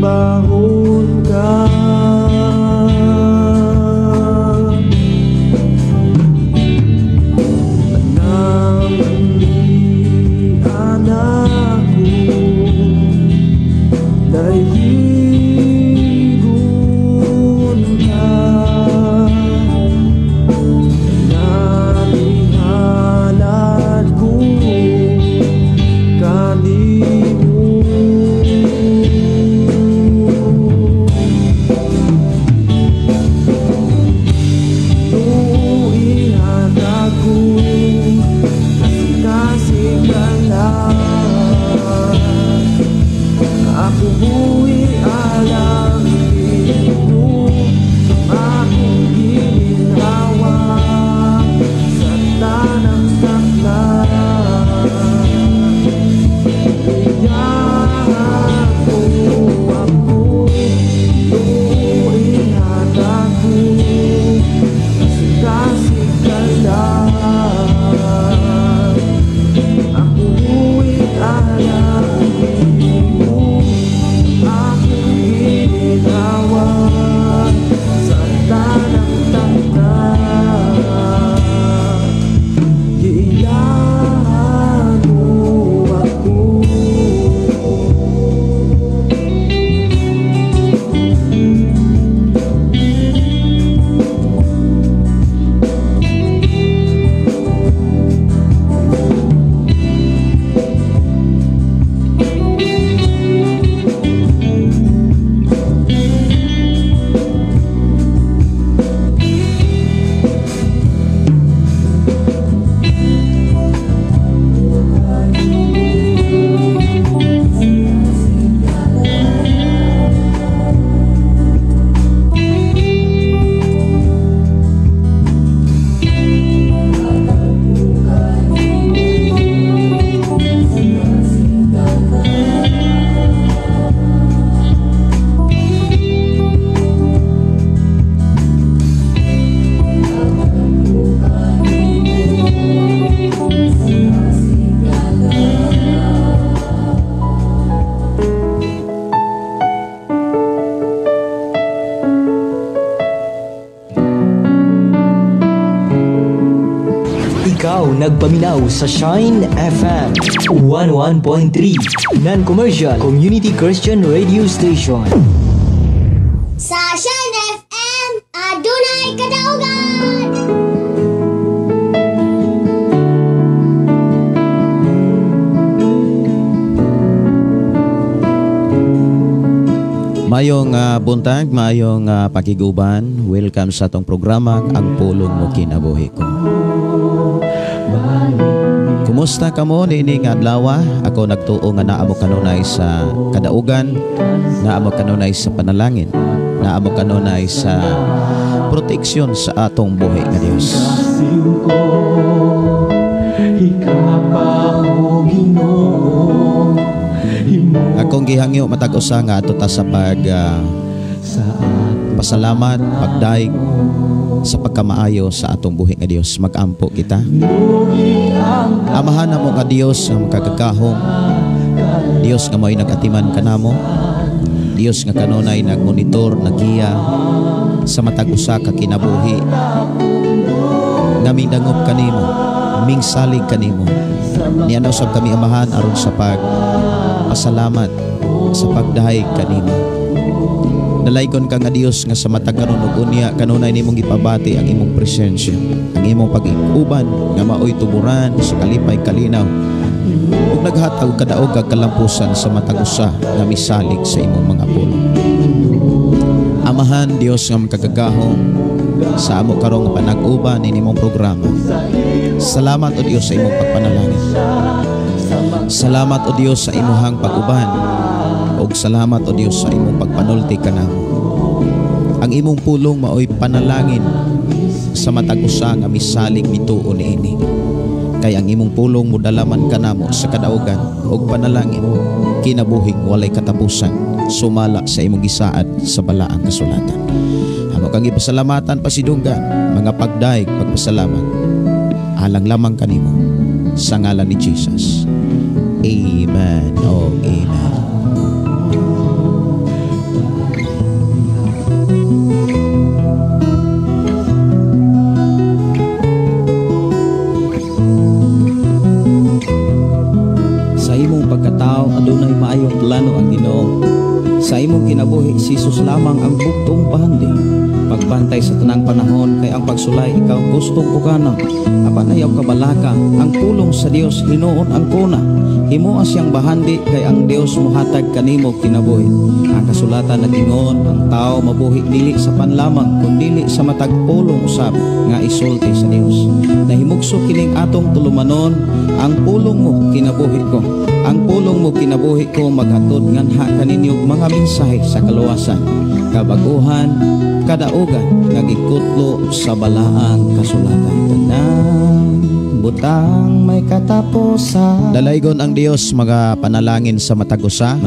bangon ka. Nagpaminaw sa Shine FM 101.3 Non-Commercial Community Christian Radio Station. Sa Shine FM, adunay kadaugan! Mayong buntag, mayong pakiguban. Welcome sa atong programa Ang Pulong Mo Kinabuhi Ko. Kumusta ka mo nining adlaw? Ako nagtuo nga naa mo kanunay sa kadaugan, naa mo kanunay sa panalangin, naa mo kanunay sa proteksyon sa atong buhay nga Dios. Akong gihangyo matag usa nga ato ta sa pasalamat, pagdaig sa pagkamaayo sa atong buhi nga Dios. Mag-ampo kita. Amahan na mo nga Dios ang makagagahong, Dios nga mo'y nag-atiman kanamo, Dios nga kanunay nagmonitor, nagiya sa matag usa ka kinabuhi, nga mindangop kanimo, mingsalig kanimo. Nianaw sab kami amahan aron sa pasalamat, sa pagdaig kanimo. Nalaykon ka nga Dios nga sa matag karon ug unya kanunay nimong ipabati ang imong presensya, ang imong pag-iuban nga maoy tuburan sa kalipay kalinaw ug naghatag kadaog kag kalampusan sa matag usa nga misalig sa imong mga pulo. Amahan Dios nga makagagahong sa amo karong panag-uban ni nimong programa. Salamat o Dios sa imong pagpanalangin. Salamat o Dios sa imong pag-uban. Og salamat o Dios sa imong pagpanulti kanamo. Ang imong pulong maoy panalangin sa matag usa nga misalig mituo niini. Kay ang imong pulong modalaman kanamo sa kadaugan og panalangin kinabuhig walay katapusan, sumala sa imong gisaad sa balaang kasulatan. Amo kang ipasalamatan pasidunggan, mga pagdaig pagpasalamat alang lamang kanimo sa ngalan ni Jesus. Amen. Oh, amen. kinabuhi si Jesus lamang ang bugtong pahandi. Pagbantay sa tanang panahon kay ang pagsulay ikaw gustong ukana. Apan ayaw kabalaka ang pulong sa Dios hinuon ang kuna. Himo siyang bahandi kay ang Dios muhatag kanimo kinabuhi. Ang kasulatan nagingon ang tao mabuhi dili sa panlamang kundi sa matag pulong usab nga isulti sa Dios. Nahimugso kining atong tulumanon ang pulong mo kinabuhi ko. Ang pulong mo kinabuhi ko maghatod nganha kaninyong mga mensahe sa kaluwasan, kabaguhan, kadaugan nga gikutlo sa balaang kasulatan. Tanang butang may katapusan. Dalaygon ang Dios mga panalangin sa matagusa.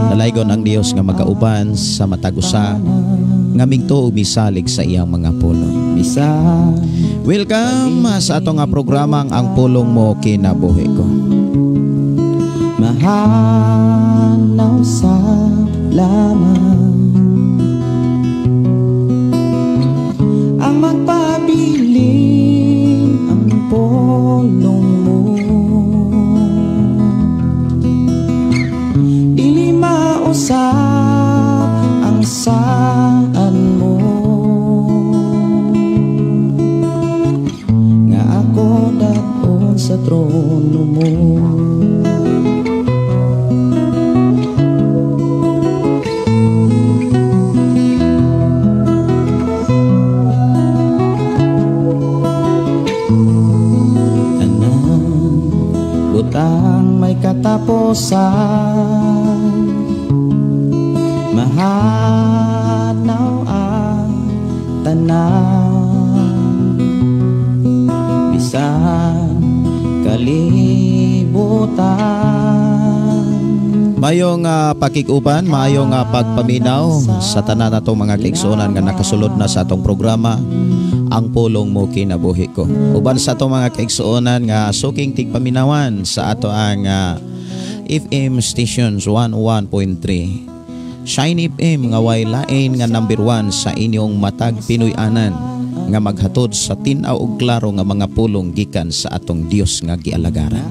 Dalaygon ang Dios nga magauban sa matagusa nga mingto misalig sa iyang mga pulong. Welcome sa atong nga programang ang pulong mo kinabuhi ko. Mahanaw sa lamang ang magpabiling ang pulong mo. Dili mausap ang saan mo nga ako daton sa trono mo. Butang may katapusan, mahanaw ang tanan, bisan kalibutan. Mayong pakikuban, mayong pagpaminaw sa tanan natong mga kaigsuonan nga nakasulod na sa atong programa ang pulong mo kinabuhi ko. Uban sa atong mga kaigsuonan nga suking tigpaminawan sa ato ang FM stations 101.3 Shine FM nga way lain nga number 1 sa inyong matag Pinoy-anan nga maghatod sa tinaw ug klaro nga mga pulong gikan sa atong Dios nga gialagaran.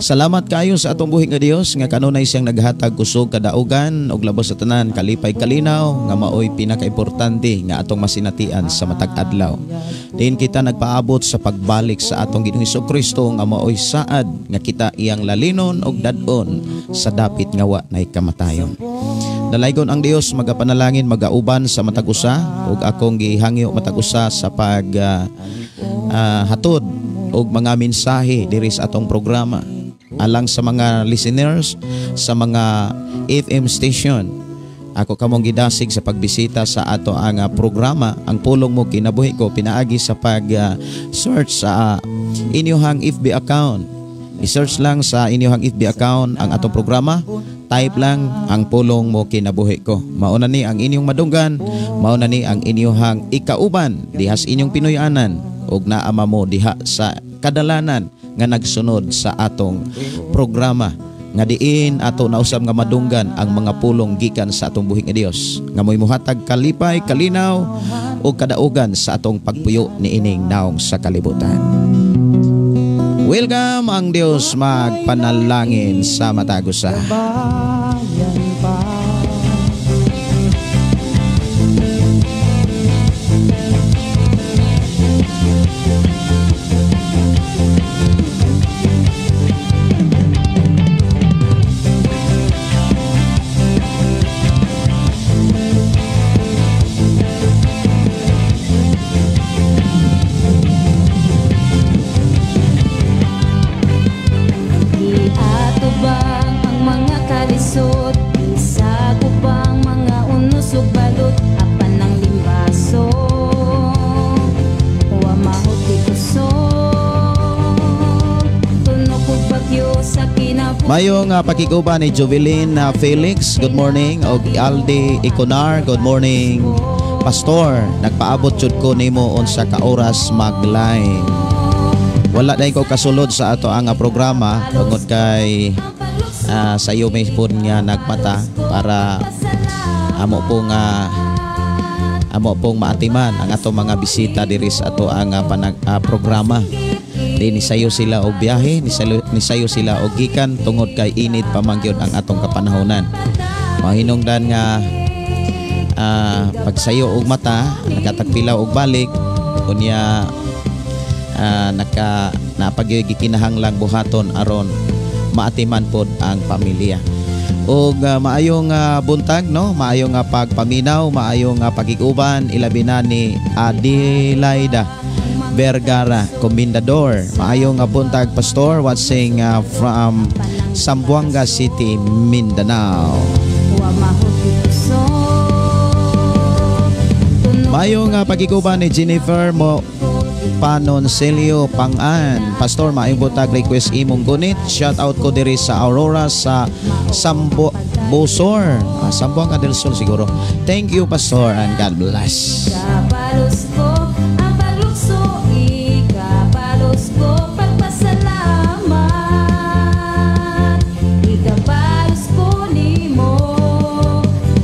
Salamat kayo sa atong buhi nga Dios nga kanunay siyang naghatag kusog kadaugan ug labos sa tanan kalipay kalinaw nga maoy pinakaimportante nga atong masinatian sa matag adlaw. Diin kita nagpaabot sa pagbalik sa atong Ginoong Hesukristo nga maoy saad nga kita iyang lalinon ug dad-on sa dapit nga wa nay kamatayon. Dalaygon ang Dios magapanalangin magauban sa matag-usa ug akong gihangyo matag-usa sa pag hatod og mga mensahe diri sa atong programa alang sa mga listeners sa mga FM station. Ako kamong gidasig sa pagbisita sa ato ang programa ang pulong mo kinabuhi ko pinaagi sa pag search sa inyong FB account. I-search lang sa inyong FB account ang atong programa. Type lang ang pulong mo kinabuhi ko. Mauna ni ang inyong madunggan, mauna ni ang inyong ikauban dihas inyong Pinoy-anan ug naama mo diha sa kadalanan nga nagsunod sa atong programa nga diin ato nausab nga madunggan ang mga pulong gikan sa atong buhi nga Dios nga moy muhatag kalipay, kalinaw ug kadaugan sa atong pagpuyo niining naong sa kalibutan. Welcome ang Dios magpanalangin sa matagusa. Mayong pakikuban ni Jovelyn Felix, good morning. Og Aldi Iconar, good morning. Pastor, nagpaabot jud ko nimo unsa ka oras mag-line. Wala dahil ko kasulod sa ato ang programa tungod kay sa iyo may pun nga nagmata para amo pong maatiman ang ato mga bisita diri sa ato ang programa. Ni sayo sila og biyahe, ni sayo sila og gikan tungod kay init pamanggyod ang atong kapanahonan. Mahinungdan nga pagsayo og mata, nakatagpilaw og balik, unya napaggikinahanglang buhaton aron maatiman pod ang pamilya. Og maayong buntag, no, maayong pagpaminaw, maayong pagiguban ilabi na ni Adelaida Vergara Comendador. Maayong buntag, Pastor, watching from Zamboanga City, Mindanao. Maayong pagiguban ni Jennifer mo Panoncelio Pangan. Pastor, maayong butag, request imong gunit. Shout out ko diri sa Aurora sa Bosor, Zamboanga del Sur siguro. Thank you, Pastor, and God bless. Kapalos ko ang paglukso, ikapalos ko pagpasalamat, ikapalos ko nimo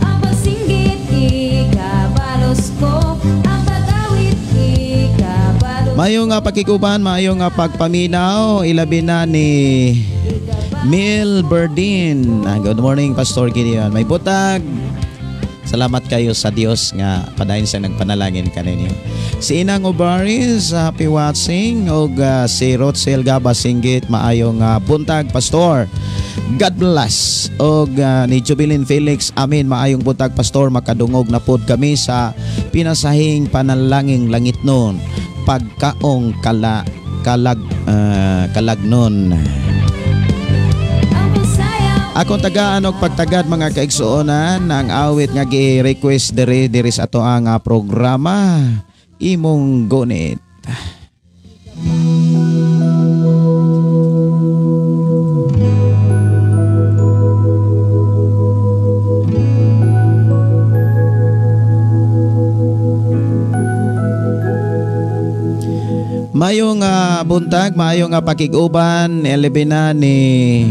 ang pagsinggit, ikapalos ko ang pag-awit, ikapalos. Mayong pakikuban, mayong pagpaminaw, ilabi na ni Mil Berdin. Good morning, Pastor Gideon. May butag. Salamat kayo sa Dios nga padayon sa nagpanalangin kaninyo. Si Inang Obaris, happy watching. Og si Rotsel Gaba Singgit, maayong buntag, Pastor. God bless. Og ni Jubilin Felix, amin, maayong buntag, Pastor. Makadungog na pod kami sa pinasahing panalangin langit nun. Pagkaong kalagnon. Akong tagaan og pagtagad mga kaigsuonan ang awit nga gi-request diri sa ato ang programa imong gunit. Mayong buntag, mayong pakiguban, elebina ni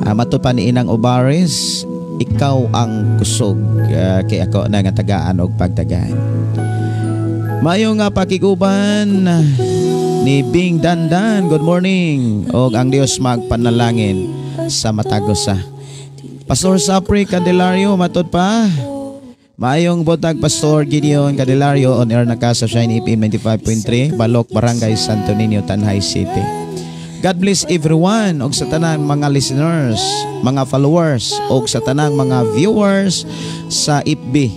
matupan ni Inang Obaris, ikaw ang kusog. Kay ako na nga tagaan og pagtagaan. Mayong pakiguban ni Bing Dandan, good morning. Og ang Dios magpanalangin sa matagosa. Pastor Sapri Candelario, matud pa. Maayong buntag, Pastor Gideon Candelario, on air na ka sa Shine FM 95.3, Balok, Barangay Santo Niño, Tanhay City. God bless everyone og sa tanang mga listeners, mga followers og sa tanang mga viewers sa FB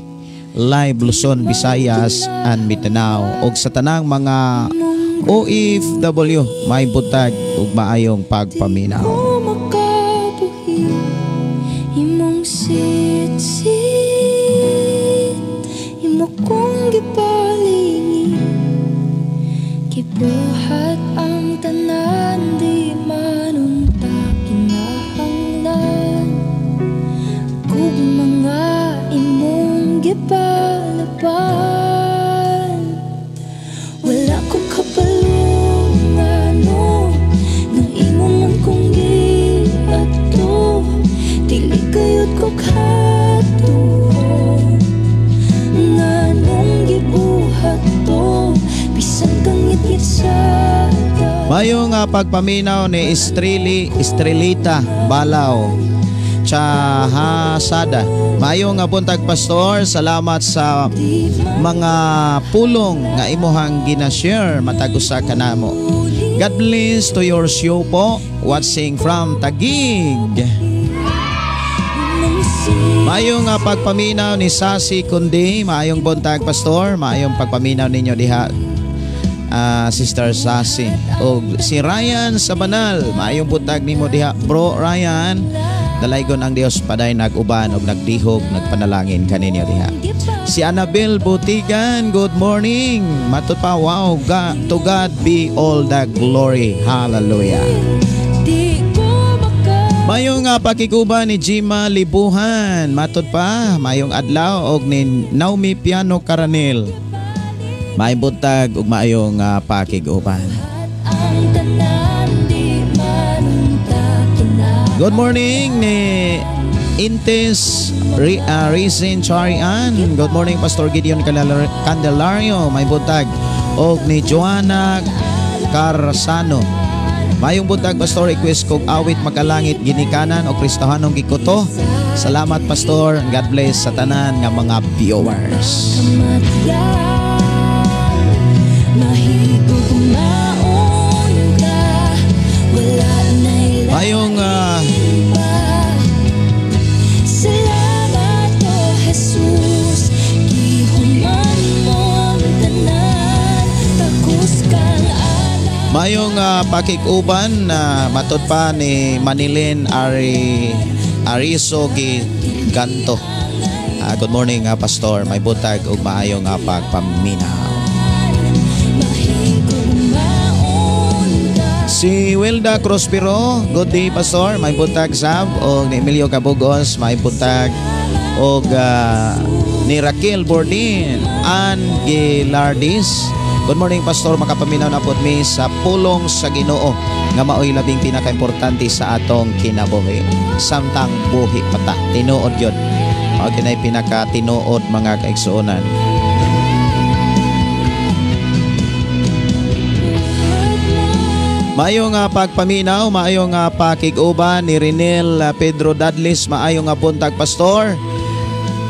Live Luzon, Visayas and Mindanao og sa tanang mga OFW. May butag ug maayong pagpaminaw. Imong sit-sit, imo kong gipalingi, kibuhat ang tanan, di manunta kinahanglan, kung mga imong gipalaban. Wala ko kapalungan mo nang imo man kong giato, dili kayod ko kato nga nung gibuhat to, bisan kang ngit-ngit sa Mayong pagpaminaw ni Estrelita Balaw Chahasada. Mayong buntag, Pastor. Salamat sa mga pulong nga imuhang ginashare matagusa kanamo. God bless to your show po. Watching from Taguig. Mayong pagpaminaw ni Sasi Kundi. Mayong buntag, Pastor. Mayong pagpaminaw ninyo diha, Sister Sasi. O si Ryan Sabanal, maayong buntag nimo diha, Bro Ryan. Dalaygon ang Dios paday nag-uban og nagdihog, nagpanalangin kaninyo diha. Si Annabel Butigan, good morning. Matut pa, wow, to God be all the glory. Hallelujah. Mayong pakiguban ni Jima Libuhan. Matut pa, mayong adlaw og ni Naomi Piano Caranel. May buntag ug maayong pakiguban. Good morning ni Intes Rizin Charian. Good morning, Pastor Gideon Candelario. May buntag og ni Joanna Carsano. Mayong buntag Pastor, request kog awit makalangit ginikanan o Kristohanong gikuto. Salamat Pastor. God bless sa tanan nga mga viewers. Mayong salamat o Jesus, gihuman mo ang tanan, takus kang alam. Mayong pakikuban na matod pa ni Manilin Ariso Ganto. Good morning Pastor, may butag ug maayong pagpaminaw. Si Wilda Crospiro, good day Pastor, may butag sab. O ni Emilio Cabugos, may butag. O ni Raquel Bordin, Ann Gilardis. Good morning Pastor, makapaminaw na po mi sa pulong sa Ginoo nga maoy labing pinaka-importante sa atong kinabuhi. Samtang buhi pata, tinuod yun. O kinay pinaka-tinuod mga kaigsuonan. Maayong pagpaminaw, maayong pakiguban ni Renel Pedro Dadlis, maayong buntag Pastor.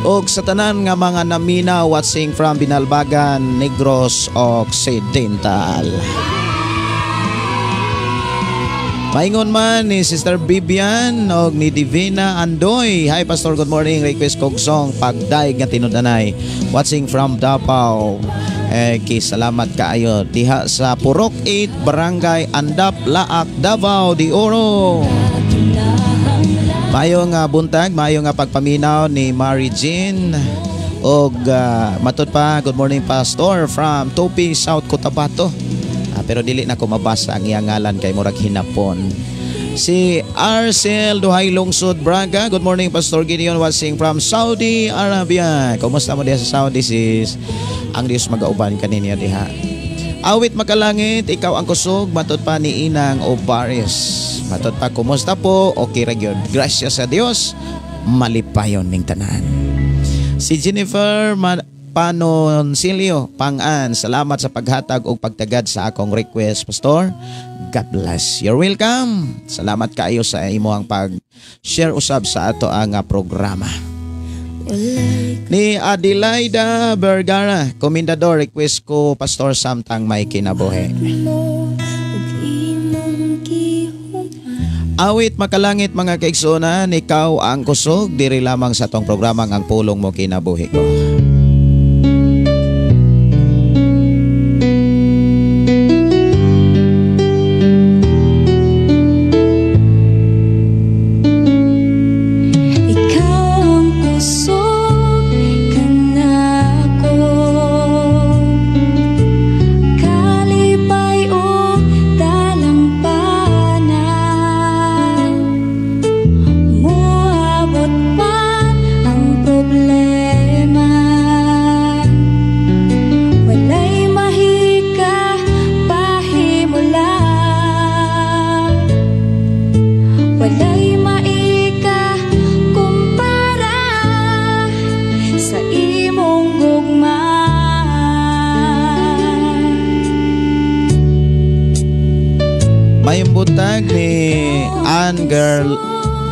Og sa tanan nga mga namina watching from Binalbagan, Negros Occidental. Maingon man ni Sister Bibian og ni Divina Andoy. Hi Pastor, good morning. Request kog song Pagdaig nga tinud-anay. Watching from Davao. Salamat kaayo diha sa Purok 8 Barangay Andap Laak Davao de Oro. Mayong buntag, mayong pagpaminaw ni Mary Jean og matod pa, good morning Pastor from Topi, South Cotabato. Pero dili na ko mabasa ang iyang ngalan kay murag hinapon. Si Arcel Duhay Lungsod Braga, good morning Pastor Gideon watching from Saudi Arabia. Kumusta mo diha sa Saudi sis? Ang Diyos magauban kaniya diha. Awit makalangit, ikaw ang kusog, matod pa ni Inang Obaris. Matod pa, kumusta po? Okay ra gyud. Gracias sa Dios, malipayon ning tanan. Si Jennifer Panoncilio Pangan, salamat sa paghatag o pagtagad sa akong request, Pastor. God bless. You're welcome. Salamat kaayo sa imong pag-share usab sa ato ang programa. Ni Adelaida Vergara, Komendador, request ko Pastor samtang may kinabuhi. Awit makalangit mga kaigsuonan, ikaw ang kusog, diri lamang sa tong programang ang pulong mo kinabuhi ko.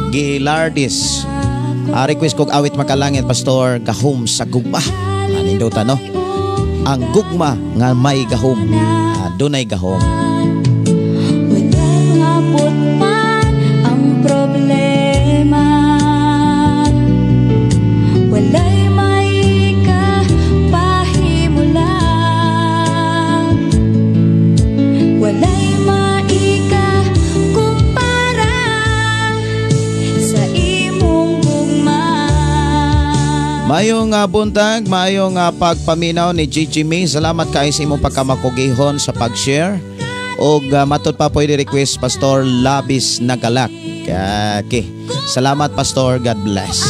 Gilardis, request kong awit makalangit Pastor, gahom sa gugma. Ninduta no, ang gugma nga may gahom, dunay gahom. Walang abot man ang problema, walay may kapahimulan, walay Mayong buntag, mayong pagpaminaw ni Gigi May. Salamat kayo sa imong pagkamakugihon sa pag-share. O matod pa pwede request Pastor Labis Nagalak. Okay. Salamat Pastor, God bless.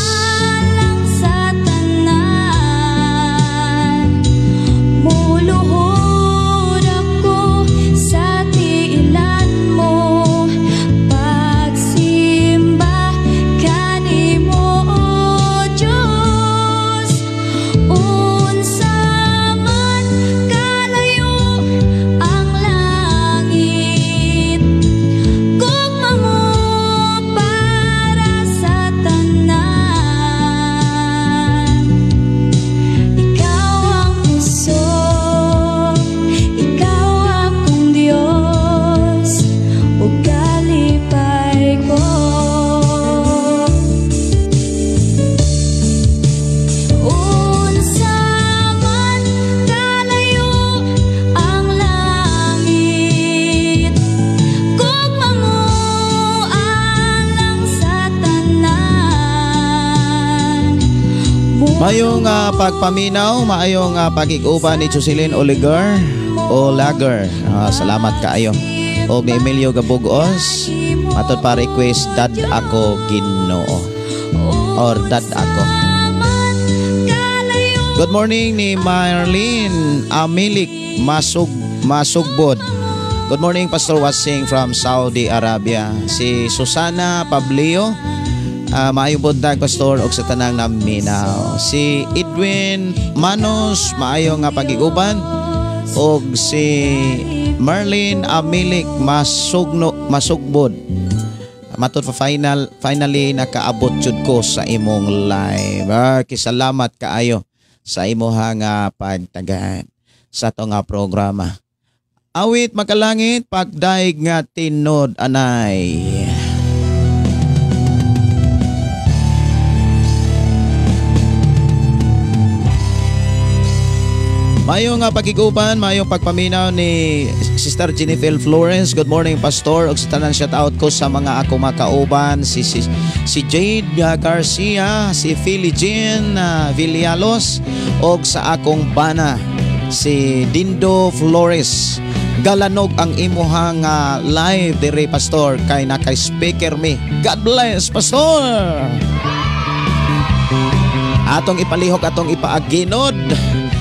Mayong pagpaminaw, maayong pag-iguban ni Jocelyn Oligar o Lager. Salamat kaayo. O ni Emilio Gabugos, matod pa request dad ako Ginoo or dad ako. Good morning ni Marlene Amilik Masugbod. Good morning Pastor Wasing from Saudi Arabia. Si Susana Pablio, maayong buntag Pastor og sa tanang naminaw. Si Edwin Manos, maayong pag-iguban. Og si Marlene Amilik Masugbod. Matod pa finally nakaabot jud ko sa imong live. Kisalamat kaayo sa imong pagtagaan sa atong programa. Awit makalangit pagdaig nga tinod anay. Mayong pagiguban, mayong pagpaminaw ni Sister Jennifer Flores. Good morning Pastor. Og sa tanan shout out ko sa mga ako makauban, si Jade Garcia, si Philly Jean Villalos, og sa akong bana si Dindo Flores. Galanog ang imuhang live dire Pastor kay naka-speaker mi. God bless Pastor. Atong ipalihok, atong ipaaginod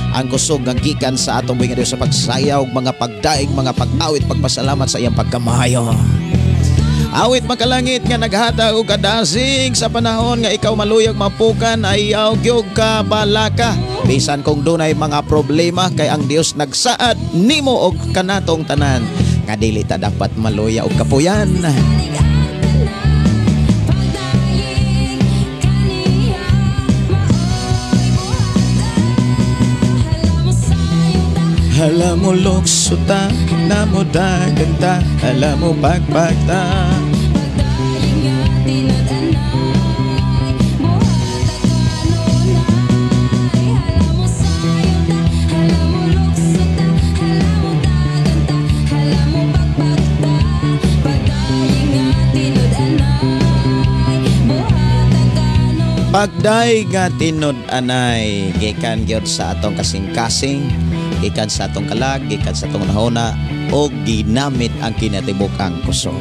ang kusog ng gikan sa atong buhay sa pagsayaw, mga pagdaig, mga pag-awit, pagpasalamat sa iyang pagkamayo. Awit makalangit nga naghatag og kadasig sa panahon nga ikaw maluyog mapukan ayaw gyud ka balaka. Bisan kung dunay mga problema kay ang Dios nagsaad nimo og kanatong tanan nga dili ta dapat maluya og kapuyan. Alam mo lukso ta, na mo daganta, alam mo pagpagta. Pagday nga tinod anay, gikan gyud sa atong kasing-kasing, gikan sa atong kalag, gikan sa atong nahuna, o ginamit ang kinatibukang kusog.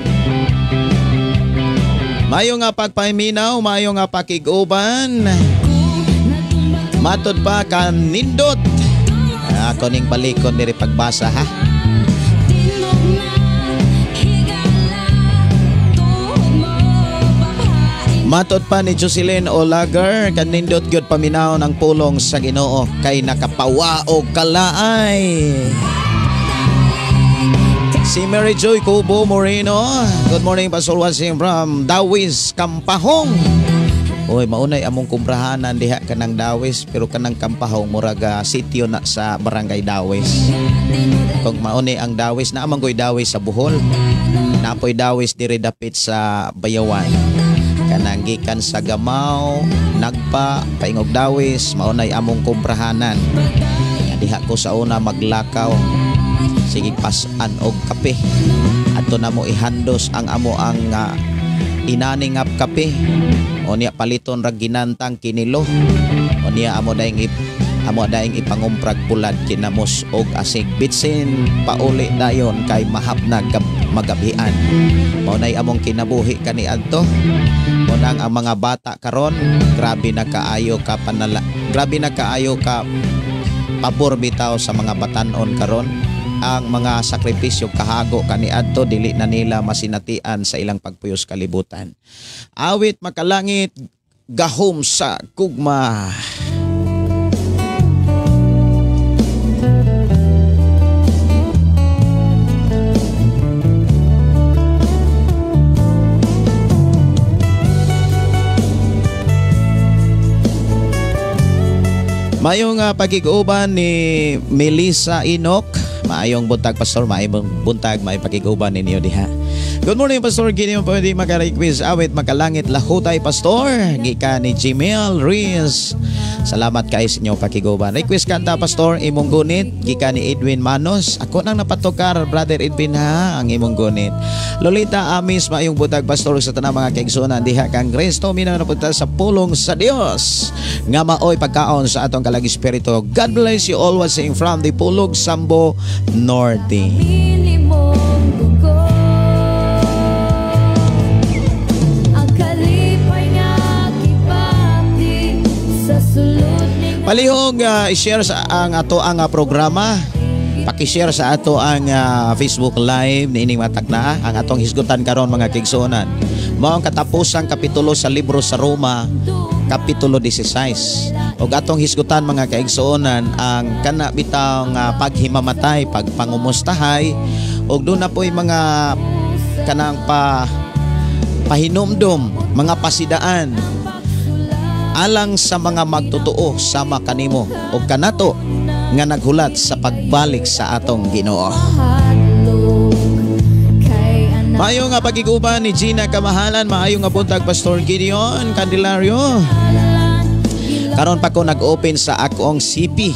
Mayo nga pagpaminaw, mayo nga pakiguban, matod pa kanindot. Ako ning balikon diri pagbasa ha. Matod pa ni Jocelyn Olager, kanindot gyud paminaw ng pulong sa Ginoo kay nakapawa og kalaay. Si Mary Joy Cubo Moreno, good morning Pastor Wasing from Dawis, Kampahong. Oy, maunay among kumbrahanan diha kanang Dawis, pero kanang Kampahong muraga sitio na sa barangay Dawis. Kung maunay ang Dawis, na amang goy Dawis sa Bohol, napoy Dawis diri dapit sa Bayawan. Kanang gikan sa Gamaw, Nagpa, Paingog Dawis, maunay among kumprahanan. Diha ko sa una maglakaw, sige pasan og kape. Adto na mo ihandos ang amo ang inaning kape. O niya paliton ra ginantang kinilo. O niya amo daing ipangumprag bulad kinamos og asig bitsin pauli dayon kay mahapnag magabian. Maunay among kinabuhi kaniadto. Munang ang mga bata karon, grabe na kaayo ka pabor bitaw sa mga batanon karon. Ang mga sakripisyo kahago kaniadto dili na nila masinatian sa ilang pagpuyos kalibutan. Awit makalangit gahom sa kugma. Mayong pagkiguban ni Melissa Inok. Maayong buntag Pastor, maayong buntag, maayong pagkiguban ninyo diha. Good morning Pastor, gini mo pwede maka-request awit makalangit lahutay Pastor. Gika ni Jimel Riz. Salamat kayo sa inyong pakiguban. Request kanta Pastor, imong gunit. Gika ni Edwin Manos. Ako nang napatokar, Brother Edwin ha, ang imong gunit. Lolita Amis, maayong butag Pastor sa tanang mga kaigsunan. Diha kang Kristo, minaw na punta sa pulong sa Dios. nga maoy pagkaon sa atong kalag espiritu. God bless you all watching from the Pulog, Sambo Norte. Pili mong dugo. Ang kalipay nga kipati sa sulod ning Palihog i-share sa ang ato ang programa. Paki-share sa ato ang Facebook Live ni ining matakna ang atong hisgutan karon mga kigsuonan. Mao ang katapusang kapitulo sa libro sa Roma, kapitulo 16. Og atong hisgutan mga kaigsuonan ang kana bitang paghimamatay, pagpangumustahay, og doon na po'y mga kanang pahinumdum, mga pasidaan alang sa mga magtotoo sama kanimo og kanato nga naghulat sa pagbalik sa atong Ginoo. hadlok. Kay anak Maayo nga pagiguban ni Gina Kamahalan, maayo nga buntag Pastor Gideon Candelario. Karon pa ko nag-open sa akong CP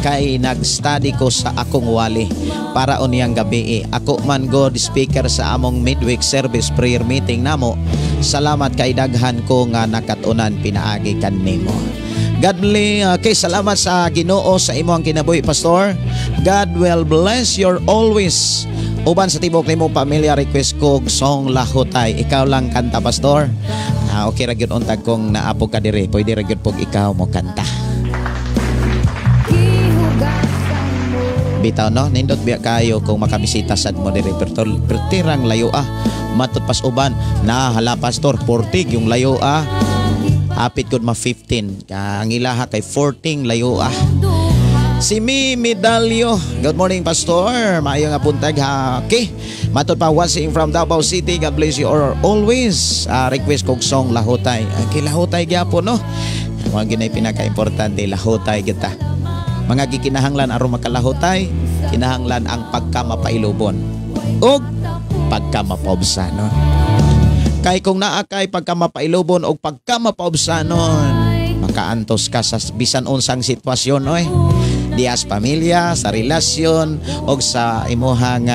kay nag-study ko sa akong wali para uniyang gabi. Ako man God speaker sa among midweek service prayer meeting namo. Salamat kay daghan ko nga nakatunan pinaagi kanimo. God bless. Okay, salamat sa Ginoo sa imong kinabuhi Pastor. God will bless your always. Uban sa tibok nimong pamilya, request ko song Lahutay. Ikaw lang kanta Pastor. Okay ra gyud untag kong naapog ka dire. Pwede ra gyud pog ikaw mo kanta. gihugasan mo. Bitaw no, nindot biya kayo kung makabisita sad mo dire. Pertirang layo matut pas uban na hala Pastor 40 yung layo hapit gud ma 15. Ang ilaha kay 14 layo Si Mi Medalyo. Good morning Pastor. Maayo nga buntag okay. Matod pa watching from Davao City. God bless you always. Request kong song Lahutay. Okay, Lahutay gyapon no. Mga ginay pinaka-importante Lahutay kita. Mga gikinahanglan aron makalahutay, kinahanglan ang pagkamapailubon ug pagkamapaubsanon. Kay kung naa kay pagkamapailubon ug pagkamapaubsanon, makaantos ka sa bisan unsang sitwasyon oy. Dias pamilya, sa relasyon o sa imuhang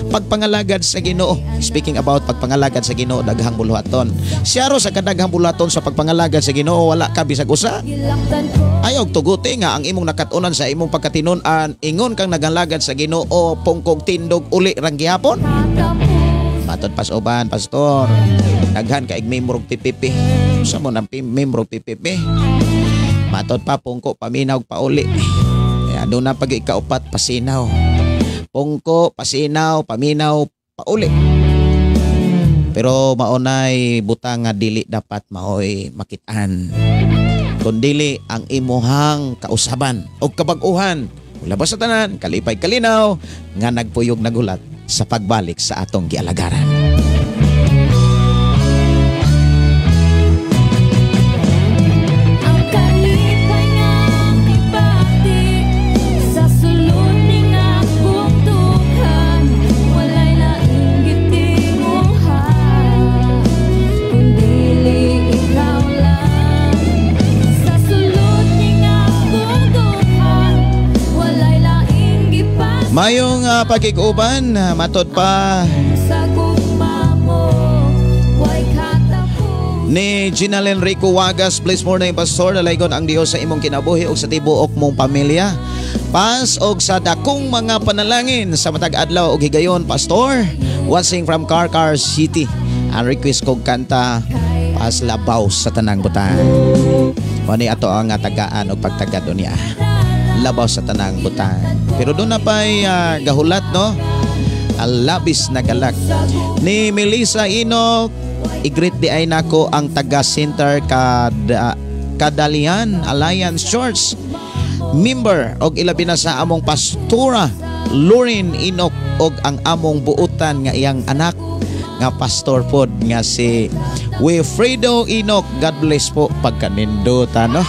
pagpangalagad sa Ginoo. Speaking about pagpangalagad sa Ginoo, daghang buluhaton. Siya ro sa kadaghang buluhaton sa pagpangalagad sa Ginoo, wala ka bisag usa. Gilaktan ko Ayaw tuguti nga ang imong nakatunan sa imong pagkatinon-an, ingon kang nagalagad sa Ginoo, pungkog tindog uli rang gihapon. tapos Matod pas uban Pastor, daghan ka membrog pipipi. Sa mo nang membrog pipipi. Matod pa pungko paminaw pauli. Doon na pag ikaupat, pasinaw. Pungko, pasinaw, paminaw, pauli. Pero maunay butang nga dili dapat maoy makitaan. Kung dili ang imuhang kausaban o kabag-uhan, labas sa tanan, kalipay kalinaw, nga nagpuyog nagulat sa pagbalik sa atong gialagaran. ang kalipay nga kipati sa sulod ning akong dughan. Walay laing gitinguhan kundili ikaw lang. Sa sulod ning akong dughan, walay laing gipas Mayong pagkikuban, matod pa sa gugma mo. Way katapos ni Ginal Enrico Wagas. Blessed morning Pastor, dalaygon ang Dios sa imong kinabuhi og sa tibuok mong pamilya. Pas og sa dakong mga panalangin sa matag adlaw og higayon Pastor. Watching from Carcar City. Ang request kong kanta Pas Labaw sa tanang butan. Mani ato ang tagaan og pagtagad niya. Labaw sa tanang butan. Pero doon na pa'y gahulat no. Labis na galak ni Melissa Enoch. I-greet di ay nako ang taga Center Kadalian Alliance Church member og ilabi na sa among pastora Lauren Enoch og ang among buutan nga iyang anak nga pastor pod nga si Wilfredo Enoch. God bless po pagkanindutan no.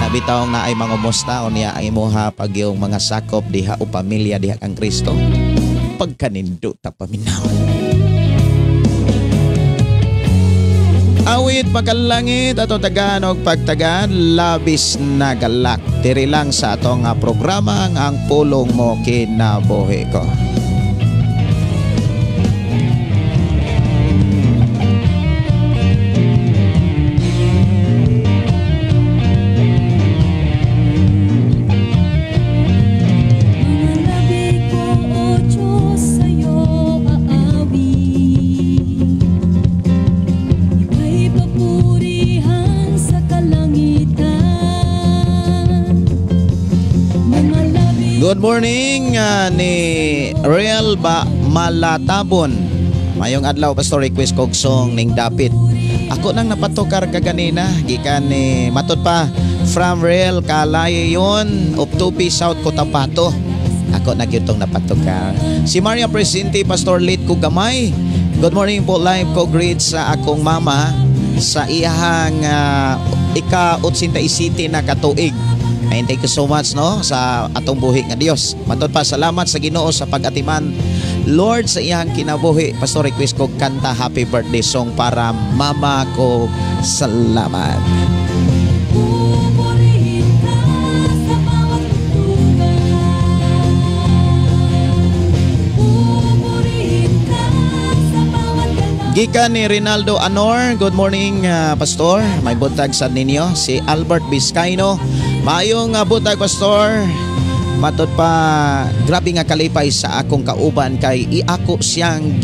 Nabitaw na ay mga musta o niya ang imuha pag yung mga sakop diha o pamilya diha ang Kristo pagkaninduta paminaw. Awit pagkalangit atong tagaan og pagtagaan labis na galak. Diri lang sa atong programa ang pulong mo kinabuhi ko. Good morning ni Real Malatabon. Mayong adlaw pastor, request kog song ning dapit. Ako nang napatukar kaganina gikan ni matod pa from Real Calayon of Tupi South Cotabato. Ako na gyutong napatukar. Si Maria Presente pastor late ko gamay. Good morning po, live ko greet sa akong mama sa iyahang ika-87 na katuig. And thank you so much no sa atong buhi nga Dios. Matod pa salamat sa Ginoo sa pag-atiman Lord sa iyang kinabuhi. Pastor, request ko kanta happy birthday song para mama ko. Salamat. Gikan ni Rinaldo Anor. Good morning pastor. May buntag sa ninyo si Albert Vizcaino. Maayong butag pastor. Matod pa grabe nga kalipay sa akong kauban kay iako siyang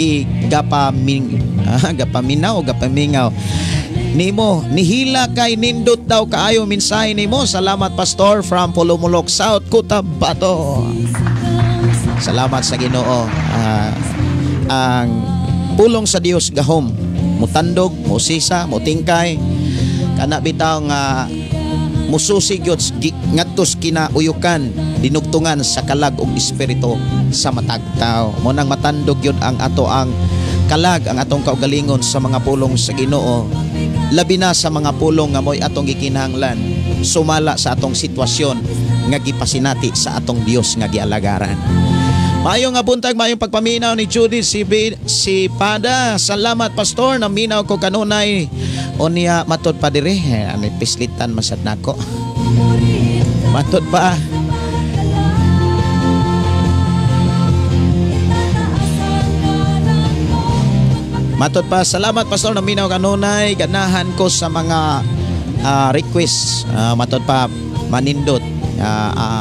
gapaminaw nimo nihila kay nindot daw kaayo mensahe nimo. Salamat pastor from Pulumulok South Cotabato. Salamat sa Ginoo. Ang pulong sa Dios gahom mutandog, musisa, mutingkay kana bitaw nga mususigyot ngadtos kinauyukan dinugtungan sa kalag ug espiritu sa matag tao. Mo nang matandog yun ang ato ang kalag, ang atong kaugalingon sa mga pulong sa Ginoo. Labi na sa mga pulong nga moy atong gikinahanglan sumala sa atong sitwasyon nga gipasinati sa atong Dios nga gialagaran. Mayong buntag, mayong pagpaminaw ni Judy si Pada. Salamat pastor, naminaw ko kanunay. Unya matod pa dire, ani pislitan masad nako. Matod pa. Matod pa, salamat pastor, naminaw kanunay. Ganahan ko sa mga request. Matod pa, manindot,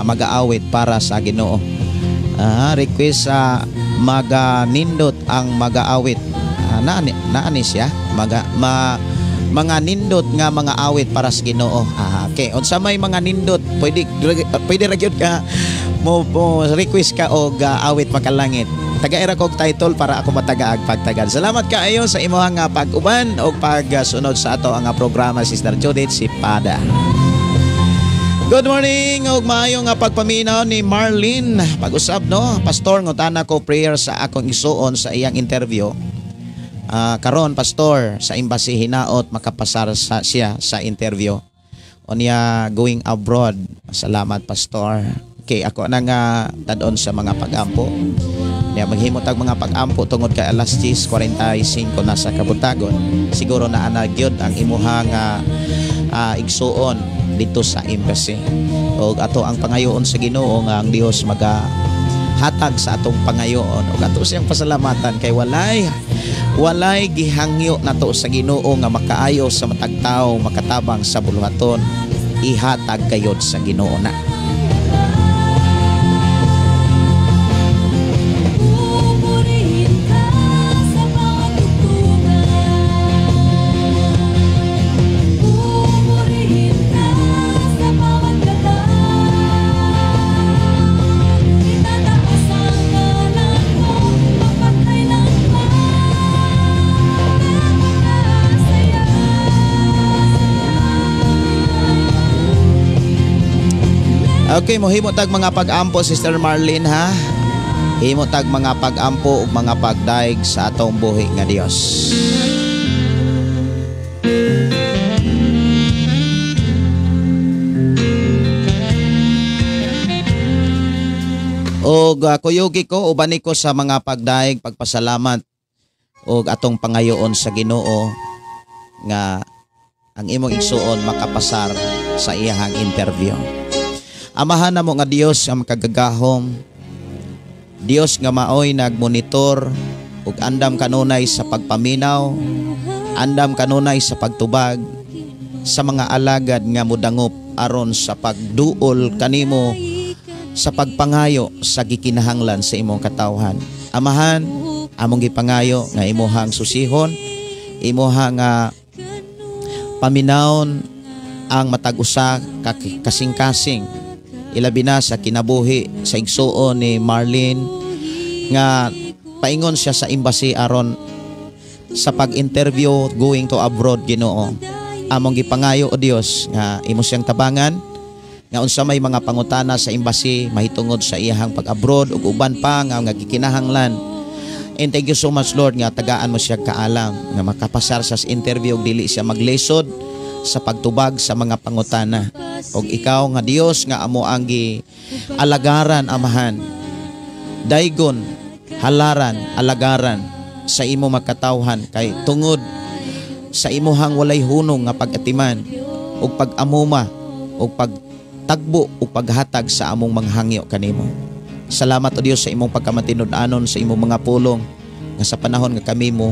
mag-aawit para sa Ginoo. Request sa maganindot ang mag-aawit. Naani siya mga nindot nga mga awit para sa Ginoo. Okay, unsa may mga nindot pwede ra gyud ka mo request ka og awit makalangit. Taga-era kog title para ako matagaag pagtagad. Salamat kaayo sa imong pag-uban o pagsunod sa ato ang programa Sister Judith si Pada. Good morning og maayong pagpaminaw ni Marlene. Pag-usap no, pastor ngutana ko prayer sa akong isuon sa iyang interview. Karon pastor sa embassy hinaot makapasar siya sa interview. Unya going abroad. Salamat pastor. Okay, ako na nga tadon sa mga pag-ampo. Niya maghimot ang mga pag-ampo tungod kay alas 10:45 na sa kabutagon. Siguro na gyud ang imuhang igsuon dito sa embassy. O ato ang pangayoon sa Ginoo nga ang Dios magahatag sa atong pangayoon. O ato siyang pasalamatan kay walay gihangyo nato sa Ginoo nga makaayo sa matag tawo, makatabang sa buluhaton. Ihatag kayod sa Ginoo na. Okay, mohimo tag mga pag-ampo Sister Marlene ha. Himo tag mga pag-ampo ug mga pagdaig sa atong buhi nga Dios. Og kuyugi ko ubani ko sa mga pagdaig, pagpasalamat og atong pangayoon sa Ginoo nga ang imong igsuon makapasar sa iyahang interview. Amahan na mo nga Dios nga makagagahom, Dios nga maoy nagmonitor ug andam kanunay sa pagpaminaw, andam kanunay sa pagtubag sa mga alagad nga modangop aron sa pagduol kanimo sa pagpangayo sa gikinahanglan sa imong katawhan. Amahan, among gipangayo nga imuhang susihon, imuhang paminawon ang matag-usa kasing-kasing ilabi na sa kinabuhi sa igsuon ni Marlene nga paingon siya sa embassy aron sa pag-interview going to abroad, Ginoo. Among gipangayo o Dios nga imo siyang tabangan nga unsa may mga pangutana sa embassy mahitungod sa iyahang pag-abroad ug uban pa nga gikinahanglan. And thank you so much, Lord, nga tagaan mo siya kaalam nga makapasar sa interview ug dili siya maglesod sa pagtubag sa mga pangutana. Og ikaw nga Dios nga amo ang alagaran, Amahan, daygon, halaran, alagaran sa imo makatawhan kay tungod sa imuhang walay hunong nga pag-atiman ug pag-amuma ug pagtagbo ug paghatag sa among mga hangyo kanimo. Salamat o Dios sa imong pagkamatinud-anon sa imong mga pulong nga sa panahon nga kami mo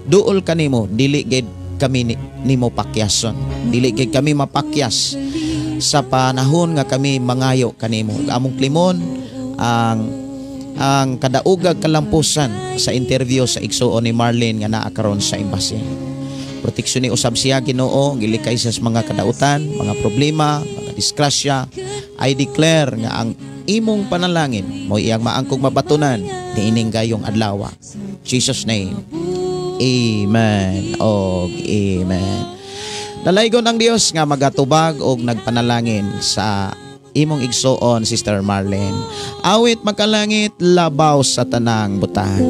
duol kanimo dili gid kami nimo pakyason, dili gid kami mapakyas sa panahon nga kami mangayo kanimo. Among klimon ang kadaugag kalampusan sa interview sa igsuon ni Marlene nga naa karon sa embassy. Proteksyon ni usab siya, Ginoo, gilikay sa mga kadautan, mga problema, mga disgrasya. I declare nga ang imong panalangin mo iyang maangkog mabatunan niining gayong adlaw. Jesus name. Amen. Og amen. Dalaygon ang Dios nga magatubag og nagpanalangin sa imong igsuon, Sister Marlene. Awit makalangit, labaw sa tanang butang.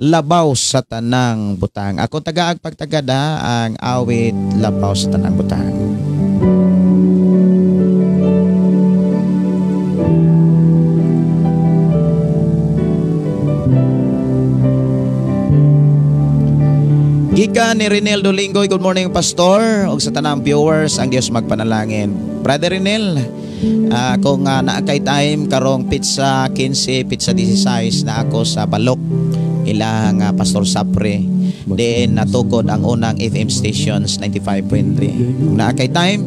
Labaw sa tanang butang. Ako tagaag pagtagada ang awit labaw sa tanang butang. Gika ni Renel Dolingoy, good morning Pastor, og sa tanang viewers, ang Dios magpanalangin. Brother Renel, kung naakay time karong pizza 15, pizza 16 na ako sa Balok, ilang Pastor Sapre, din natukod ang unang FM stations 95.3. Kung naakay time,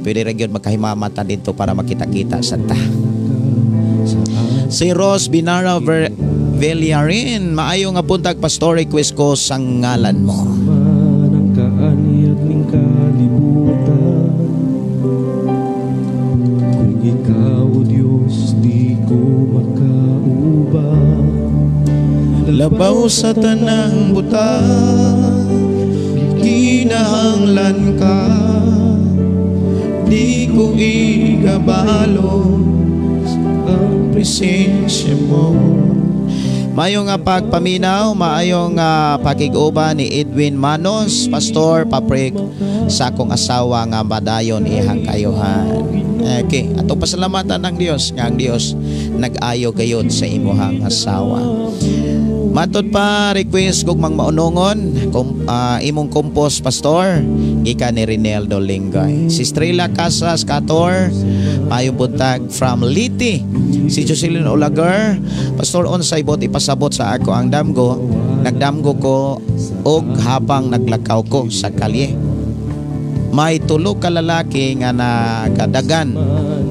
pwede rin yun magkahimamata dito para makita-kita sa ta. Si Rose Binara Veliarin, maayo nga puntag Pastor, request ko sa ngalan mo. Ang kaanyag ning kalibutan, kung ikaw Diyos di ko makaubah. Labaw sa tanang butang, kinahanglan ka, di ko igabalo ang presensya mo. Mayong pagpaminaw, maayong pakiguba ni Edwin Manos, Pastor, paprik sa akong asawa nga madayon ihang kayuhan. Okay, atong pasalamatan ng Dios nga ang Dios nag-ayo gayud sa imuhang asawa. Matod pa request kog mang maunongon imong compose Pastor ika ni Rinaldo Lingay. Si Estrella Casas Cator, mayong buntag from Liti. Si Jocelyn Olagar, Pastor, unsay bot ipasabot sa ako ang damgo. Nagdamgo ko og habang naglakaw ko sa kalye. May tulo ka lalaki nga nakadagan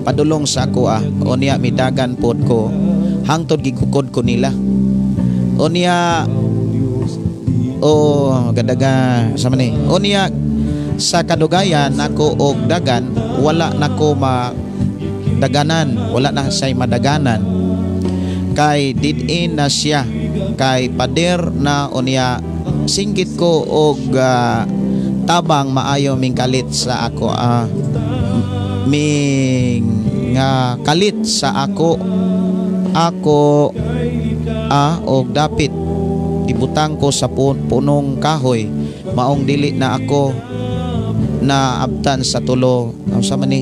padulong sa ako unya midagan pod ko hangtod gikukod ko nila. Unya gadaga sa man unya sa kadugayan nako og dagan wala nako daganan, wala na say madaganan kay did-in na siya kay pader na unya singgit ko og tabang maayo ming kalit sa ako ming kalit sa ako og dapit ibutang ko sa punong kahoy maong dili na ako na abtan sa tulo sa man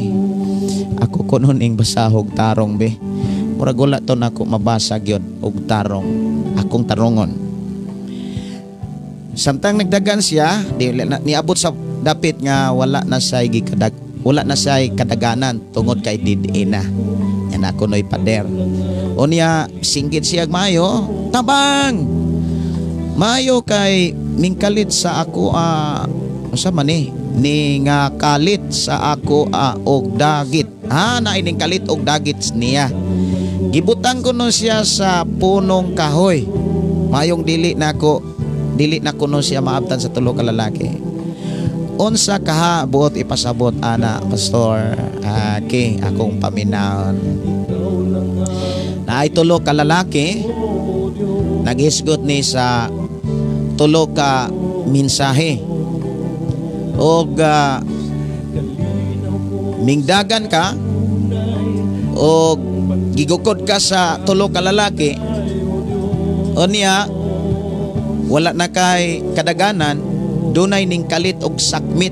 ako kunon ing basahog tarong be. Murag wala to nako mabasag yon og tarong. Akong tarongon. Samtang nagdagan siya, niabot sa dapit nga wala na say kadaganan tungod kay did-ina. Yan ako noy pader. Unya singgit siya mayo, tabang. Mayo kay mingkalit sa ako sa man ni nga kalit sa ako og dagit. Naining kalit og dagit niya. Gibutang ko no siya sa punong kahoy. Mayong dili na kuno siya maabtan sa tulo ka lalaki. unsa kaha buot ipasabot ana pastor akong paminaon. Na ay tulo ka lalaki naghisgot ni sa tulo ka mensahe. Og mingdagan ka og gigukod ka sa tulo ka lalaki. Unya wala na kay kadaganan, dunay ning kalit og sakmit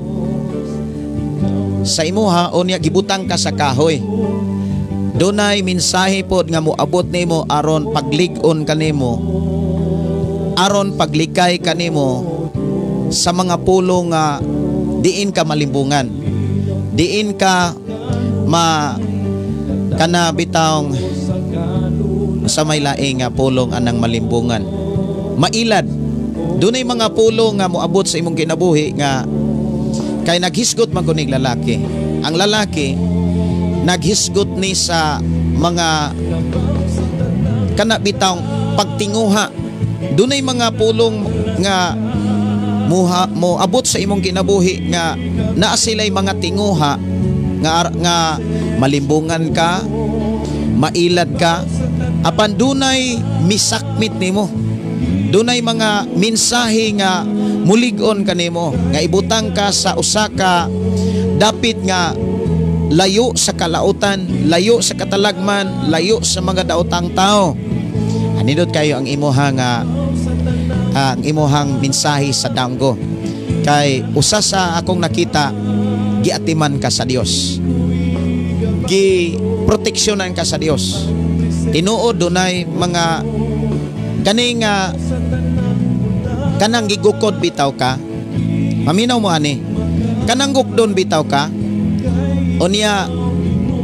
sa imuha. Unya gibutang ka sa kahoy. Dunay mensahe pod nga moabot nimo aron paglig-on kanimo, aron paglikay kanimo sa mga pulo nga diin ka malimbungan, diin ka kana bitawng sa may laing nga pulong anang malimbungan. Mailad, dunay mga pulo nga moabot sa imong kinabuhi nga kay naghisgot man kunig lalaki. Ang lalaki naghisgot ni sa mga kana bitawng pagtinguha. Dunay mga pulong nga moabot sa imong kinabuhi nga naa sila'y mga tinguha nga malimbungan ka, mailad ka, apan dunay misakmit nimo. Dunay mga mensahe nga mulig-on kanimo nga ibutang ka sa usa ka dapit nga layo sa kalautan, layo sa katalagman, layo sa mga daotang tao. Anindot kayo ang imuhang ang imuhang mensahe sa damgo. Kay usa sa akong nakita, giatiman ka sa Dios, giproteksyonan ka sa Dios. Tinuod dunay mga kaning kanang gigukod bitaw ka. Maminaw mo ani, kanang gukdon bitaw ka. Unya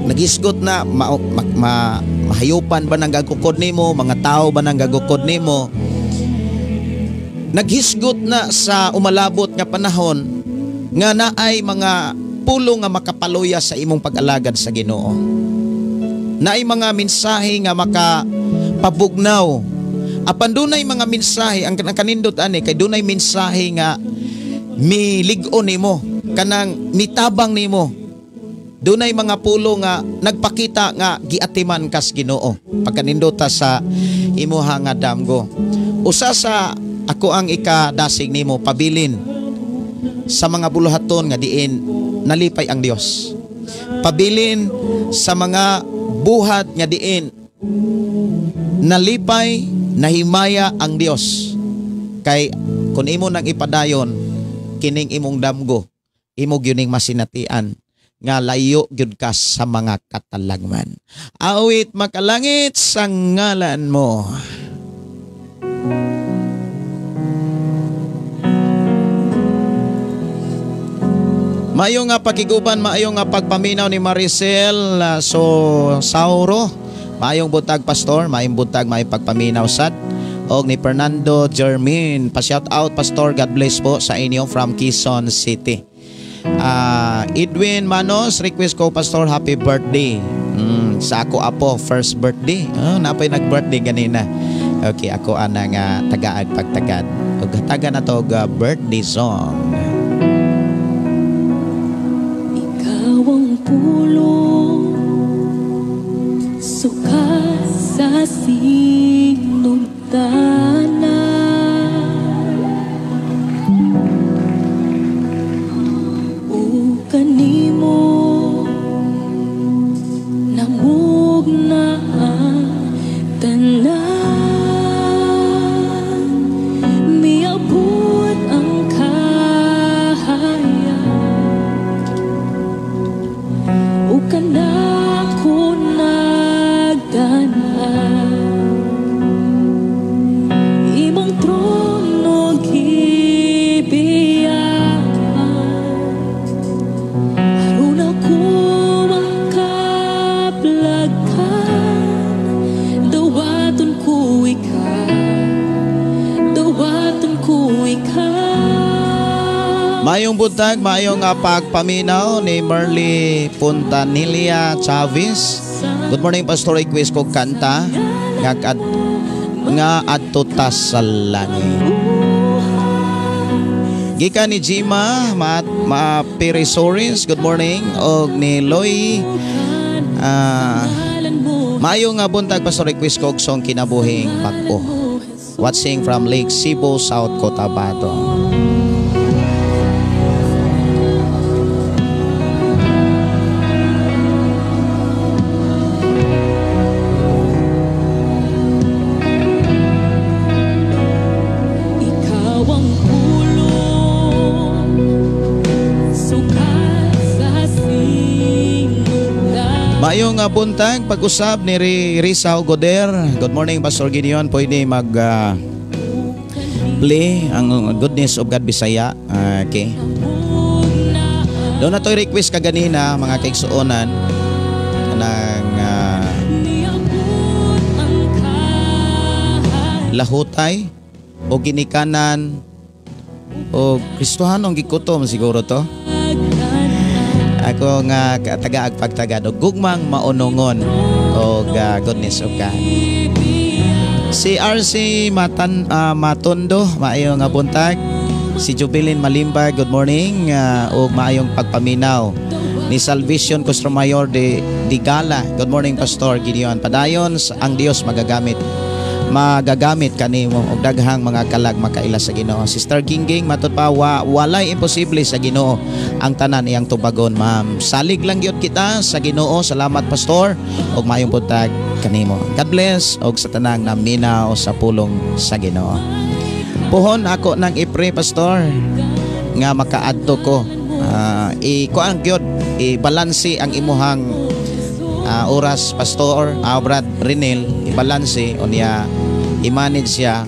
nagisgot na mahayupan ba nang gagukod nimo, mga tao ba nang gagukod nimo. Naghisgot na sa umalabot nga panahon nga naay mga pulo nga makapaluya sa imong pag-alagad sa Ginoo. Naay mga mensahe nga makapabugnaw. Apan dunay mga mensahe ang kanindot ani kay dunay mensahe nga milig-on nimo, kanang mitabang nimo. Dunay mga pulo nga nagpakita nga giatiman kas Ginoo pagkanindota sa imuha nga damgo. Usa sa ako ang ikadasig nimo, pabilin sa mga buluhaton nga diin nalipay ang Dios. Pabilin sa mga buhat nga diin nalipay, nahimaya ang Dios. Kay kung imo nang ipadayon kining imong damgo, imo gyuning masinatian nga layo gyud ka sa mga katalagman. Awit makalangit sa ngalan mo. Maayo nga pakiguban, maayo nga pagpaminaw ni Maricel Sauro. Maayong butag pastor, maayong butag, maayong pagpaminaw sad. Og ni Fernando Jermin, pa-shout out pastor, God bless po sa inyo from Quezon City. Edwin Manos, request ko pastor, happy birthday. Sa ako apo, first birthday. Napay nag-birthday ganina. Okay, ako anang tagaag pagtagad. Og taga na to birthday song. Ang pulo suka sa sinugdanan o kanimo namug na tanan miabot ang kana ko nagdanan imong trono gibiyan aron ako makaplagan dawaton ko ikaw. Mayong buntag, mayong pagpaminaw ni Merly Puntanilia Chavez. Good morning pastor, request ko kanta nga adto ta sa langit. Gika ni Jima Perisoris, good morning. Og ni Loy maayo nga buntag Pastor request ko og song kinabuhing bag-o. Watching from Lake Cebu, South Cotabato. Mayong buntag pag-usab ni Rizao Goder. Good morning Pastor Gideon. Pwede mag play ang Goodness of God Bisaya. Okay. Doon na to'y request kaganina mga kaigsuonan ng lahutay o ginikanan o Kristohanong gikutom siguro to. Ako nga taga agpagtagado gugmang maunungon o Goodness of God. Si RC Matondo, maayong nga buntag. Si Jubilin Malimba, good morning. O maayong pagpaminaw. Ni Salvation Costromayor de Gala, good morning Pastor Gideon. Padayon ang Dios magagamit kanimo og daghang mga kalag makaila sa Ginoo. Sister Gingging matud pa walay imposible sa Ginoo ang tanan iyang tubagon, ma'am. Salig lang gyud kita sa Ginoo. Salamat Pastor og maayong buntag kanimo. God bless og sa tanang naminaw sa pulong sa Ginoo. Puhon ako nang ipre Pastor nga makaadto ko kuan gyud i-balanse ang imuhang oras Pastor Brad Renel, i-balanse o niya i-manage siya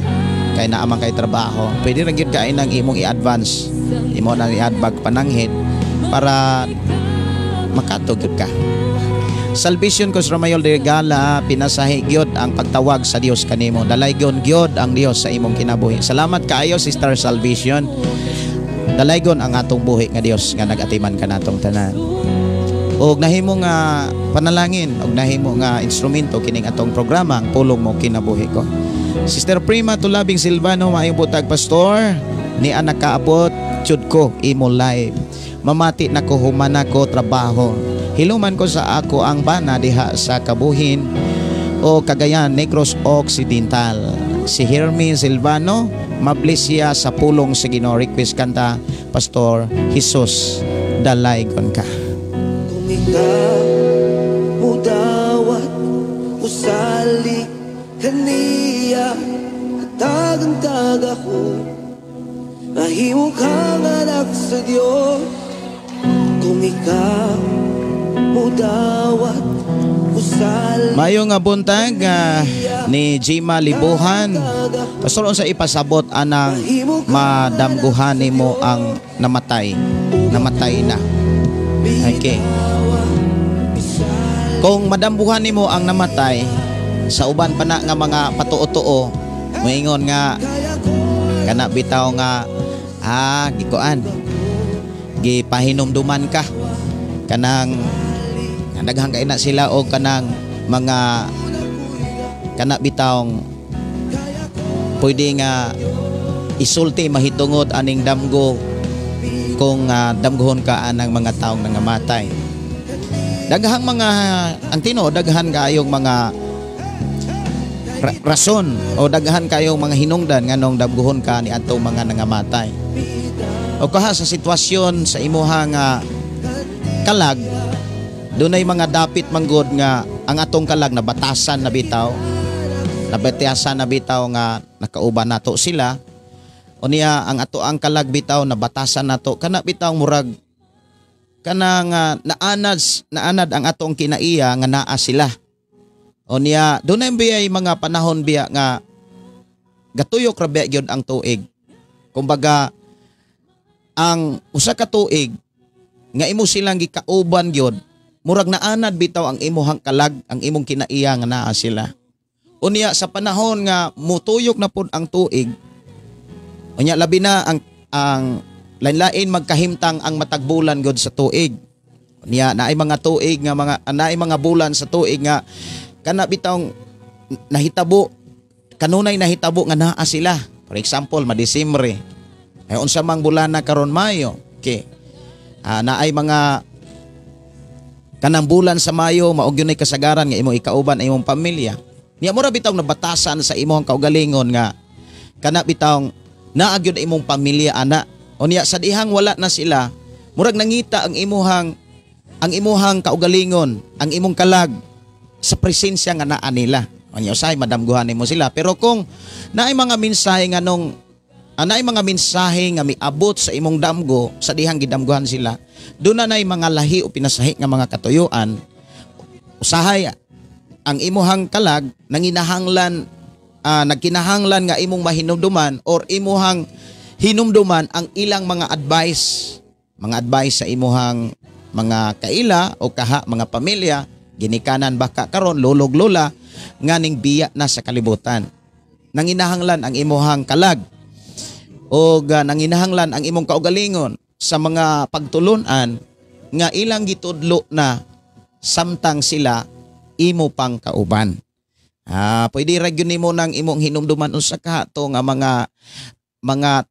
kay naamang kay trabaho. Pwede rin yun kain ng imong i-advance imo nang i-adbag pananghit para makatugyod ka. Salvation Costromayor de Gala, pinasahi gyud ang pagtawag sa Dios kanimo. Dalaygon gyud ang Dios sa imong kinabuhi. Salamat kaayo Sister Salvation. Dalaygon ang atong buhi nga Dios nga nagatiman ka natong tanan. Og nahimo nga panalangin og nahimo nga instrumento kining atong programa ang pulong mo kinabuhi ko. Sister Prima Tulabing Silvano, maayong butag Pastor. Ni anak kaabot jud ko imo live. Mamati na ko humana ko trabaho. Hiluman ko sa ako ang bana diha sa Kabuhin o Cagayan, Negros Occidental. Si Hermin Silvano, mabless siya sa pulong sa Ginoo. Request kanta Pastor Jesus dalaygon ka. Kung ikaw mudawat usali kaniya tagantag ako mahimo kang anak sa Diyos. Kung ikaw mudawat usali. Mayong nga buntag ni Jima Libuhan. Pastor, unsa ipasabot anang madamguhan nimo ang namatay na. Okay. Kung madambuhan nimo ang namatay sa uban pa na nga mga patuo-tuo, moingon nga kana bitaw nga gikuan gipahinumduman ka kanang daghang kay na sila o kanang mga kana bitawng pwede nga isulti mahitungod aning damgo kung damgohon ka anang mga taong nangamatay. Daghang mga antino, daghan kayong mga rason o daghan kayong mga hinungdan nganong damgohon ka ni atong mga nangamatay. O kaha sa sitwasyon sa imuhang kalag, dunay mga dapit manggod nga ang atong kalag na batasan na bitaw, nga nakauban nato sila. O niya ang ato ang kalag bitaw na batasan nato kana bitaw murag kana nga naanad ang atong kinaiya nga naa sila. O niya dunay biyay mga panahon biya nga gatuyok ra biya gyud ang tuig. Kumbaga ang usa ka tuig nga imo silang gikauban gyud murag naanad bitaw ang imuhang kalag, ang imong kinaiya nga naa sila. O niya sa panahon nga mutuyok na pud ang tuig, o niya labi na ang lain-lain magkahimtang ang matagbulan god sa tuig. O niya naay mga tuig nga naay mga bulan sa tuig nga kana bitaw kanunay nahitabo nga naa sila. For example, Madisembre. Ay unsa mang bulana karon Mayo. Okay. Naay mga kanang bulan sa Mayo maog yun ay kasagaran nga imong ikauban ay imong pamilya. Niya mo ra bitaw nabatasan sa imong kaugalingon nga kana bitaw naag yun imong pamilya ana. O niya sa dihang wala na sila, murag nangita ang imuhang kaugalingon, ang imong kalag sa presensya nga naa nila. O niya usay madamguhan nimo sila. Pero kung naay mga mensahe nga naay mga mensahe nga miabot sa imong damgo sa dihang gidamguhan sila, doon na nay mga lahi o pinasahi nga mga katuyuan, usahay ang imuhang kalag nanginahanglan nagkinahanglan nga imong mahinumduman or imuhang hinumduman ang ilang mga advice sa imuhang mga kaila o kaha mga pamilya ginikanan baka karon lulog lola nga ning biya na sa kalibutan. Nanginahanglan ang imuhang kalag o nanginahanglan ang imong kaugalingon sa mga pagtulunan nga ilang gitudlo na samtang sila imo pang kauban. Pwede ragyon nimo nang imong hinumduman unsa ka to nga mga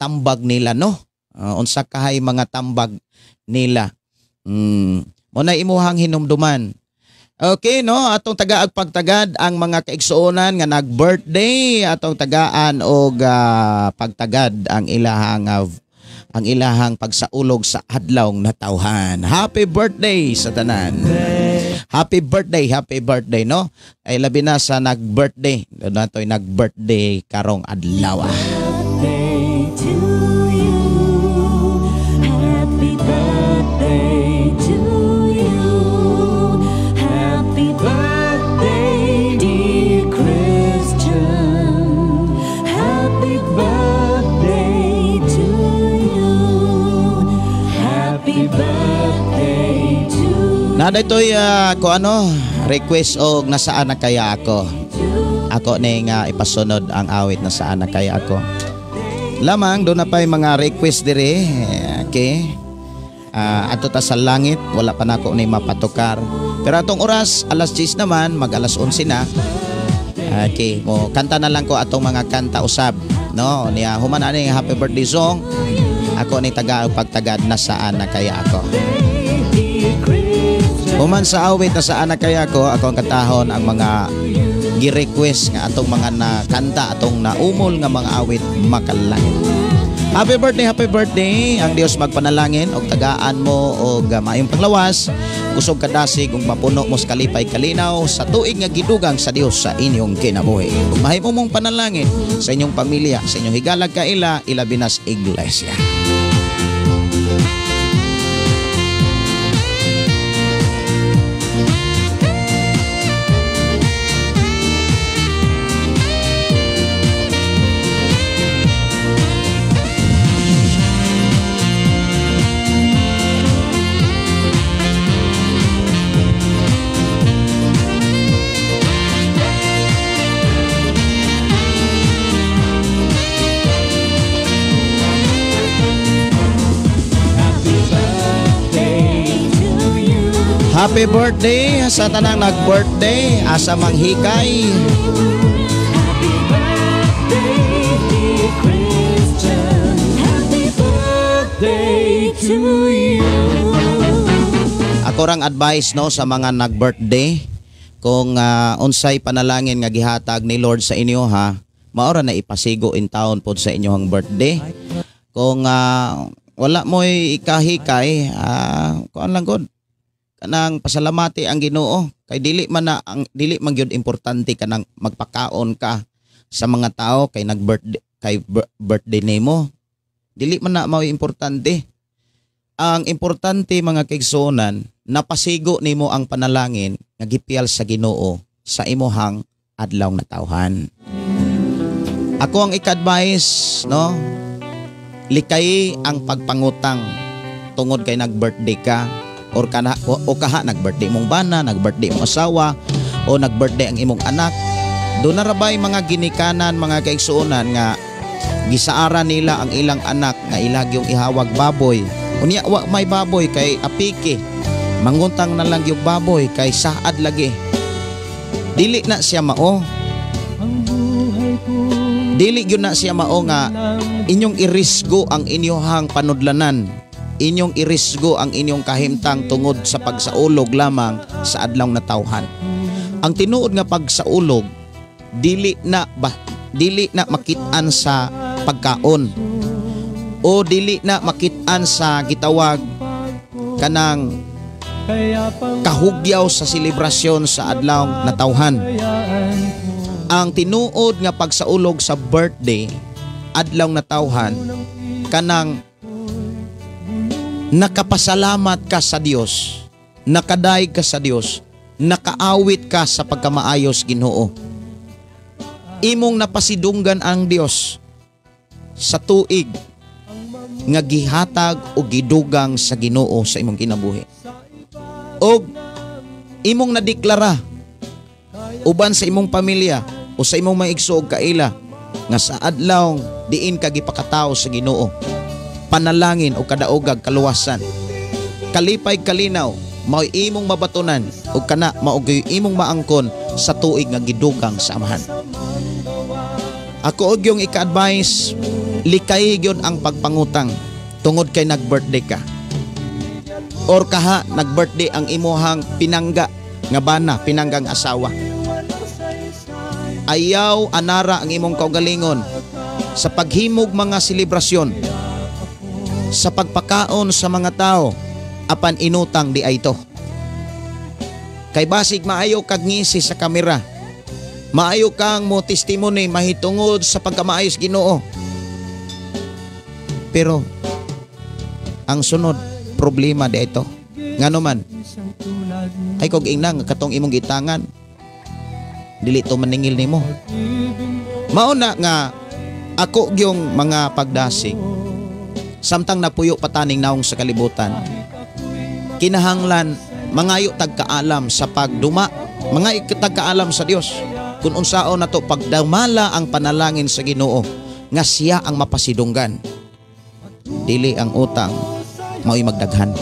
tambag nila no. Unsa kahay mga tambag nila. Mo na imuhang hinumduman. Okay no, atong tagaag pagtagad ang mga kaigsuonan nga nag-birthday, atong tagaan og pagtagad ang ilahang pagsaulog sa adlaw na tawhan. Happy birthday sa tanan. Happy birthday no. Ay labi na sa nag-birthday. Doon natoy nag-birthday karong adlaw. Birthday to you. Happy birthday to you. Happy birthday, dear Christian. Happy birthday to you. Happy birthday to you. Nada ito'y request og nasaan na kaya ako. Ako ning ipasunod ang awit nasaan na kaya ako. Lamang doon na pa yung mga request dire. Okay. Ato ta sa langit, wala pa nako ni mapatukar. Pero atong oras, alas 10 naman, mag alas 11 na. Okay, mo kanta na lang ko atong mga kanta usab, no? Niya human ani happy birthday song. Ako ni taga pagtagad nasaan na kaya ako. Human sa awit nasaan na kaya ako ang katahon ang mga gi-request nga atong mga nakanta atong naumol nga mga awit makalangit. Happy birthday. Ang Dios magpanalangin og tagaan mo og maayong panglawas. Kusog kadasig ug mapuno mo sa kalipay kalinaw sa tuig nga gidugang sa Dios sa inyong kinabuhi. Ug mahimo mong panalangin sa inyong pamilya, sa inyong higalag kaila, ilabinas iglesia. Happy birthday sa tanang nag-birthday, asa manghikay. Happy birthday, dear Christian. Happy birthday to you. Ako rang advice no sa mga nag-birthday, kung unsay panalangin nga gihatag ni Lord sa inyo ha, maora na ipasigo in taon pod sa inyong birthday. Kung wala mo'y ikahikay, kuan lang gud kanang pasalamati ang Ginoo kay dili man gyud importante kanang magpakaon ka sa mga tao kay birthday nimo. Dili man na mao importante. Ang importante mga kaigsuonan, napasigo nimo ang panalangin nga gipiyal sa Ginoo sa imuhang adlaw na tawhan. Ako ang ika-advise no, likay ang pagpangutang tungod kay nag-birthday ka. Or kaha nag-birthday mong bana, nag-birthday mong asawa, o nag-birthday ang imong anak. Doon na rabay mga ginikanan, mga kaigsuonan nga gisaara nila ang ilang anak nga ilag yung ihawag baboy. Unya wa may baboy kay apiki. Manguntang na lang yung baboy kay saad lagi. Dili na siya mao. Dili gyud na siya mao nga inyong irisgo ang inyong panudlanan, inyong irisgo ang inyong kahimtang tungod sa pagsaulog lamang sa adlaw na tawhan. Ang tinuod nga pagsaulog dili na makit-an sa pagkaon o dili na makit-an sa gitawag kanang kahugyaw sa selebrasyon sa adlaw na tawhan. Ang tinuod nga pagsaulog sa birthday, adlaw na tawhan, kanang nakapasalamat ka sa Dios, nakadaig ka sa Dios, nakaawit ka sa pagkamaayos Ginoo. Imong napasidunggan ang Dios sa tuig nga gihatag o gidugang sa Ginoo sa imong kinabuhi. O imong nadeklara uban sa imong pamilya o sa imong mga igsoog kaila nga sa adlaw diin ka gipakatawo sa Ginoo, panalangin o kadaogag kaluwasan, kalipay kalinaw mao imong mabatunan o kana mao imong maangkon sa tuig nga gidugang sa Amahan. Ako og yung ika-advise, likay gyud ang pagpangutang tungod kay nag-birthday ka. Or kaha nag-birthday ang imuhang pinangga nga bana, pinanggang asawa. Ayaw anara ang imong kaugalingon sa paghimog mga selebrasyon, sa pagpakaon sa mga tao apan inutang di ay ito. Kay basig maayo kag ngisi sa kamera, maayo kang mo testimony mahitungod sa pagkamaayos Ginoo. Pero ang sunod problema di ito. Ngano man ay kog ingna katong imong gitangan dili to maningil nimo. Mao na nga ako gyung mga pagdasig samtang napuyo pataning naong sa kalibutan, kinahanglan mangayo tagkaalam sa pagduma, mangayo tagkaalam sa Dios kung unsaon nato pagdamala ang panalangin sa Ginoo nga siya ang mapasidunggan, dili ang utang mao'y magdaghan.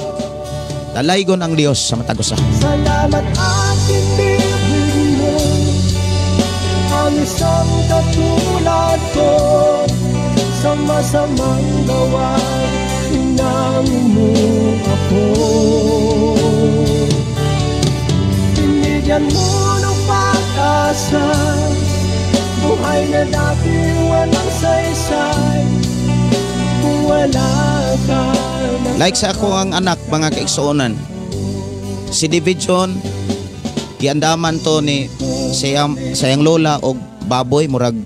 Dalaygon ang Dios sa matag usa. Salamat aking bibig mo, ang isang katulad ko sa masamang gawa, inamin mo ako. Binigyan mo ng pag-asa, buhay na dati walang saysay, kung wala ka. Like sa ako ang anak, mga kaigsuonan, si Division, giandaman to ni sayang lola og baboy, murag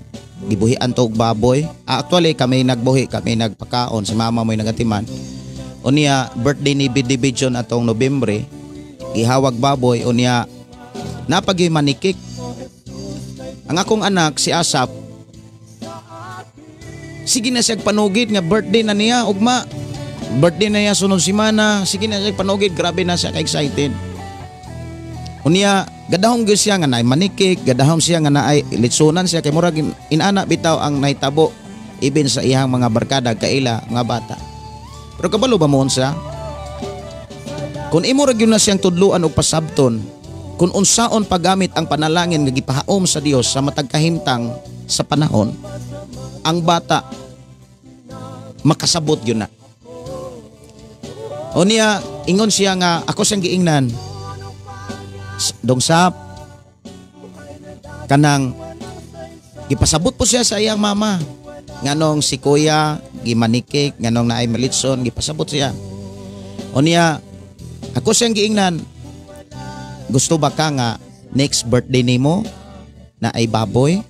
gibuhian to og baboy. Actually kami nagbuhi, kami nagpakaon, si mama mo'y nagatiman. Unya birthday ni Division atong Nobyembre, gihawag baboy, unya napagyoy manikik. Ang akong anak si Asap, sige na siya panugid nga birthday na niya, ugma birthday na niya sunod semana, sige na siya panugid, grabe na siya ka-excited. Unya gadahom gyud siya nga naay manikik, gadahom siya nga naay litsunan siya kay murag inana bitaw ang nahitabo even sa iyang mga barkada kaila mga bata. Pero kabalo ba mo unsa? Kung imo ra gyud na siyang tudluan og pasabton, kung unsaon paggamit ang panalangin nga gipahaom sa Dios sa matag kahimtang sa panahon, ang bata makasabot yun na. O niya, ingon siya nga, ako siyang giingnan, dongsap, kanang, gipasabot po siya sa iyang mama. Nganong si kuya, gimanikik, nganong naay malitson, gipasabot siya. O niya, ako siyang giingnan, gusto ba ka nga next birthday nimo na ay baboy?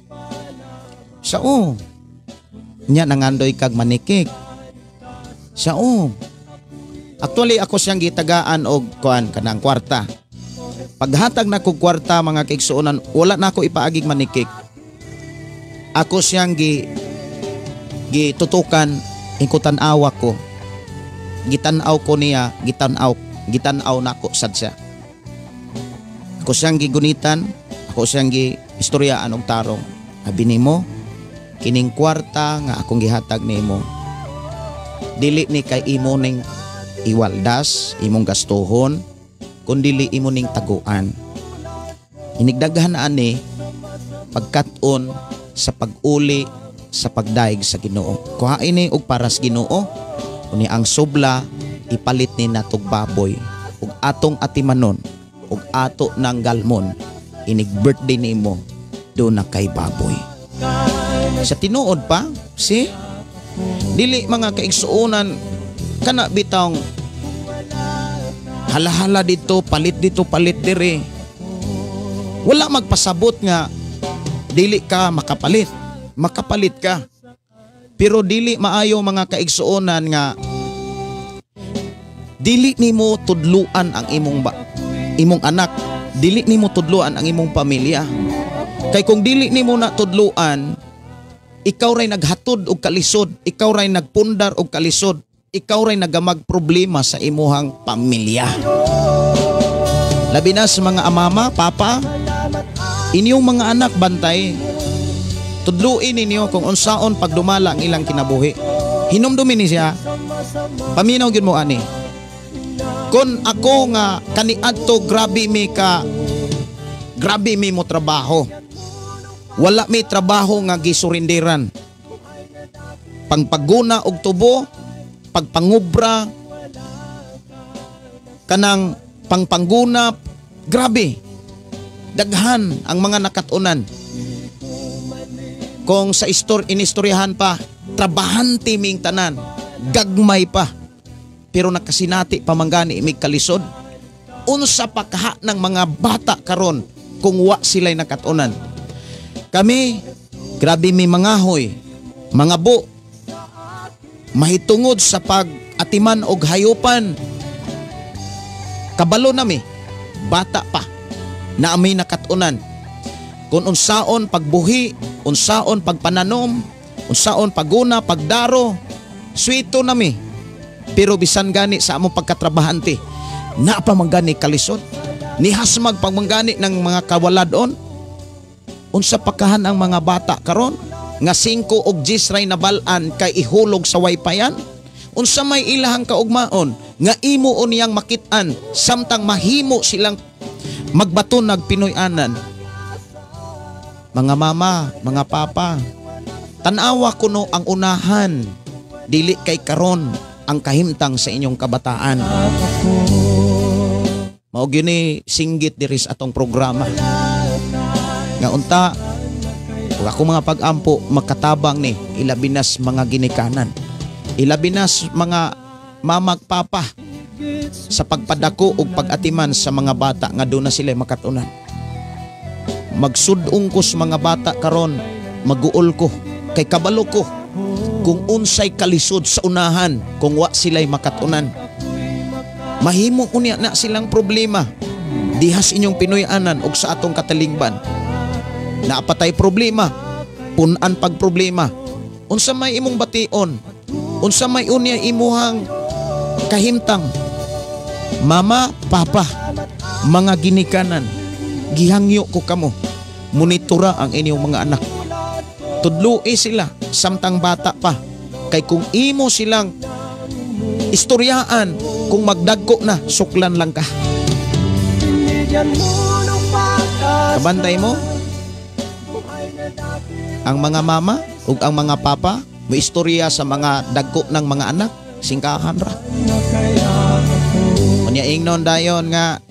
Siya, oh. Nya nangandoy kag manikik. Siya, oh. Actually ako siyang gitagaan og kuan kanang kwarta. Paghatag na kog kwarta mga kaigsuonan, wala na ako ipaagig manikik. Ako siyang gitutukan ingkutan awa ko. Gitanaw ko niya, gitanaw nako sad siya. Ako siyang gigunitan, ako siyang giistoryaan og tarong. Abi nimo, kining kwarta nga akong gihatag nimo, dili ni kay imo ning iwaldas, imong gastuhon, kundili imo ning taguan. Inigdaghan ani pagkat-on sa pag-uli sa pagdaig sa Ginoo. Kuhain ni og para sa Ginoo, unya ang sobla ipalit ni natog baboy ug atong atimanon ug ato nang galmon inig birthday nimo do na kay baboy. Sa tinuod pa, dili mga kaigsuonan kana bitong halahala dito, palit diri. Wala magpasabot nga dili ka makapalit. Makapalit ka. Pero dili maayo mga kaigsuonan nga dili nimo tudluan ang imong anak, dili nimo tudluan ang imong pamilya. Kay kung dili nimo na tudluan, ikaw ray naghatod og kalisod, ikaw ray nagpundar og kalisod, ikaw ray nagamag problema sa imuhang pamilya. Labi na sa mga amama, papa, inyong mga anak bantay, tudluin ninyo kung unsaon pagdumala ang ilang kinabuhi. Hinumdumi ni siya, paminaw gyud mo ani. Kung ako nga kaniadto grabe mi mo trabaho. Wala may trabaho nga gisurindiran. Pangpaguna og tubo, pagpangubra, kanang pangpangguna, grabe. Daghan ang mga nakatunan. Kung sa inistoryahan pa, trabahante ming tanan, gagmay pa. Pero nakasinati pamanggani imig kalisod. Unsa pa kaha ng mga bata karon kung wa sila'y nakatunan. Kami, grabe may mangahoy, mga bu, mahitungod sa pag-atiman og hayupan. Kabalo nami, bata pa, na amay nakatunan. Kung unsaon pagbuhi, unsaon pagpananom, unsaon paguna, pagdaro, swito nami. Pero bisan gani sa among pagkatrabahante, na pa manggani kalisod, nihasmag pagmanggani ng mga kawaladon. Unsa pakahan ang mga bata karon nga 5 og 10 ray nabalan kay ihulog sa wifi-an? Unsa may ilahang kaugmaon nga imo uniyang makit-an samtang mahimo silang magbaton nagpinoy-anan? Mga mama, mga papa, tanawa kuno ang unahan, dili kay karon ang kahimtang sa inyong kabataan. Mao gini singgit diri sa atong programa. Nga unta, ug ako mga pag-ampo makatabang ni ilabinas mga ginikanan, ilabinas mga mamagpapa sa pagpadako ug pag-atiman sa mga bata nga doon na sila makatunan. Magsudong ko sa mga bata karon, maguol ko kay kabalo ko kung unsay kalisod sa unahan kung wa sila'y makatunan. Mahimo unya na silang problema dihas inyong pinoy-anan og sa atong katalingban. Naapatay problema, punan pag problema. Unsa may imong bation, unsa may unya imuhang kahimtang. Mama, papa, mga ginikanan, gihangyo ko kamo, monitora ang inyong mga anak. Tudloi sila samtang bata pa. Kay kung imo silang istoryaan, kung magdagko na, suklan lang ka. Kabantay mo ang mga mama ug ang mga papa, may istorya sa mga dagko ng mga anak, singkahan ra. Unya ingnon dayon nga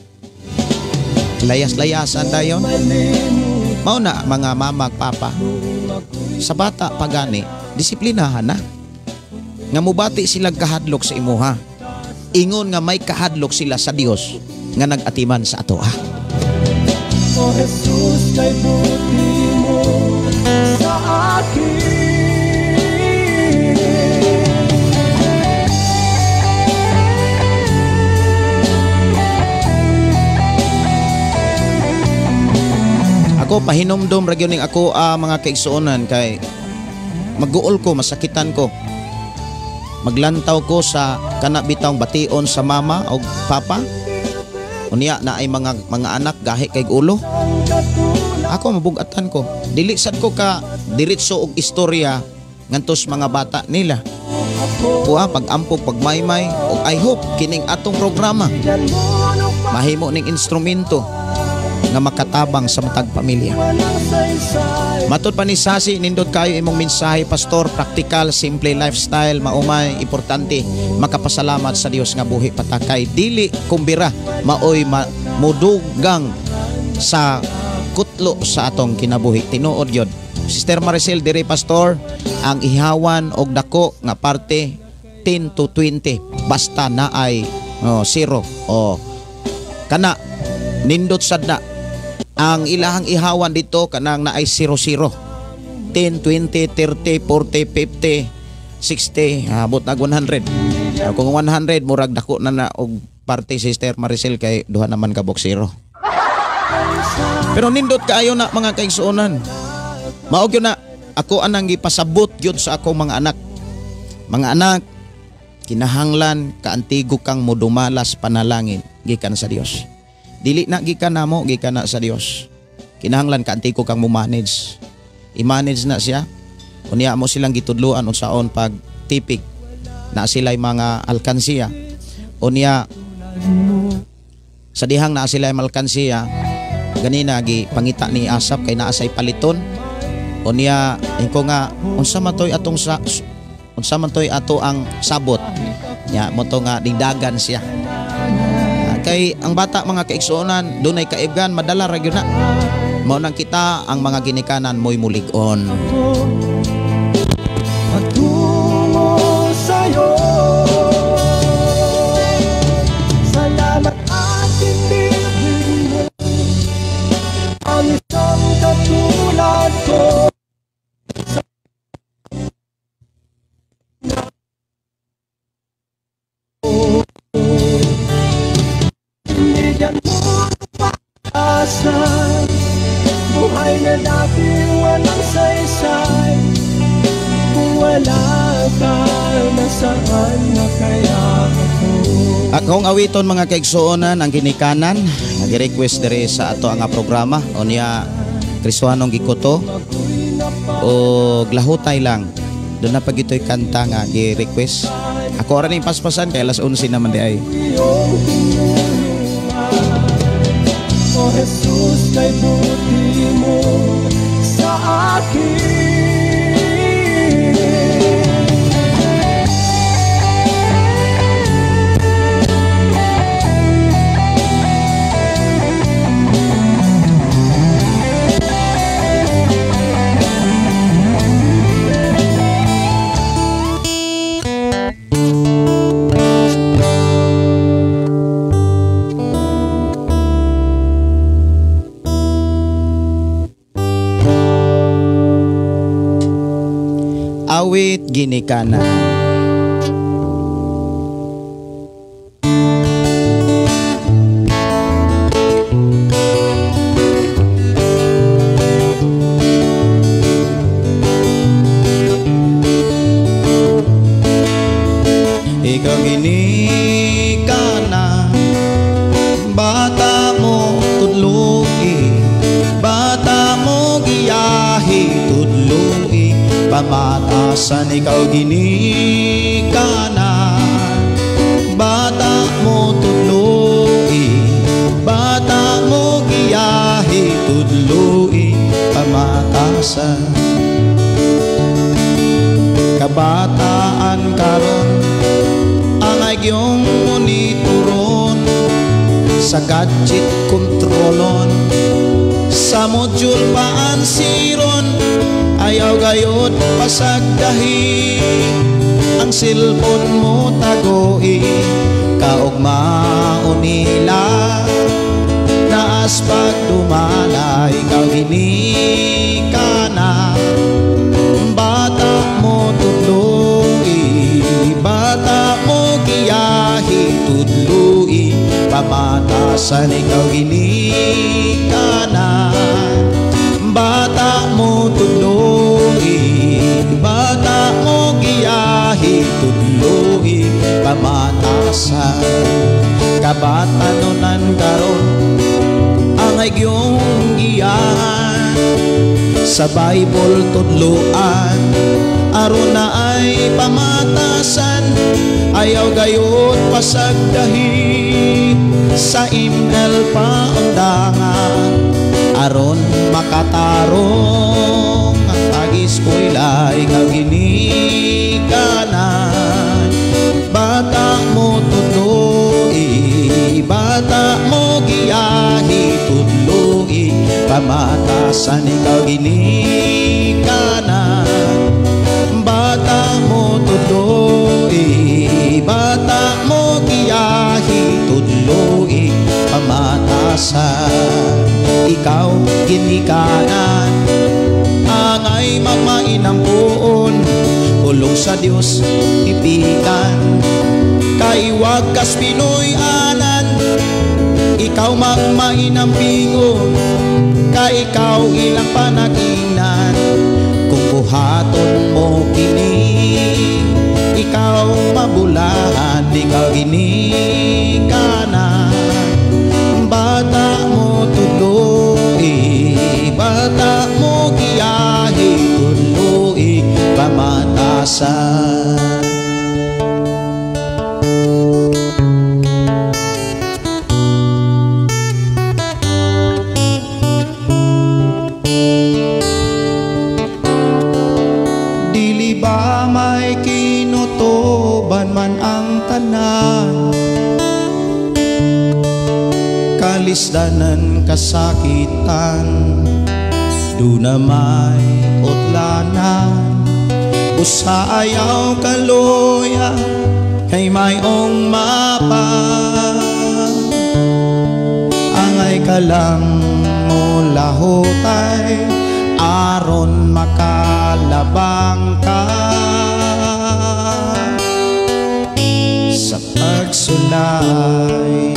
layas-layasan dayon. Mao na mga mama ug papa. Sa bata pagani, disiplinahan na. Nga mubati sila kahadlok sa imuha. Ingon nga may kahadlok sila sa Dios nga nag-atiman sa ato ha. O Jesus, kay buti mo sa akin. Ako pahinomdom ra gyud ning ako mga kaigsuonan kay maguol ko, masakitan ko. Maglantaw ko sa kana bitawng bation sa mama o papa. Unya na ay mga anak gahi kay ulo. Ako mabugatan ko. Dili sad ko ka diretso og istorya ngantos mga bata nila. Kuha pag-ampog pagmaymay og I hope kining atong programa mahimo ning instrumento nga makatabang sa matag pamilya. Matod pa ni Sasi, nindot kayo imong mensahe, Pastor. Practical, simple lifestyle, maumay, importante. Makapasalamat sa Dios nga buhi patakay. Dili kumbira, maoy mudugang sa kutlo sa atong kinabuhi. Tinuod yun. Sister Maricel, dire Pastor, ang ihawan og dako nga parte 10 to 20. Basta na ay 0. Kana, nindot sad na. Ang ilahang ihawan dito kanang na ay 00. 10, 20, 30, 40, 50, 60, abot na 100. Kung 100, murag dako na og parte, Sister Maricel, kay duha naman kabok 0. Pero nindot kaayo na mga kaigsuonan. Mao gyud na ako anang gipasabot gyud sa akong mga anak. Mga anak, kinahanglan kaantigo kang modumalas panalangin gikan sa Dios. Dili na gikan namo, gikan na sa Dios. Kinahanglan kaantigo kang mo-manage. I-manage na siya. Unya mo silang gitudloan unsaon pag tipik na sila'y mga alkansiya. Unya sa dihang na sila'y malkansiya, ganina gi pangita ni Asap kay naa say paliton. Unya ingko nga unsa man toy atong unsa man toy ato ang sabot. Nya mo to nga dingdagan siya. Kay ang bata mga kaigsuonan dunay kaibgan madala ra gyud na. Mao nang kita ang mga ginikanan mo'y mulig-on. Patungo sa'yo, salamat at tinibig mo ang isang katulad ko. Binigyan mo pag-asa, buhay na dati walang saysay. Kung wala ka, nasaan na kaya ako? Akong awiton mga kaigsuonan ang ginikanan, nag-request diri sa ato ang programa. Unya Kristohanong gikuto o glahutay lang. Doon na pag ito'y kanta nga gi-request. Ako rin yung paspasan kay alas 11 naman di ay. O Jesus, kay buti mo sa akin. Awit ginikanan. Ikaw ginikanan, bata mo tudloi, bata mo giyahi tudloi, pamatasan ikaw ginikanan, bata mo tudloi, bata mo giyahi tudloi, pamatasan. Kabataan karon ang agyong monitoron, sa gadget kontrolon, sa module paansiron, ayaw gayod pasagdahi, ang cellphone mo tagoi, kaugmaon nila, naas pagdumala, ikaw ginikana, bata mo tudloi, bata mo giyahi tudloi, pamatasan ikaw ginikana, bata mo tudloi, bata mo giyahi tudloi, pamatasan. Kabatanunan karon ang agyong giyahan, sa Bible tudloan, aron na ay pamatasan, ayaw gayot pasagdahi, sa email paundangan, aron makatarong eskwela ikaw ginikanan. Bata mo tudloi, bata mo giyahi tudloi, pamatasan ikaw ginikanan. Bata mo tudloi, bata mo giyahi tudloi, pamatasan ikaw ginikanan. Angay magmainang buon, ulong sa Dios ipikan. Kay wagas Pinoy anan, ikaw magmainang bingon. Kay ikaw ilang panaginan, kung buhaton mo kini, ikaw mabulahan, ikaw ginikanan. Bata mo tudloi, bata mo giyahi tudloi, pamatasan. Dili ba may kinutuban man ang tanan, kalisdanan kasakitan, duna may utlanan. Usayaw kaluya kay mayong mapa, angay ka lang mo lahutay aron makalabang ka sa pagsulay.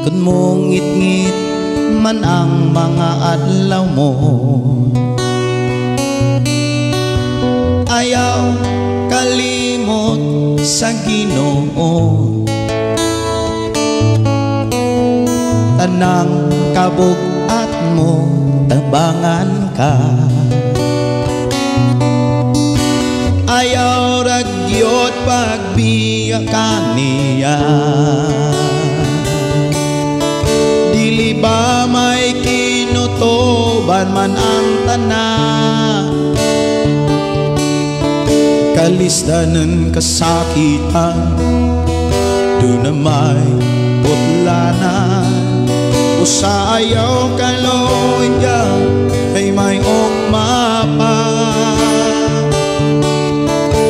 Kun mong ngit-ngit man ang mga adlaw mo, ayaw kalimot sa Ginoo. Tanang kabugat mo tabangan ka, ayaw ragyot pagbiyakan niya. Dili ba may kinutuban man ang tanan, kalisdanan kasakitan, doon na may utlanan. Usayaw kaloya ay mayong mapa,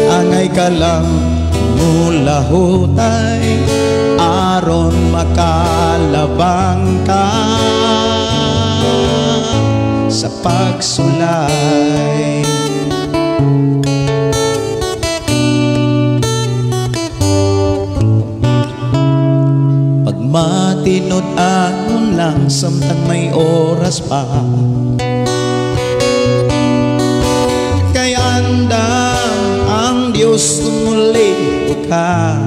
angay ka lang mula hutay aron makalabang ka sa pagsulay. Matinod-anon lang samtang may oras pa, kay andam ang Diyos muli ka.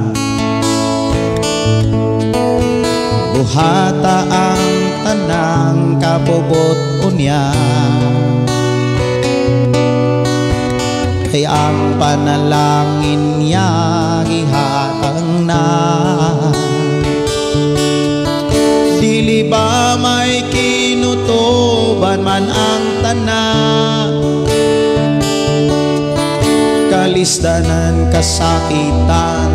Buhata ang tanang kabubot unya, kay ang panalangin niya gihatang na. Dili ba may kinutuban man ang tanan, kalisdanan kasakitan,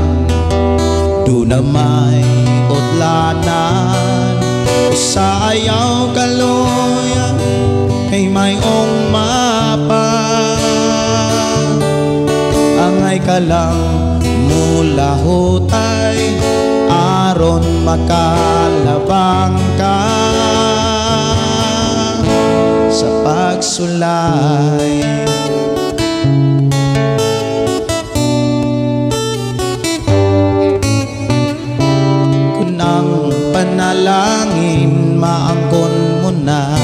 doon na may utlanan. Usayaw kaluya kay mayong mapa, angay ka lang mula hutay aron makalabang ka sa pagsulay. Kung ang panalangin maangkon mo na,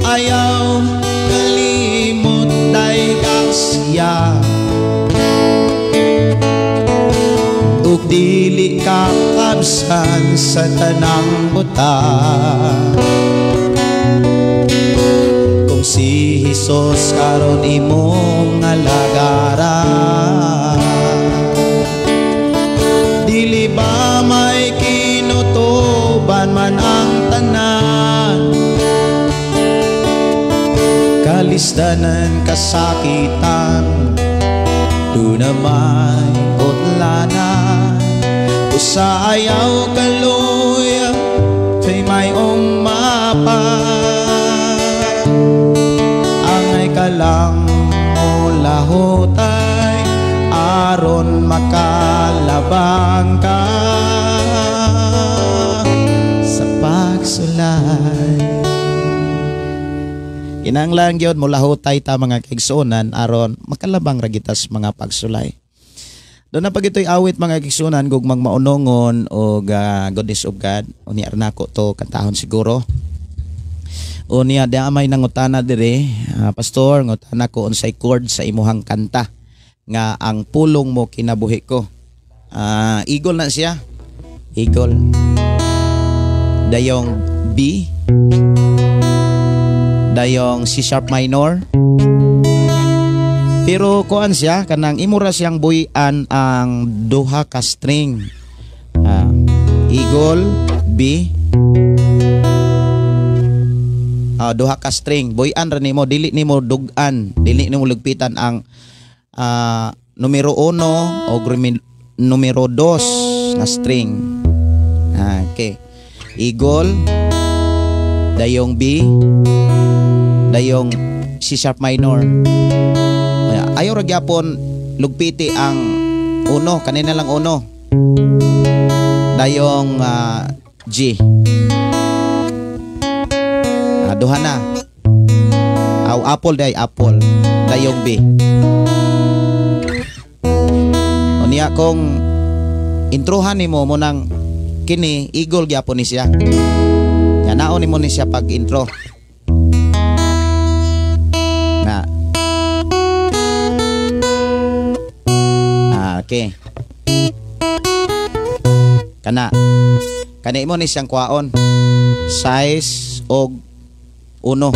ayaw kalimot day kasya, ug dili ka kabsan sa tanang buta. Kung si Hesus karon imong alagaran, dili ba man ang tanan, kalistanan kasakitan, dunamay kotlanan, usayaw kaluya, kay mayong mapa, angay ka lang o lahotay, aron makalabang ka sa pagsulay. Kinahanglan gyud mo lahotay ta mga kaigsuonan aron makalabang ra gitas mga pagsulay. Doon na pag ito'y awit mga kaigsuonan gugmang maunongon o goodness of God. Unya ra nako to kantahon siguro. Unya da may nangutana dire, pastor, ngutana ko unsay chord sa imuhang kanta nga ang pulong mo kinabuhi ko. Eagle na siya. Eagle. Dayong B, dayong C sharp minor. Pero kuan siya kanang imura siyang buy-an ang duha ka string. Eagle, B, duha ka string. Buy-an ra nimo, dili nimo dugan, dili nimo lugpitan ang numero 1 o numero 2 na string. Okay. Eagle, dayong B, dayong C sharp minor. Ayaw ra gyapon lugpiti ang 1, kanina lang 1. Dayong G. Duha na. Apple day apple. Dayong B. Unya kung introhan nimo mo nang kini eagle gyapon ni siya. Ya naon nimo ni siya pag intro. Na. Okay. Kana imo ni siyang kwaon. Size og 1.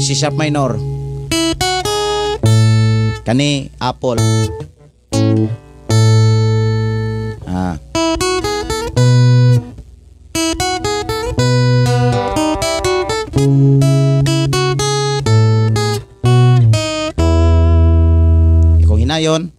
C sharp minor. Kani apple. Kung hinayon,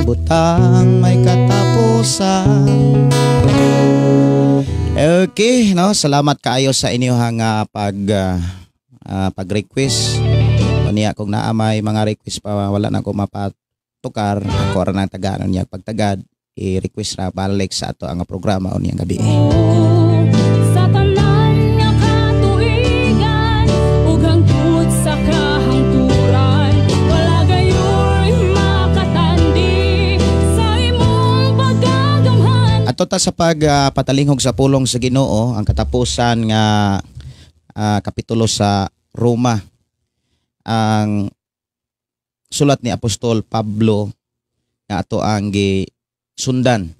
butang may katapusan. Okay, no, salamat kaayo sa inyong pag-request. Unya kung naa may mga request pa wala na ko mapatukar, ako ra nang taganon niya pagtagad i-request ra balik sa ato ang programa unyang gabi. Sa tanan nga katuigan ug hangtod sa kahangturan, wala gayoy makatandi sa imong pagkagamhan. Ato ta sa pagpatalinghog sa pulong sa Ginoo ang katapusan nga kapitulo sa Roma, ang sulat ni Apostol Pablo nga ato ang gisundan.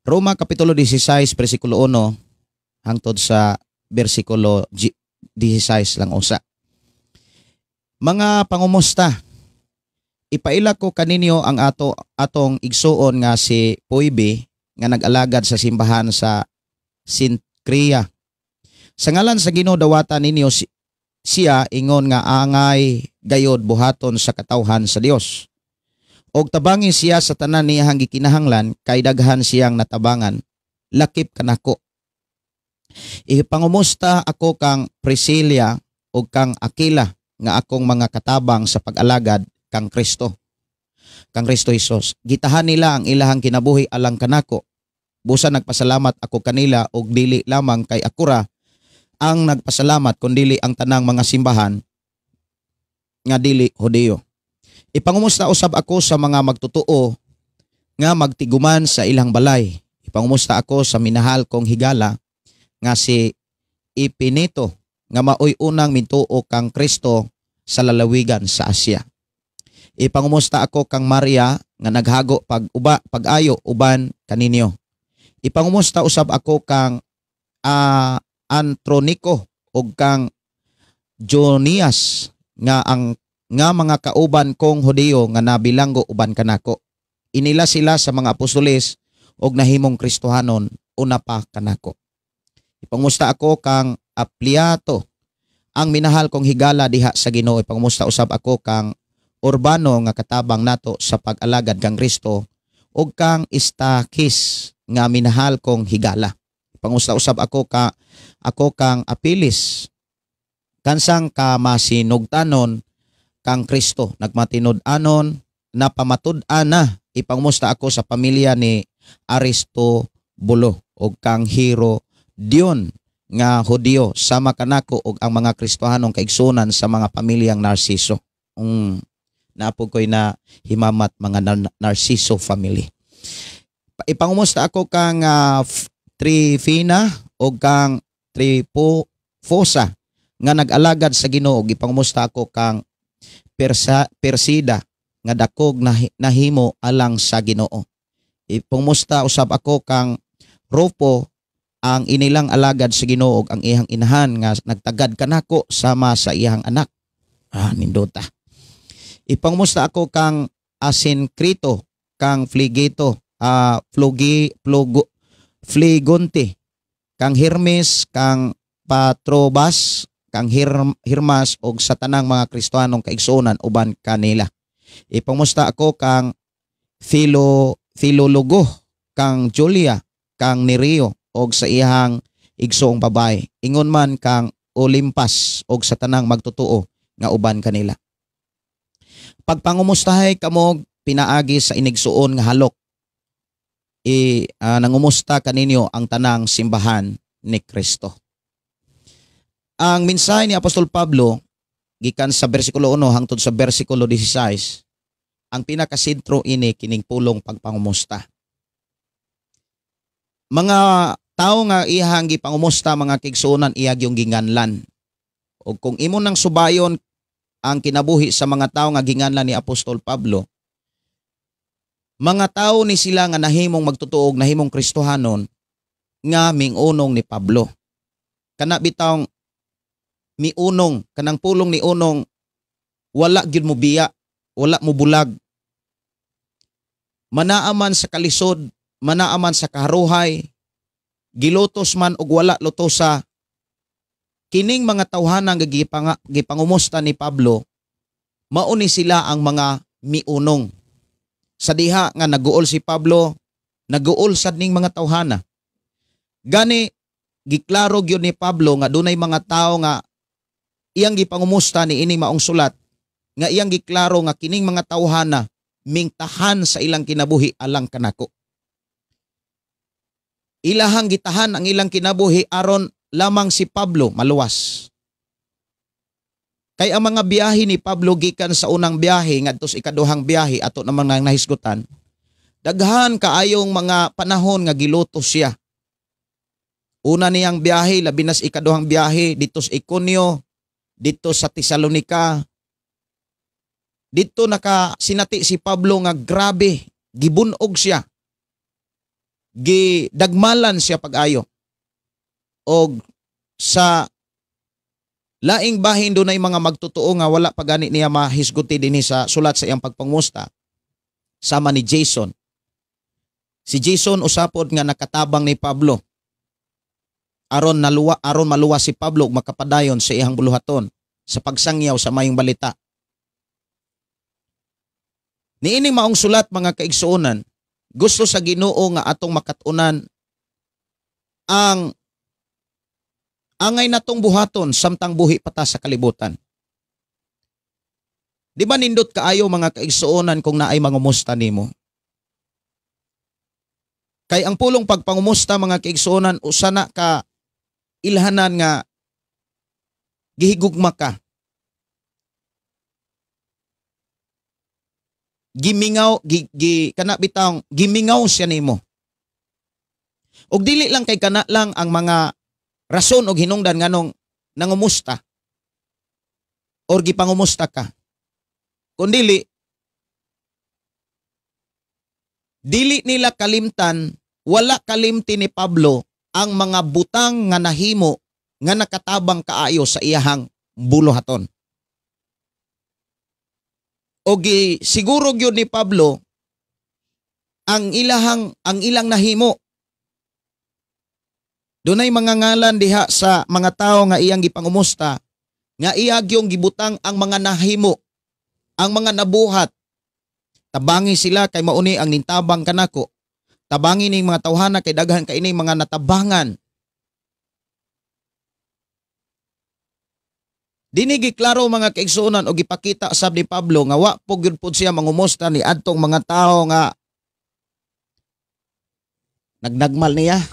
Roma kapitulo 16 bersikulo 1 hangtod sa bersikulo 16 lang usa. Mga pangumusta, ipaila ko kaninyo ang atong igsuon nga si Poibe nga nag-alagad sa simbahan sa Sincrea. Sa ngalan sa Ginoo dawatan ninyo siya ingon nga angay gayod buhaton sa katawhan sa Dios. Og tabangin siya sa tanan niyang gikinahanglan kay daghan siyang natabangan. Lakip kanako. Ipangumusta ako kang Priscilla o kang Aquila nga akong mga katabang sa pag-alagad kang Kristo. Kang Kristo Jesus. Gitahan nila ang ilahang kinabuhi alang kanako. Busa nagpasalamat ako kanila og dili lamang kay akura ang nagpasalamat kundi ang tanang mga simbahan nga dili Hudiyo. Ipangumusta usab ako sa mga magtutuo nga magtiguman sa ilang balay. Ipangumusta ako sa minahal kong higala nga si Ipinito nga maoy unang mintuo kang Kristo sa lalawigan sa Asya. Ipangumusta ako kang Maria nga naghago pag-ayo uban kaninyo. Ipangumusta usab ako kang Andronico ug kang Jonias nga mga kauban kong Hudiyo nga nabilanggo uban kanako. Inila sila sa mga apostoles og nahimong Kristohanon una pa kanako. Ipangumusta ako kang Apliato, ang minahal kong higala diha sa Ginoo. Ipangumusta usab ako kang Urbano nga katabang nato sa pag-alagad kang Kristo ug kang Istakis nga minahal kong higala. Ipangumusta usab ako kang Apilis, kansang ka masinugtanon kang Kristo, nagmatinud-anon na pamatud-an na. Ipangumusta ako sa pamilya ni Aristobulo ug kang Hiro Dion nga Hudiyo, sama kanako ug ang mga Kristohanong kaigsunan sa mga pamilyang Narciso. Naapod ko'y na himamat mga Narciso family. Ipangumusta ako kang Trifina ug kang Trifosa nga nag-alagad sa Ginoo. Ipangumusta ako kang Persida nga dakog nahimo alang sa Ginoo. Ipangumusta usab ako kang Rufo, ang inilang alagad sa Ginoo ug ang iyang inahan nga nagtagad kanako sama sa iyang anak. Nindota. Ipangumusta ako kang Asincrito, kang Flegonte, kang Hermes, kang Patrobas, kang Hermas og sa tanang mga Kristohanong kaigsunan uban kanila. Ipangumusta ako kang Filologo, kang Julia, kang Nereo og sa iyang igsoong babae. Ingon man kang Olimpas og sa tanang magtotoo nga uban kanila. Pagpangumustahay kamo pinaagi sa inigsuon nga halok. Nangumusta kaninyo ang tanang simbahan ni Kristo. Ang mensahe ni Apostol Pablo gikan sa bersikulo 1 hangtod sa bersikulo 16, ang pinakasentro ini kining pulong pagpangumusta. Mga tao nga ihang gipangumusta mga kigsuonan iyag yung ginganlan. O kung imo nang subayon ang kinabuhi sa mga tao nga ginganlan ni Apostol Pablo, mga tao ni sila nga nahimong magtutuog, nahimong Kristohanon nga mingunong ni Pablo. Kana bitawng miunong, kanang pulong ni unong wala gyud mo biya, wala mo bulag. Manaaman sa kalisod, manaaman sa kaharuhay, gilutos man og wala lutosa. Kining mga tawhanang gipangumusta ni Pablo, mauni sila ang mga miunong. Sa diha nga naguol si Pablo, naguol sad ning mga tawhana. Gani giklaro gyud ni Pablo nga dunay mga tao nga iyang gipangumusta ni ini maong sulat nga iyang giklaro nga kining mga tawhana mingtahan sa ilang kinabuhi alang kanako. Ilahang gitahan ang ilang kinabuhi aron lamang si Pablo maluwas. Kay ang mga biyahe ni Pablo gikan sa unang biyahe ngadto sa ikaduhang biyahe ato namang nahisgutan, daghan kaayong mga panahon nga gilutos siya. Una niyang biyahe, labi na sa ikaduhang biyahe dito sa Iconio, dito sa Tesalonica. Dito nakasinati si Pablo nga grabe, gibunog siya. Gidagmalan siya pag-ayo. Og sa laing bahin dunay mga magtotoo nga wala pa gani niya mahisguti dinhi sa sulat sa iyang pagpangumusta. Sama ni Jason. Si Jason usapod nga nakatabang ni Pablo. Aron maluwa si Pablo ug makapadayon sa iyang buluhaton sa pagsangyaw sa mayong balita. Niining maong sulat mga kaigsuonan, gusto sa Ginoo nga atong makatunan ang angay natong buhaton samtang buhi pata sa kalibutan. Di ba nindot kaayo mga kaigsuonan kung naay mangumusta nimo? Kay ang pulong pagpangumusta mga kaigsuonan usana ka ilhanan nga gihigugma ka. gimingaw kana bitang gimingaw siya nimo. Og dili lang kay kana lang ang mga rason og hinungdan nganong nangumusta or gipangumusta ka. Kundi dili nila kalimtan, wala kalimti ni Pablo ang mga butang nga nahimo nga nakatabang kaayo sa iyahang buluhaton. O siguro gyud ni Pablo ang ilang nahimo. Dunay mga ngalan diha sa mga tao nga iyang gipangumusta nga iya gyung gibutang ang mga nahimo, ang mga nabuhat. Tabangi sila kay mauni ang nintabang kanako. Tabangi ning mga tawhana kay daghan kay ining mga natabangan. Dini giklaro mga kaigsuonan o gipakita sab ni Pablo nga wa po gyud pud siya mangumusta ni adtong mga tao nga nagdagmal niya.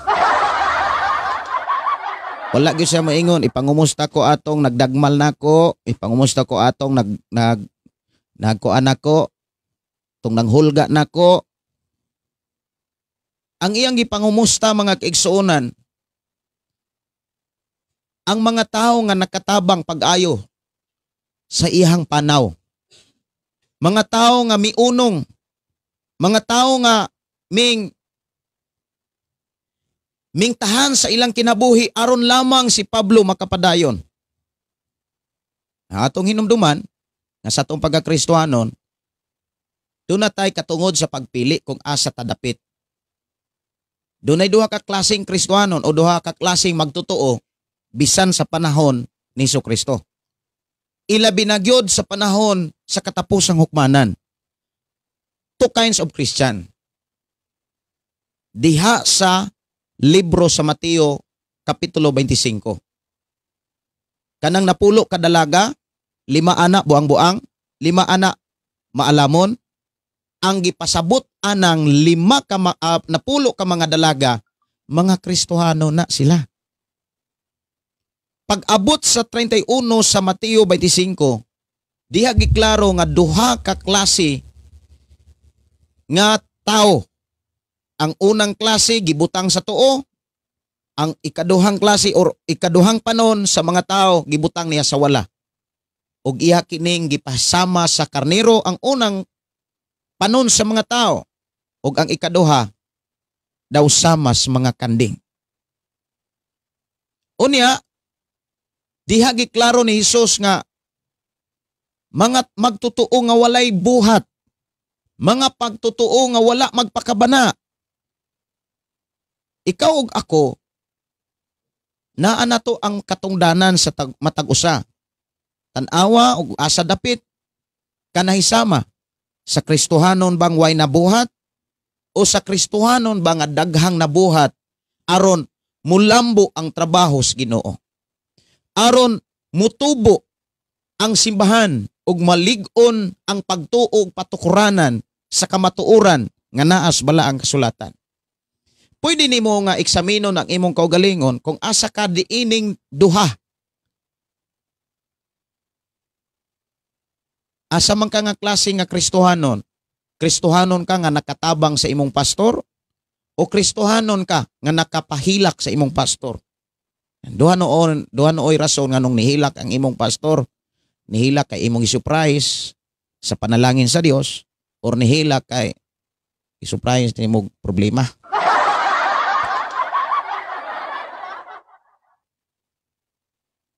Wala gyud siya moingon ipangumusta ko atong nagdagmal nako, ipangumusta ko atong nagkuan nako, tong nanghulga nako. Ang iyang gipangumusta mga kaigsuonan ang mga tao nga nakatabang pag-ayo sa iyang panaw. Mga tao nga miunong, mga tao nga ming tahan sa ilang kinabuhi aron lamang si Pablo makapadayon. Atong hinumduman nga sa atong pagkakristohanon, doon na tayo katungod sa pagpili kung asa tadapit. Doon ay duha ka klaseng Kristohanon o duha ka klaseng magtotoo bisan sa panahon ni Jesucristo. Ilabi na gyud sa panahon sa katapusang hukmanan. Two kinds of Christian. Diha sa libro sa Mateo kapitulo 25. Kanang napulo ka dalaga, 5 anak buang-buang, 5 anak maalamon, ang gipasabot anang napulo ka mga dalaga, mga Kristohano na sila. Pag-abot sa 31 sa Mateo 25, diha giklaro nga duha ka klase nga tao. Ang unang klase gibutang sa tuo, ang ikaduhang klase or ikaduhang panon sa mga tao gibutang niya sa wala. Ug iya kining gipasama sa karnero ang unang panon sa mga tao ug ang ikaduha daw sama sa mga kanding. Unya diha giklaro ni Hesus nga mga magtutuo nga walay buhat, mga pagtutuo nga wala magpakabana. Ikaw ug ako, naa na to ang katungdanan sa matag-usa. Tanawa ug asa dapit kanahisama sa Kristohanon bang way nabuhat o sa Kristohanon bang daghang nabuhat aron mulambo ang trabaho sa Ginoo. Aron mutubo ang simbahan ug malig-on ang pagtuo patukuranan sa kamatuoran nga naas bala ang kasulatan. Pwede nimo nga eksamino ang imong kaugalingon kung asa ka diining duha. Asa man ka nga klase nga Kristohanon? Kristohanon ka nga nakatabang sa imong pastor o Kristohanon ka nga nakapahilak sa imong pastor? Duha nooy rason nga nung nihilak ang imong pastor, nihilak kay imong i-surprise sa panalangin sa Dios or nihilak kay i-surprise ni imong problema.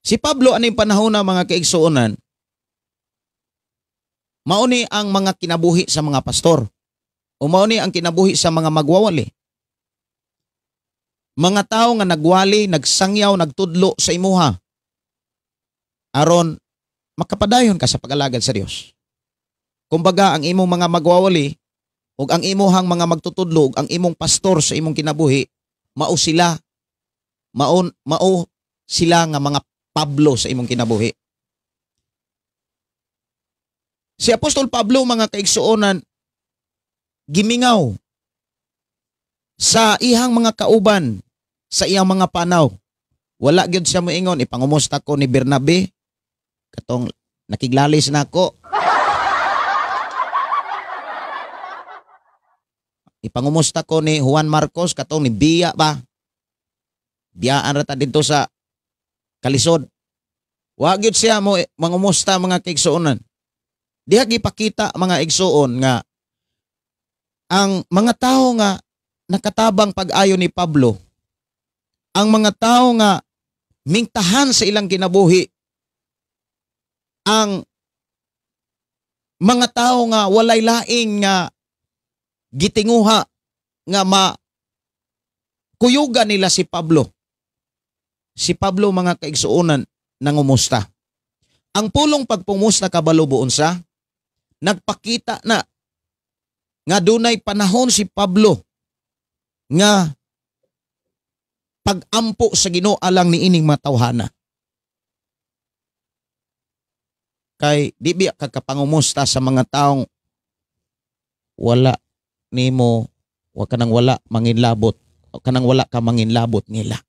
Si Pablo aning panahon na mga kaigsuonan, mauni ang mga kinabuhi sa mga pastor o mauni ang kinabuhi sa mga magwawali. Mga tao nga nagwali, nagsangyaw, nagtudlo sa imuha aron makapadayon ka sa pag-alagad sa Dios. Kumbaga ang imong mga magwawali ug ang imuhang mga magtutudlo ug ang imong pastor sa imong kinabuhi mao sila nga mga Pablo sa imong kinabuhi. Si Apostol Pablo mga kaigsuonan gimingaw sa ihang mga kauban sa iyang mga panaw. Wala gyud siya moingon ipangumusta ko ni Bernabe katong nakiglalis na ako. ipangumusta ko ni Juan Marcos katong ni Biya ba. Biyaan ra ta dito sa kalisod. Wa gyud siya mo mangumusta mga kaigsuonan. Diha gipakita mga igsuon nga ang mga tao nga nakatabang pag-ayo ni Pablo, ang mga tao nga mingtahan sa ilang kinabuhi, ang mga tao nga walay laing nga gitinguha nga kuyugan nila si Pablo. Si Pablo mga kaigsuonan nangumusta. Ang pulong pagpumusta kabalo buon sa nagpakita na nga dunay panahon si Pablo nga pag-ampo sa Ginoo alang niining matawhana. Kay di biya kakapangumusta sa mga taong wala nimo, wa kanang wala manginlabot, o kanang wala ka manginlabot nila.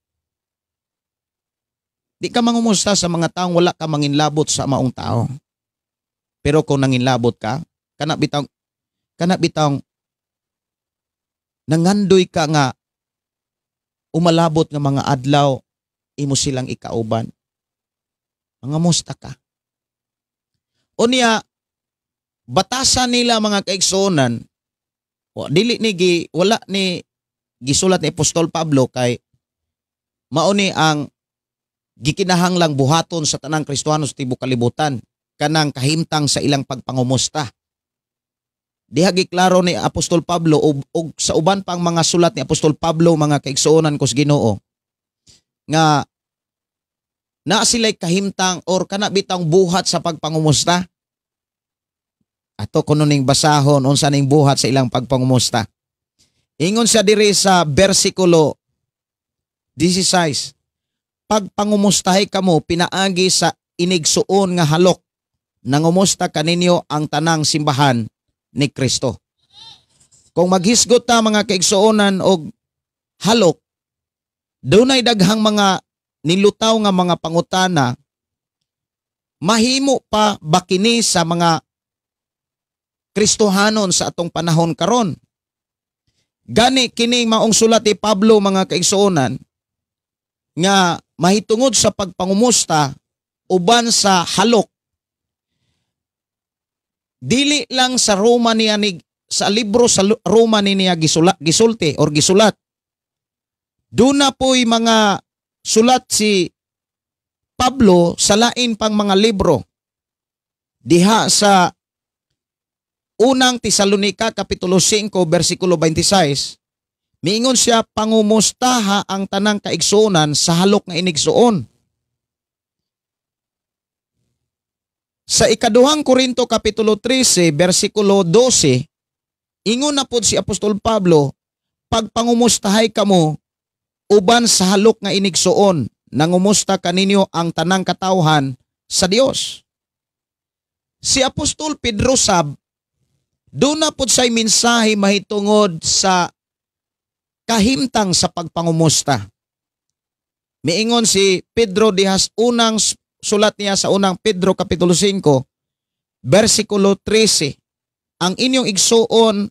Di ka mangumusta sa mga taong wala ka manginlabot sa maong tao. Pero kung nanginlabot ka, kana bitang nangandoy ka nga umalabot nga mga adlaw, imo silang ikauban. Mangamusta ka. Unya, batasan nila mga kaigsuonan, wala ni gisulat ni Apostol Pablo kay mauni ang gikinahanglang buhaton sa tanang Kristiyano sa tibuok kalibutan kanang kahimtang sa ilang pagpangumusta. Diha giklaro ni Apostol Pablo og sa uban pang mga sulat ni Apostol Pablo mga kaigsuonan ko sa Ginoo nga naa sila'y kahimtang or kana bitang buhat sa pagpangumusta. Ato kuno ning basahon unsa ning buhat sa ilang pagpangumusta. Ingon siya diri sa bersikulo 16. Pagpangumustahay kamo pinaagi sa inigsuon nga halok, nangumusta kaninyo ang tanang simbahan ni Kristo. Kung maghisgot ta mga kaigsuonan og halok, dunay daghang mga nilutaw nga mga pangutana, mahimo pa ba kini sa mga Kristohanon sa atong panahon karon? Gani kini maong sulat ni Pablo mga kaigsuonan nga mahitungod sa pagpangumusta uban sa halok. Dili lang sa Roma niya sa libro sa Roma niya gisulti or gisulat. Duna po'y mga sulat si Pablo sa lain pang mga libro. Diha sa unang Tesalonica kapitulo 5 bersikulo 26, miingon siya pangumustaha ang tanang kaigsuonan sa halok nga inigsuon. Sa ikaduhang Korinto kapitulo 13 bersikulo 12, ingon na pod si Apostol Pablo, pagpangumustahay kamo uban sa halok nga inigsuon, nangumusta kaninyo ang tanang katawhan sa Dios. Si Apostol Pedro sab doon na po sa'y mensahe mahitungod sa kahimtang sa pagpangumusta. Miingon si Pedro dihas unang sulat niya sa unang Pedro kapitulo 5, versikulo 13. Ang inyong igsuon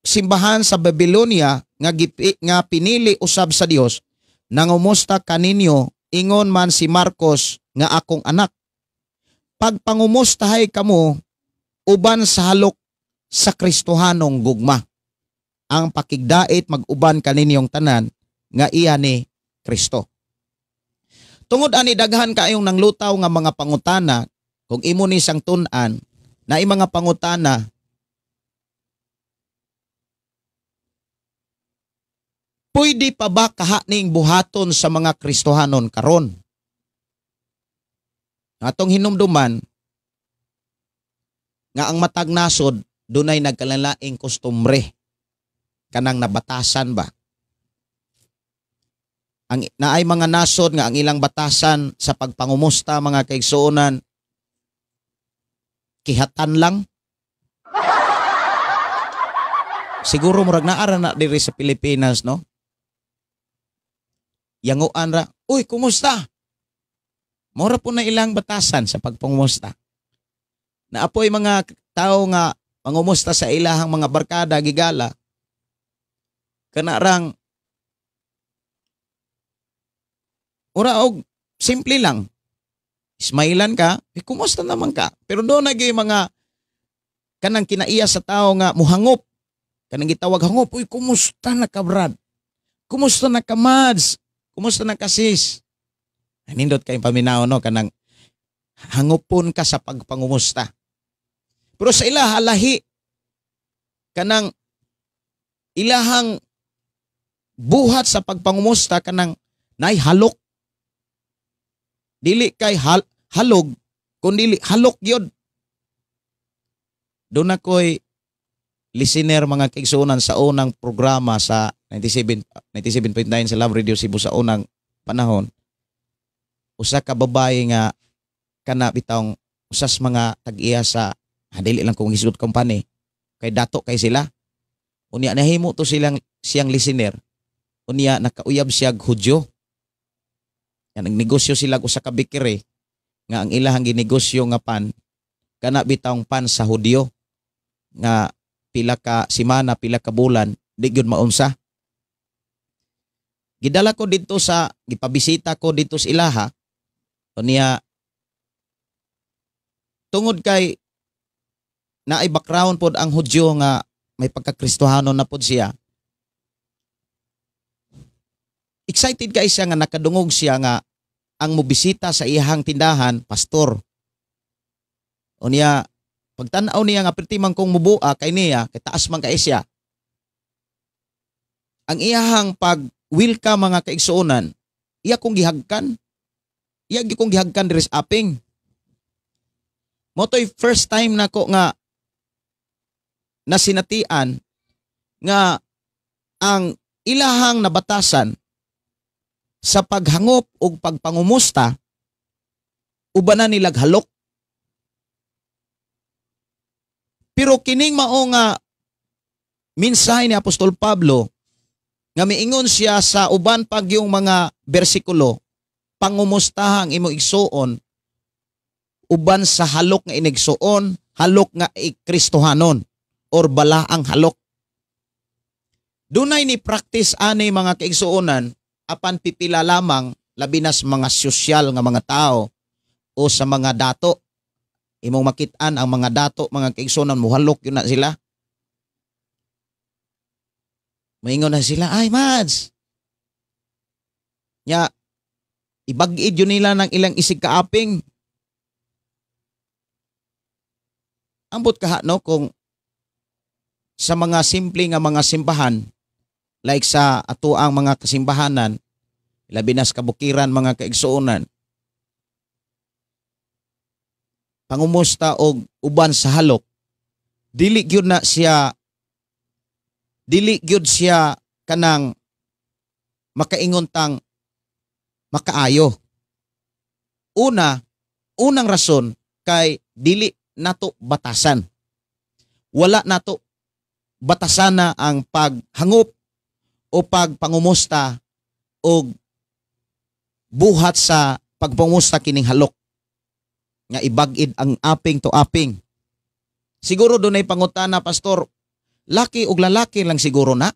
simbahan sa Babylonia nga pinili usab sa Dios, nangumusta kaninyo ingon man si Marcos nga akong anak. Pagpangumustahay kamo uban sa halok sa Kristohanong gugma. Ang pakigdait mag-uban kaninyong tanan nga iya ni Kristo. Tungod ani daghan kaayong nanglutaw nga mga pangutana, kung imo ni sang tun-an na mga pangutana pwede pa ba kahaning buhaton sa mga Kristohanon karon? Atong hinumduman nga ang matag nasod dunay nagkalalaing kostumbre kanang nabatasan ba. Ang naay mga nasod nga ang ilang batasan sa pagpangumusta mga kaigsuonan kihatan lang. Siguro murag naara na diri sa Pilipinas, no? Yanguan ra, uy, kumusta? Mura po na ilang batasan sa pagpangumusta. Naapoy mga tao nga mangumusta sa ilahang mga barkada gigala, kanarang ura og simple lang. Smilean ka, kumusta naman ka? Pero doon nagay mga kanang kinaiya sa tao nga muhangop. Kanang gitawag hangop, uy, kumusta na ka, Brad? Kumusta na ka, Mads? Kumusta na ka, sis? Nindot kayong paminaw, no? Kanang hangupon ka sa pagpangumusta. Pero sa ilaha, lahi, kanang ilahang buhat sa pagpangumusta, kanang halok. Dili kay halog, kundi halok yun. Doon ako'y listener mga kaigsunan sa unang programa sa 97.9 sa Love Radio Cebu sa unang panahon. Usa ka babae nga kana bitawng usas mga tag-iya sa dili lang kung isud company kay dato kay sila. Unya nahimo to siyang listener. Unya nakauyab siya Hudyo. Yan nagnegosyo sila usa ka bakery nga ang ilahang ginegosyo nga pan kana bitawng pan sa Hudyo nga pila ka semana, pila ka bulan, di gyud maunsa. Gidala ko dito gipabisita ko dito sa ilaha. Unya tungod kay naay background pod ang Hudyo nga may pagkakristohanon na pod siya. Excited kay siya nga nakadungog siya nga ang mobisita sa iyang tindahan, pastor. Unya pagtanaw niya nga pertimang kong mubua kay niya, kay taas man kay siya. Ang iyahang pag-welcome mga kaigsuonan, iya kong gihagkan. Iya kong gihagkan diri sa aping. Motoy first time nako nga nasinatian nga ang ilahang nabatasan sa paghangop o pagpangumusta ubanan nilag halok. Pero kining mao nga mensahe ni Apostol Pablo nga miingon siya sa uban pag yung mga bersikulo, pangumustaha ang imong igsuon uban sa halok nga inigsuon, halok nga ikristohanon or balaang halok. Dunay ni practice ani mga kaigsuonan apan pipila lamang labi na sa mga sosyal nga mga tao o sa mga dato. Imong makit-an ang mga dato, mga kaigsuonan, muhalok yun na sila. Maingon na sila, ay Mads. Nya, ibag-id yun nila ng ilang isig kaaping. Ambot ka no kung sa mga simple nga mga simbahan, like sa atuang mga kasimbahanan, labi na sa kabukiran mga kaigsuonan, pangumusta og uban sa halok, dili gyud siya kanang makaingon tang makaayo. Unang rason kay dili nato batasan. Wala nato batasan na ang paghangop o pagpangumusta o buhat sa pagpangumusta kining halok nga ibag-id ang aping to aping. Siguro doon ay pangutana, pastor, laki og lalaki lang siguro na?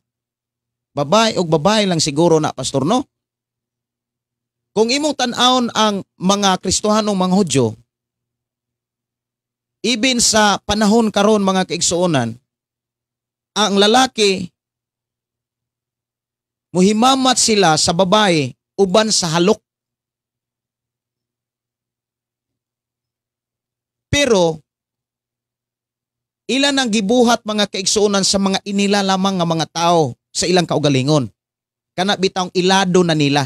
Babae og babae lang siguro na, pastor, no? Kung imong tan-awon ang mga Kristohanong mga Hudyo, even sa panahon karon mga kaigsuonan, ang lalaki muhimamat sila sa babae uban sa halok. Pero ilan ang gibuhat mga kaigsuonan sa mga inila lamang nga mga tao sa ilang kaugalingon. Kana bitawng ilado na nila.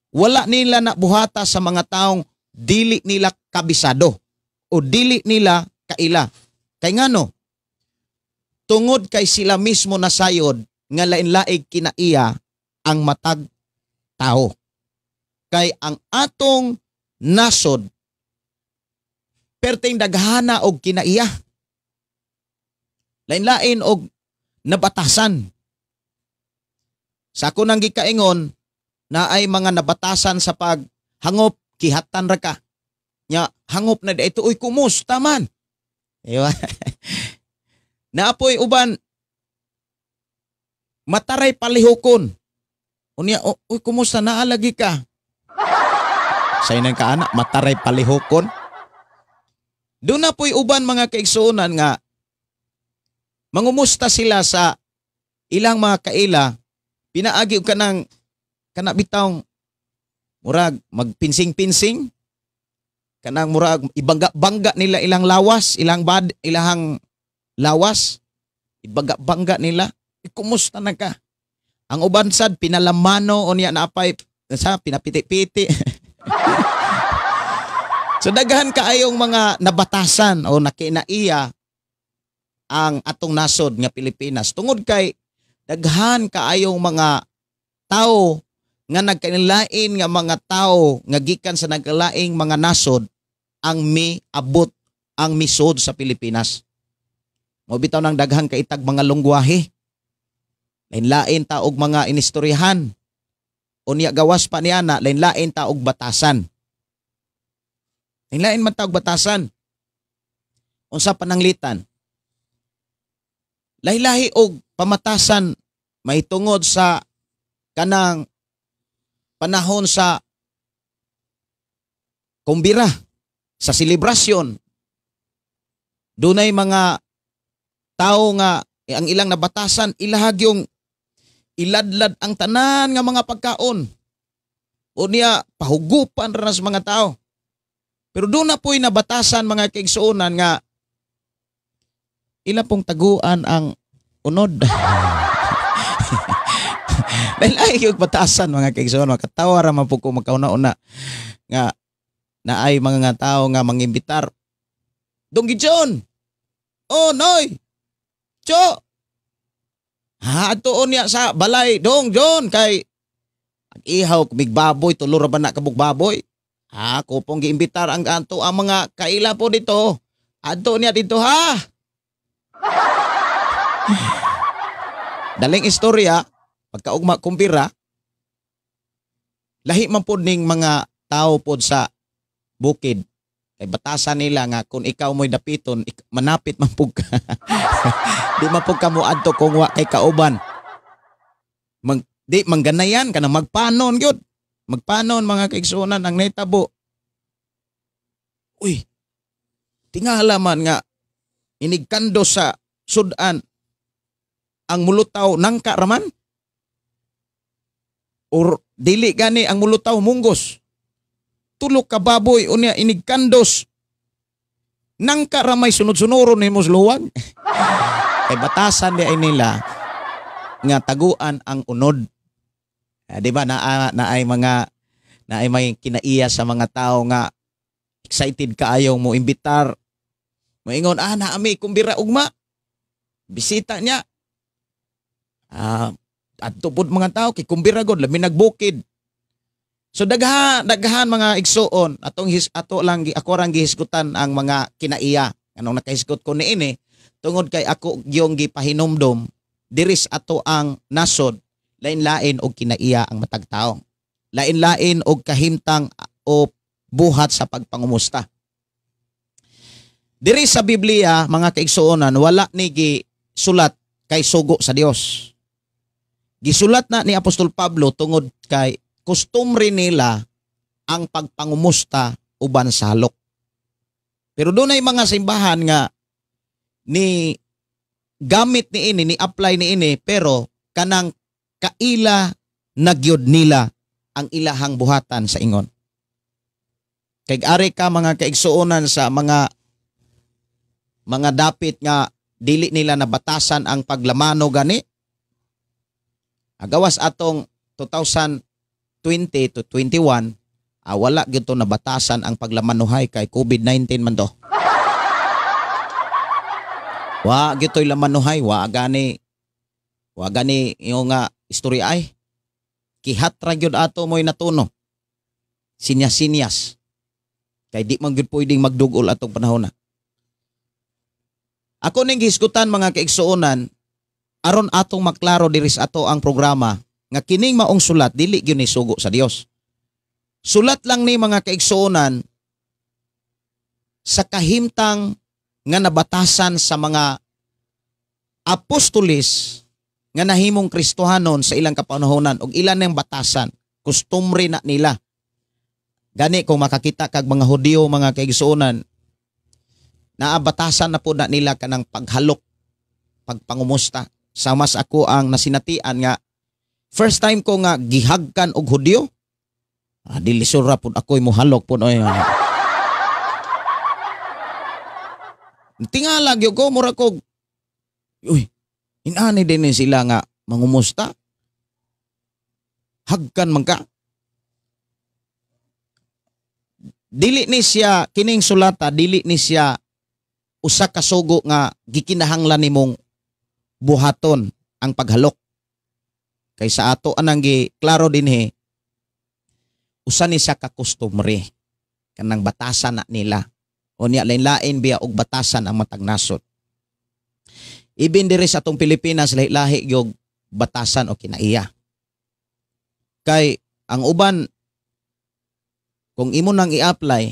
Wala nila na buhata sa mga taong dili nila kabisado o dili nila kaila. Kay ngano? Tungod kay sila mismo nasayod nga lain-laig kinaiya ang matag tao. Kay ang atong nasod perteng daghana og kinaiya. Lain-lain og nabatasan. Sa ako nang gikaingon na ay mga nabatasan sa paghangop, kihatan ra ka. Nya hangop na dito, uy kumusta man? Diba? Naapoy uban mataray palihokon. Unya, uy, kumusta naalagi ka? Sa inang kaana, mataray palihokon. Doon na po'y uban mga kaigsuonan nga, mangumusta sila sa ilang mga kaila, pinaagi ka ng kanabitang murag magpinsing-pinsing, kanang murag ibangga-bangga nila ilang lawas, ilahang lawas, ibangga-bangga nila. Kumusta na ka? Ang uban sad pinalamano o niya naapay sa pinapiti-piti. So daghan kaayong mga nabatasan o nakinaiya ang atong nasod nga Pilipinas. Tungod kay daghan kaayong mga tao nga nagkanilain nga mga tao nga gikan sa nagkalaing mga nasod ang miabot ang misod sa Pilipinas. Mo bitaw ng daghang kaitag mga lungwahe. Lain-lain ta og mga inistoryahan. Unya gawas pa niya na lain-lain ta og batasan. Lain-lain man ta og batasan. Unsa pananglitan? Lahi-lahi og pamatasan mahitungod sa kanang panahon sa kumbira, sa selebrasyon. Dunay mga tao nga ang ilang nabatasan, ilahag yung iladlad ang tanan nga mga pagkaon. O niya, pahugupan rin sa mga tao. Pero doon na po'y nabatasan mga kaigsuonan nga ila pong taguan ang unod. Dahil ay yung batasan mga kaigsuonan, makatawa raman po kung magkauna-una nga na ay mga nga tao nga mangimbitar. Donggi John! Oh, Noy! Cho! Ha, atoon niya sa balay. Dong John, kay ihaw kumig baboy, tulura ba na kabog baboy? Ha, kupong giimbitar ang anto ang mga kaila po dito. Ato niya dito ha. Daling istorya, pagkaugma kumpira, lahi man po ning mga tao po sa bukid. Kay batasan nila nga kung ikaw mo'y dapiton, manapit man po ka. Di man po ka mo adto kung wa kay kauban. Di mangganayan ka na magpanon gyud. Magpanon mga kaigsuonan ang naitabo. Uy, tingala man nga inigkando sa sudan ang mulutaw nangka raman. Or dili gani ang mulutaw munggos. Tulok ka baboy unya inigkandos. Nangka ramay sunod-sunuron ni musluwag. Kay batasan di ay nila nga taguan ang unod. Di ba na ay may kinaiya sa mga tao nga excited kaayo mo imbitar. Moingon naami kumbira ugma. Bisita niya. Adto pud mga tao kay kumbira god labi nagbukid. So daghan mga igsuon ato lang ako rang gihisgutan ang mga kinaiya. Anong nakahisgot ko niini tungod kay ako gyung gipahinomdom diris ato ang nasod. Lain-lain og kinaiya ang matag tao. Lain-lain og kahimtang o buhat sa pagpangumusta. Diri sa Biblia, mga kaigsuonan, wala ni gisulat kay sugo sa Dios. Gisulat na ni Apostol Pablo tungod kay kustumri nila ang pagpangumusta uban sa halok. Pero doon ay mga simbahan nga ni gamit ni ini, ni apply ni ini, pero kanang kaila nagyod nila ang ilahang buhatan sa ingon. Kay ari ka mga kaigsuonan sa mga dapit nga dili nila nabatasan ang paglamano gani. Agawas atong 2020 to 21 wala gyud to nabatasan ang paglamanuhay kay COVID-19 man to. Wa gyud toy lamanuhay, wa gani yung nga istorya ay kihatra gyud ato mo'y natuno. Sinyas-sinyas. Kay di man gyud pwedeng magdugol atong panahon na. Ako ning gihisgutan mga kaigsuonan aron atong maklaro diri sa ato ang programa nga kining maong sulat dili gyud ni sugo sa Dios. Sulat lang ni mga kaigsuonan sa kahimtang nga nabatasan sa mga apostolis nga nahimong Kristohanon sa ilang kapanahonan og ilan ng batasan, kustumre na nila. Gani kung makakita kag mga Hudiyo, mga kaigsuonan, naabatasan na po na nila kanang paghalok, pagpangumusta. Sa mas ako ang nasinatian nga first time ko nga gihagkan og Hudiyo. Dili sura pud ako'y mohalok pud oy. Tingala gyud ko mura ko. Uy, inani din sila nga mangumusta. Hagkan man ka. Dili ni siya kining sulata, dili ni siya usa ka sugo nga gikinahanglan nimong buhaton ang paghalok. Kay sa ato anang gi klaro dinhi, usa ni siya ka customary kanang batasan na nila. O niya lain-lain biya og batasan ang matag nasod. Ibin diri sa atong Pilipinas lahi-lahi gyud batasan o kinaiya. Kay ang uban kung imo nang i-apply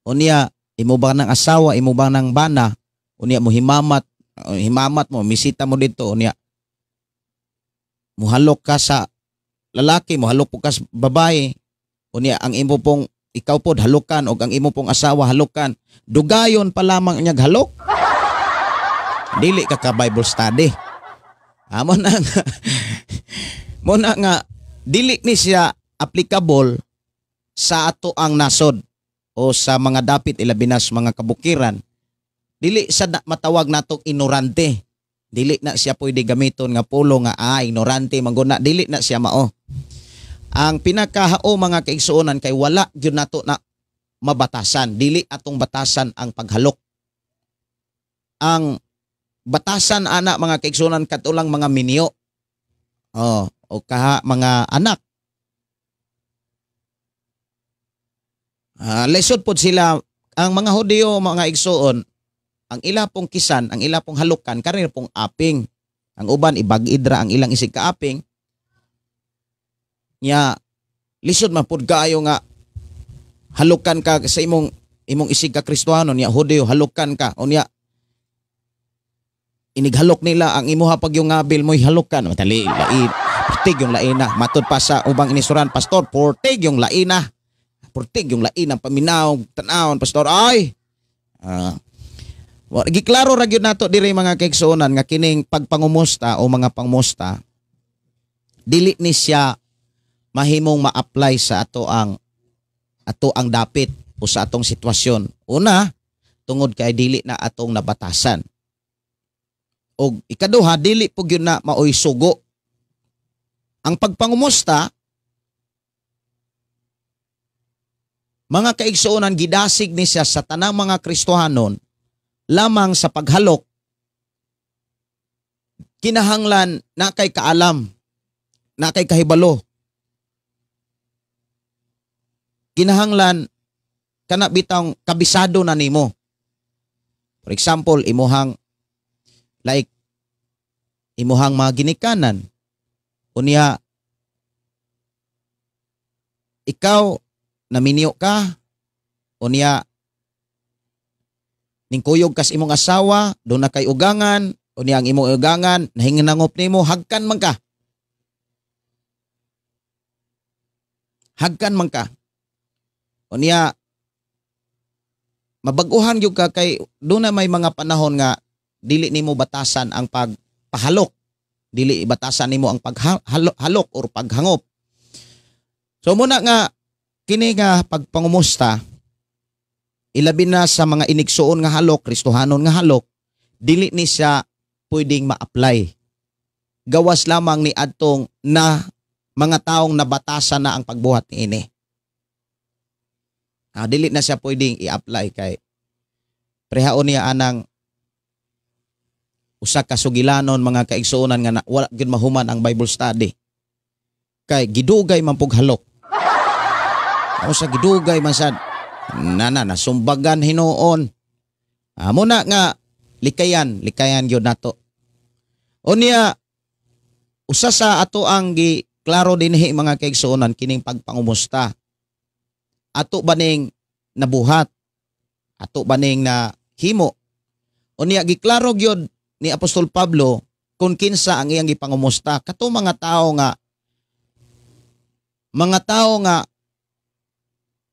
o niya imo ba nang asawa, imo ba nang bana, o niya mo himamat mo, misita mo dito, o niya muhalok ka sa lalaki, muhalok po ka sa babae, o niya ang imo pong ikaw po halukan o ang imo pong asawa halukan, dugayon pa lamang niya halok. Dili ka ka Bible study. Mo na nga, mo na nga, dili ni siya applicable sa ato ang nasod o sa mga dapit ilabinas mga kabukiran. Dili sa matawag natong ignorante. Dili na siya pwede gamiton nga pulo nga ignorante mangguna, dili na siya mao. Ang pinakahao mga kaigsuonan kay wala gyud nato na mabatasan, dili atong batasan ang paghalok. Ang batasan ana mga kaigsuonan katulang mga minyo. O kaha mga anak. Lesod pod sila ang mga Hudiyo, mga igsuon, ang ila pong kisan, ang ila pong halukan karon pong aping. Ang uban ibag-idra ang ilang isig ka aping. Nya lisod man pud kaayo nga halukan ka sa imong isig ka Kristohano, nya Hudiyo halukan ka o nya inighalok nila ang imuha pag yung ngabil mo'y halukan. Matali lain, portig yung laina. Matod pa sa ubang inisuran, pastor, portig yung laina. Portig yung lain ang paminaw, tanawon, pastor. Ay! Giklaro ra gyud nato diri mga kaigsuonan nga kining pagpangumusta o mga pangmusta dili ni siya mahimong ma-apply sa ato ang dapit o sa atong sitwasyon. Una, tungod kay dili na atong nabatasan. O ikaduha, dili po yun na maoy sugo. Ang pagpangumusta, mga kaigsuonan, gidasig ni siya sa tanang mga Kristohanon lamang sa paghalok, kinahanglan na kay kaalam, na kay kahibalo. Kinahanglan kana bitang kabisado na nimo. For example, imuhang mga ginikanan. Unya ikaw naminyo ka, unya ningkuyog kas imong asawa, doon na kay ugangan, unya ang imong ugangan nahinginangop nimo, hagkan man ka. Hagkan man ka. Unya mabaguhan gyud ka kay doon na may mga panahon nga dili nimo batasan ang pagpahalok. Dili batasan nimo ang paghalok or paghangop. So muna nga kini nga pagpangumusta, ilabi na sa mga inigsuon nga halok, Kristohanon nga halok, dili ni siya pwedeng ma-apply. Gawas lamang ni adtong na mga taong nabatasan na ang pagbuhat niini. Dili na siya pwedeng i-apply kay prehaon niya anang usa ka sugilanon mga kaigsuonan nga wala gyud mahuman ang Bible study. Kay gidugay man pug halok. O sa gidugay man sad nasumbagan hinuon. Muna nga likayan gyud nato. Unya usa sa ato ang giklaro dinhi mga kaigsuonan kining pagpangumusta. Ato baning nabuhat, ato baning na himo. Unya giklaro gyud ni Apostol Pablo kung kinsa ang iyang gipangumusta. Kato mga tao nga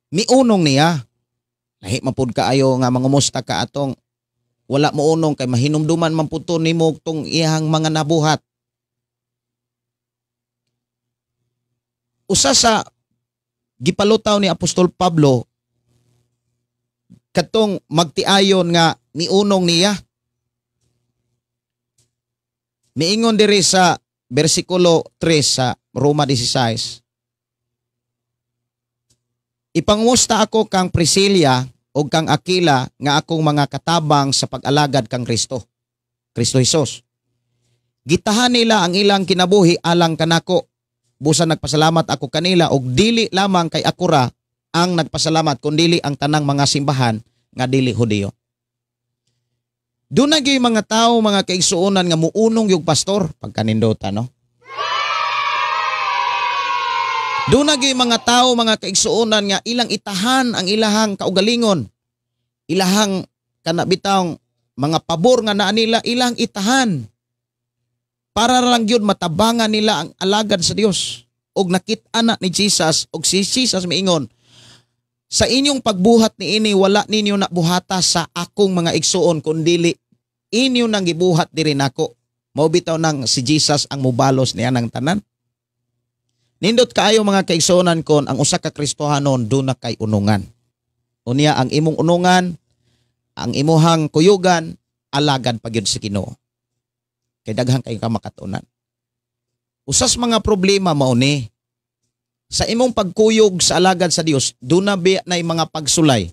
miunong niya. Lahi mapud kaayo nga mangumusta ka atong wala mo unong kay mahinumduman man puto nimo tong iyang mga nabuhat. Usa sa gipalutaw ni Apostol Pablo katong magtiayon nga miunong niya. Miingon diri sa bersikulo 3 sa Roma 16. Ipangumusta ako kang Priscilla o kang Aquila nga akong mga katabang sa pag-alagad kang Kristo Hesus. Gitahan nila ang ilang kinabuhi alang kanako. Busa nagpasalamat ako kanila og dili lamang kay akura ang nagpasalamat kundi ang tanang mga simbahan nga dili Hudiyo. Doon na gyud mga tao, mga kaigsuonan nga muunong yung pastor pagkanindota, no? Doon na gyud mga tao, mga kaigsuonan nga ilang itahan ang ilahang kaugalingon. Ilahang kanabitang mga pabor nga naa nila ilang itahan. Para lang gyud matabangan nila ang alagad sa Dios. Og nakit-an na ni Jesus, og si Jesus miingon, sa inyong pagbuhat ni ini wala ninyo na buhata sa akong mga igsuon kundili inyo nang gibuhat diri nako. Mao bitaw nang si Jesus ang mubalos niya ng tanan. Nindot kaayo mga kaigsuonan kon ang usa ka Kristohanon do na kay unungan. Unya ang imong unungan, ang imuhang kuyugan alagad pagyud sa Ginoo. Kay daghang kay ka makatunan. Usas mga problema mao ni sa imong pagkuyog sa alagad sa Dios, doon na mga pagsulay.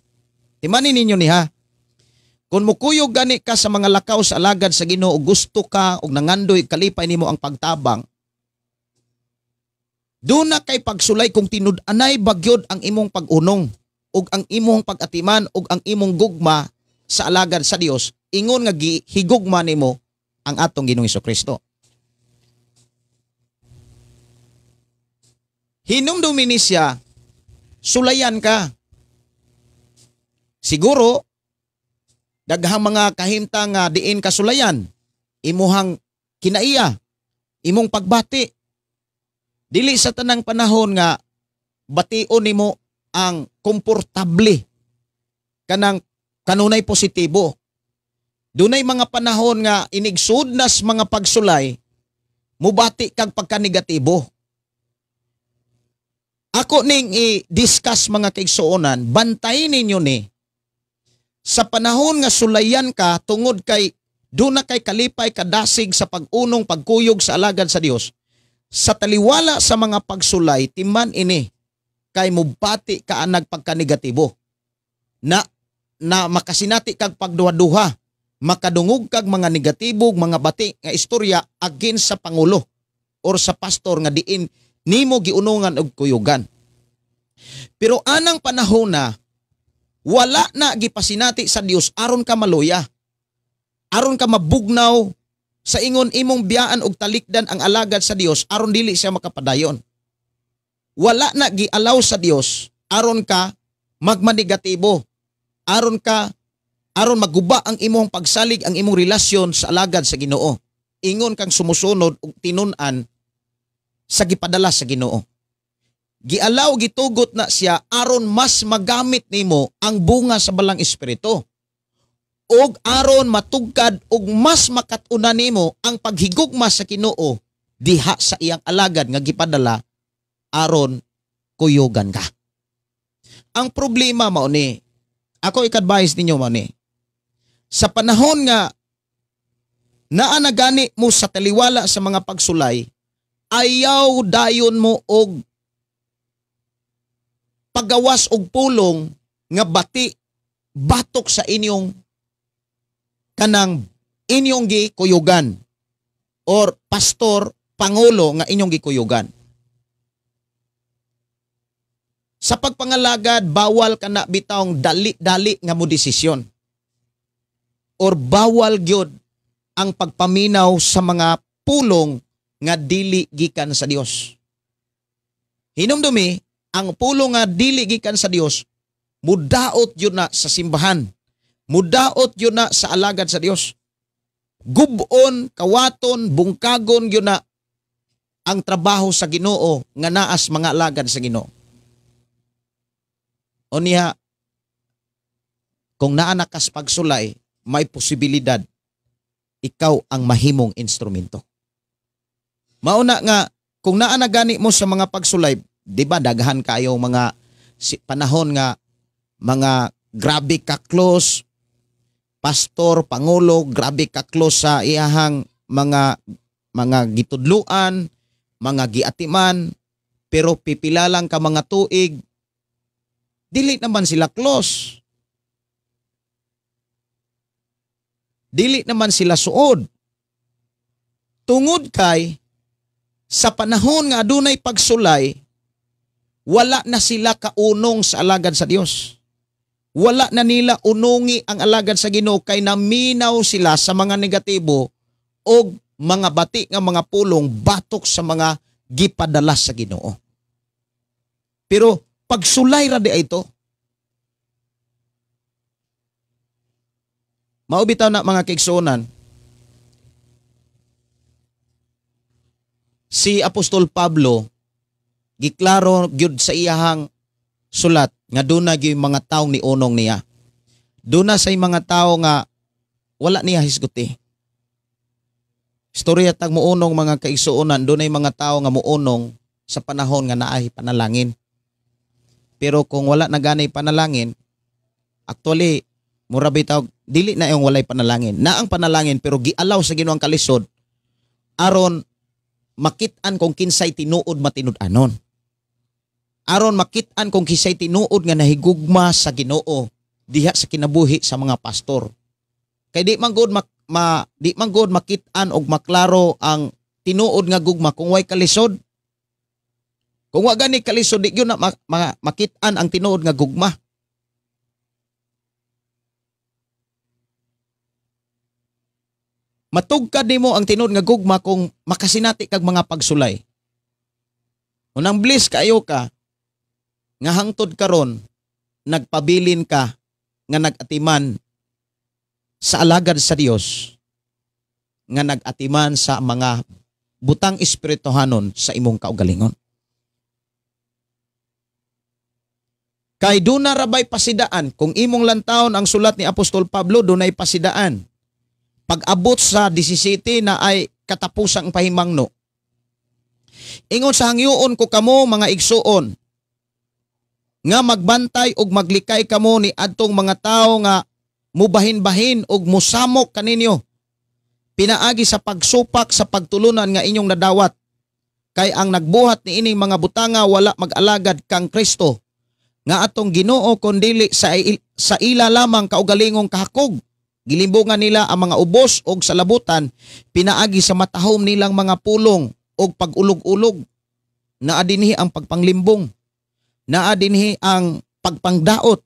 Timanin ninyo niha. Kung mukuyog gani ka sa mga lakaw sa alagad sa Ginoo, gusto ka og nangandoy kalipay nimo ang pagtabang, doon na kay pagsulay kung tinud-anay bagyod ang imong pag-unong ug ang imong pag-atiman ug ang imong gugma sa alagad sa Dios, ingon nga higugma nimo ang atong Ginoong Hesukristo. Hinumdumi ni siya, sulayan ka. Siguro, daghang mga kahimtang nga diin kasulayan, imuhang kinaiya, imong pagbati. Dili sa tanang panahon nga bation nimo ang komportable kanang kanunay positibo. Dunay mga panahon nga inigsud nas mga pagsulay, mubati kag pagka-negatibo. Ako ning i-discuss mga kaigsuonan, bantayin ninyo ni sa panahon nga sulayan ka tungod kay doon na kay kalipay kadasig sa pag-unong pagkuyog sa alagad sa Dios. Sa taliwala sa mga pagsulay, timan ini kay mubati ka ang nagpagka-negatibo. Na makasinati kag pagduha-duha, makadungog kag mga negatibog, mga bati nga istorya against sa pangulo or sa pastor nga diin nimo giunungan og kuyugan. Pero anang panahon na wala na gipasinati sa Dios aron ka maluya. Aron ka mabugnaw sa ingon imong biyaan og talikdan ang alagad sa Dios aron dili siya makapadayon. Wala na gialaw sa Dios aron ka magmanegatibo. Aron maguba ang imong pagsalig, ang imong relasyon sa alagad sa Ginoo. Ingon kang sumusunod og tinun-an sa gipadala sa Ginoo. Gialaw gitugot na siya aron mas magamit nimo ang bunga sa balang espiritu. Og aron matugkad og mas makatuna nimo ang paghigugma sa Ginoo diha sa iyang alagad nga gipadala aron kuyugan ka. Ang problema mao ni, ako i-advise ninyo mao ni, sa panahon nga naa na gani mo sa taliwala sa mga pagsulay, ayaw dayon mo og pagawas og pulong nga batok sa inyong kanang inyong gikuyugan or pastor, pangulo nga inyong gikuyugan. Sa pagpangalagad, bawal ka na bitawng dali-dali nga mo desisyon or bawal gyud ang pagpaminaw sa mga pulong nga dili gikan sa Dios. Hinumdumi, ang pulong nga dili gikan sa Dios, mudaot yun na sa simbahan. Mudaot yun na sa alagad sa Dios. gubon, kawaton, bungkagon yun na ang trabaho sa Ginoo nga naas mga alagad sa Ginoo. O niya, kung naanak kas pagsulay, may posibilidad ikaw ang mahimong instrumento. Mauna nga, kung naana gani mo sa mga pagsulay, di ba daghan kayo mga panahon nga mga grabe ka close, pastor, pangulo, grabe ka close sa iyahang mga gitudluan, mga giatiman, pero pipila lang ka mga tuig, dili naman sila close. Dili naman sila suod. Tungod kay, sa panahon nga adunay pagsulay, wala na sila kaunong sa alagad sa Dios. Wala na nila unungi ang alagad sa Ginoo kay naminaw sila sa mga negatibo o mga bati nga mga pulong batok sa mga gipadala sa Ginoo. Pero pagsulay ra di ito. Maubitaw na mga kaigsuonan, si Apostol Pablo giklaro gyud sa iyahang sulat nga duna gyud mga tawo ni unong niya. Duna say mga tawo nga wala niya hisguti. Istorya tag muunong mga kaigsuonan, dunay mga tawo nga muunong sa panahon nga naay panalangin. Pero kung wala na ganay panalangin, actually mura bitaw dili na yung walay panalangin. Na ang panalangin pero gialaw sa Ginoo ang kalisod aron makit-an kung kinsay tinuod matinud-anon. Aron makit-an kung kinsay tinuod nga nahigugma sa Ginoo diha sa kinabuhi sa mga pastor. Kay di man gud makit-an og maklaro ang tinuod nga gugma kung way kalisod. Kung wa gani kalisod di gyud na makit-an ang tinuod nga gugma. Matugkad nimo ang tinuod nga gugma kung makasinati kag mga pagsulay. Unang bliss kayo ka nga hangtod karon nagpabilin ka nga nagatiman sa alagad sa Dios, nga nagatiman sa mga butang espirituhanon sa imong kaugalingon. Kay duna rabay pasidaan, kung imong lantawon ang sulat ni Apostol Pablo, dunay pasidaan. Pag-abot sa 17 na ay katapusang pahimangno. Ingon sa hangyoon ko kamo mga igsuon, nga magbantay og maglikay kamo ni adtong mga tawo nga mubahin-bahin og musamok kaninyo. Pinaagi sa pagsupak sa pagtulunan nga inyong nadawat. Kay ang nagbuhat ni ining mga butanga wala mag-alagad kang Kristo. Nga atong Ginoo kundili sa ila lamang kaugalingong kahakog. Gilimbungan nila ang mga ubos og salabutan, pinaagi sa matahom nilang mga pulong og pag-ulog-ulog. Naa dinhi ang pagpanglimbong. Naa dinhi ang pagpangdaot.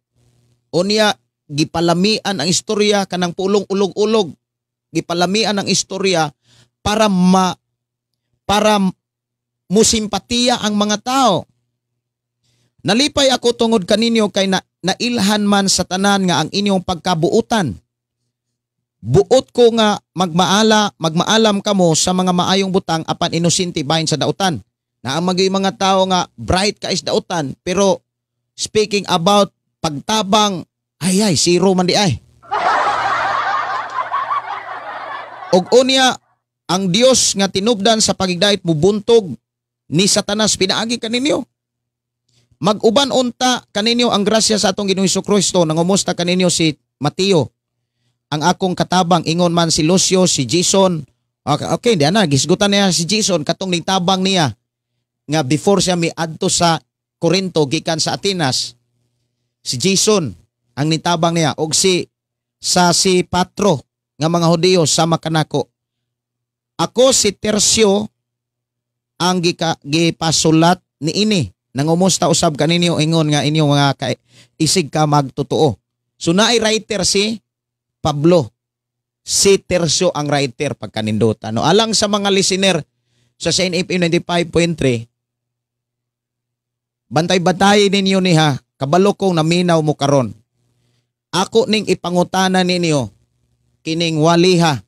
O niya, gipalamian ang istorya kanang pulong ulog-ulog. Gipalamian ang istorya para musimpatiya ang mga tao. Nalipay ako tungod kaninyo kay nailhan man sa tanan nga ang inyong pagkabuutan. Buot ko nga magmaalam kamo sa mga maayong butang apan inusinti bahin sa dautan. Na ang mga tao nga bright ka is dautan, pero speaking about pagtabang, ay zero man di ay. Og unya ang Dios nga tinubdan sa pagigdait mubuntog ni Satanas pinaagi kaninyo. Mag-uban unta kaninyo ang grasya sa atong Ginoong Hesukristo. Nangumusta kaninyo si Mateo. Ang akong katabang, ingon man si Lucio, si Jason. Okay, diyan na, gisgutan niya si Jason, katong nitabang niya. Nga before siya miadto sa Corinto, gikan sa Atenas. Si Jason, ang nitabang niya. O si Patro, nga mga Hudiyo, sama kanako. Ako si Tercio, ang gipasulat ni ini. Nangumusta usab kaninyo, ingon nga inyo mga isig ka magtotoo. So naay writer si Pablo, si Tercio ang writer pagkanindutan. No, alang sa mga listener sa SNFM 95.3, bantay-bantayin ninyo niha, kabalo kong naminaw mo karon. Ako ning ipangutana ninyo, kining waliha,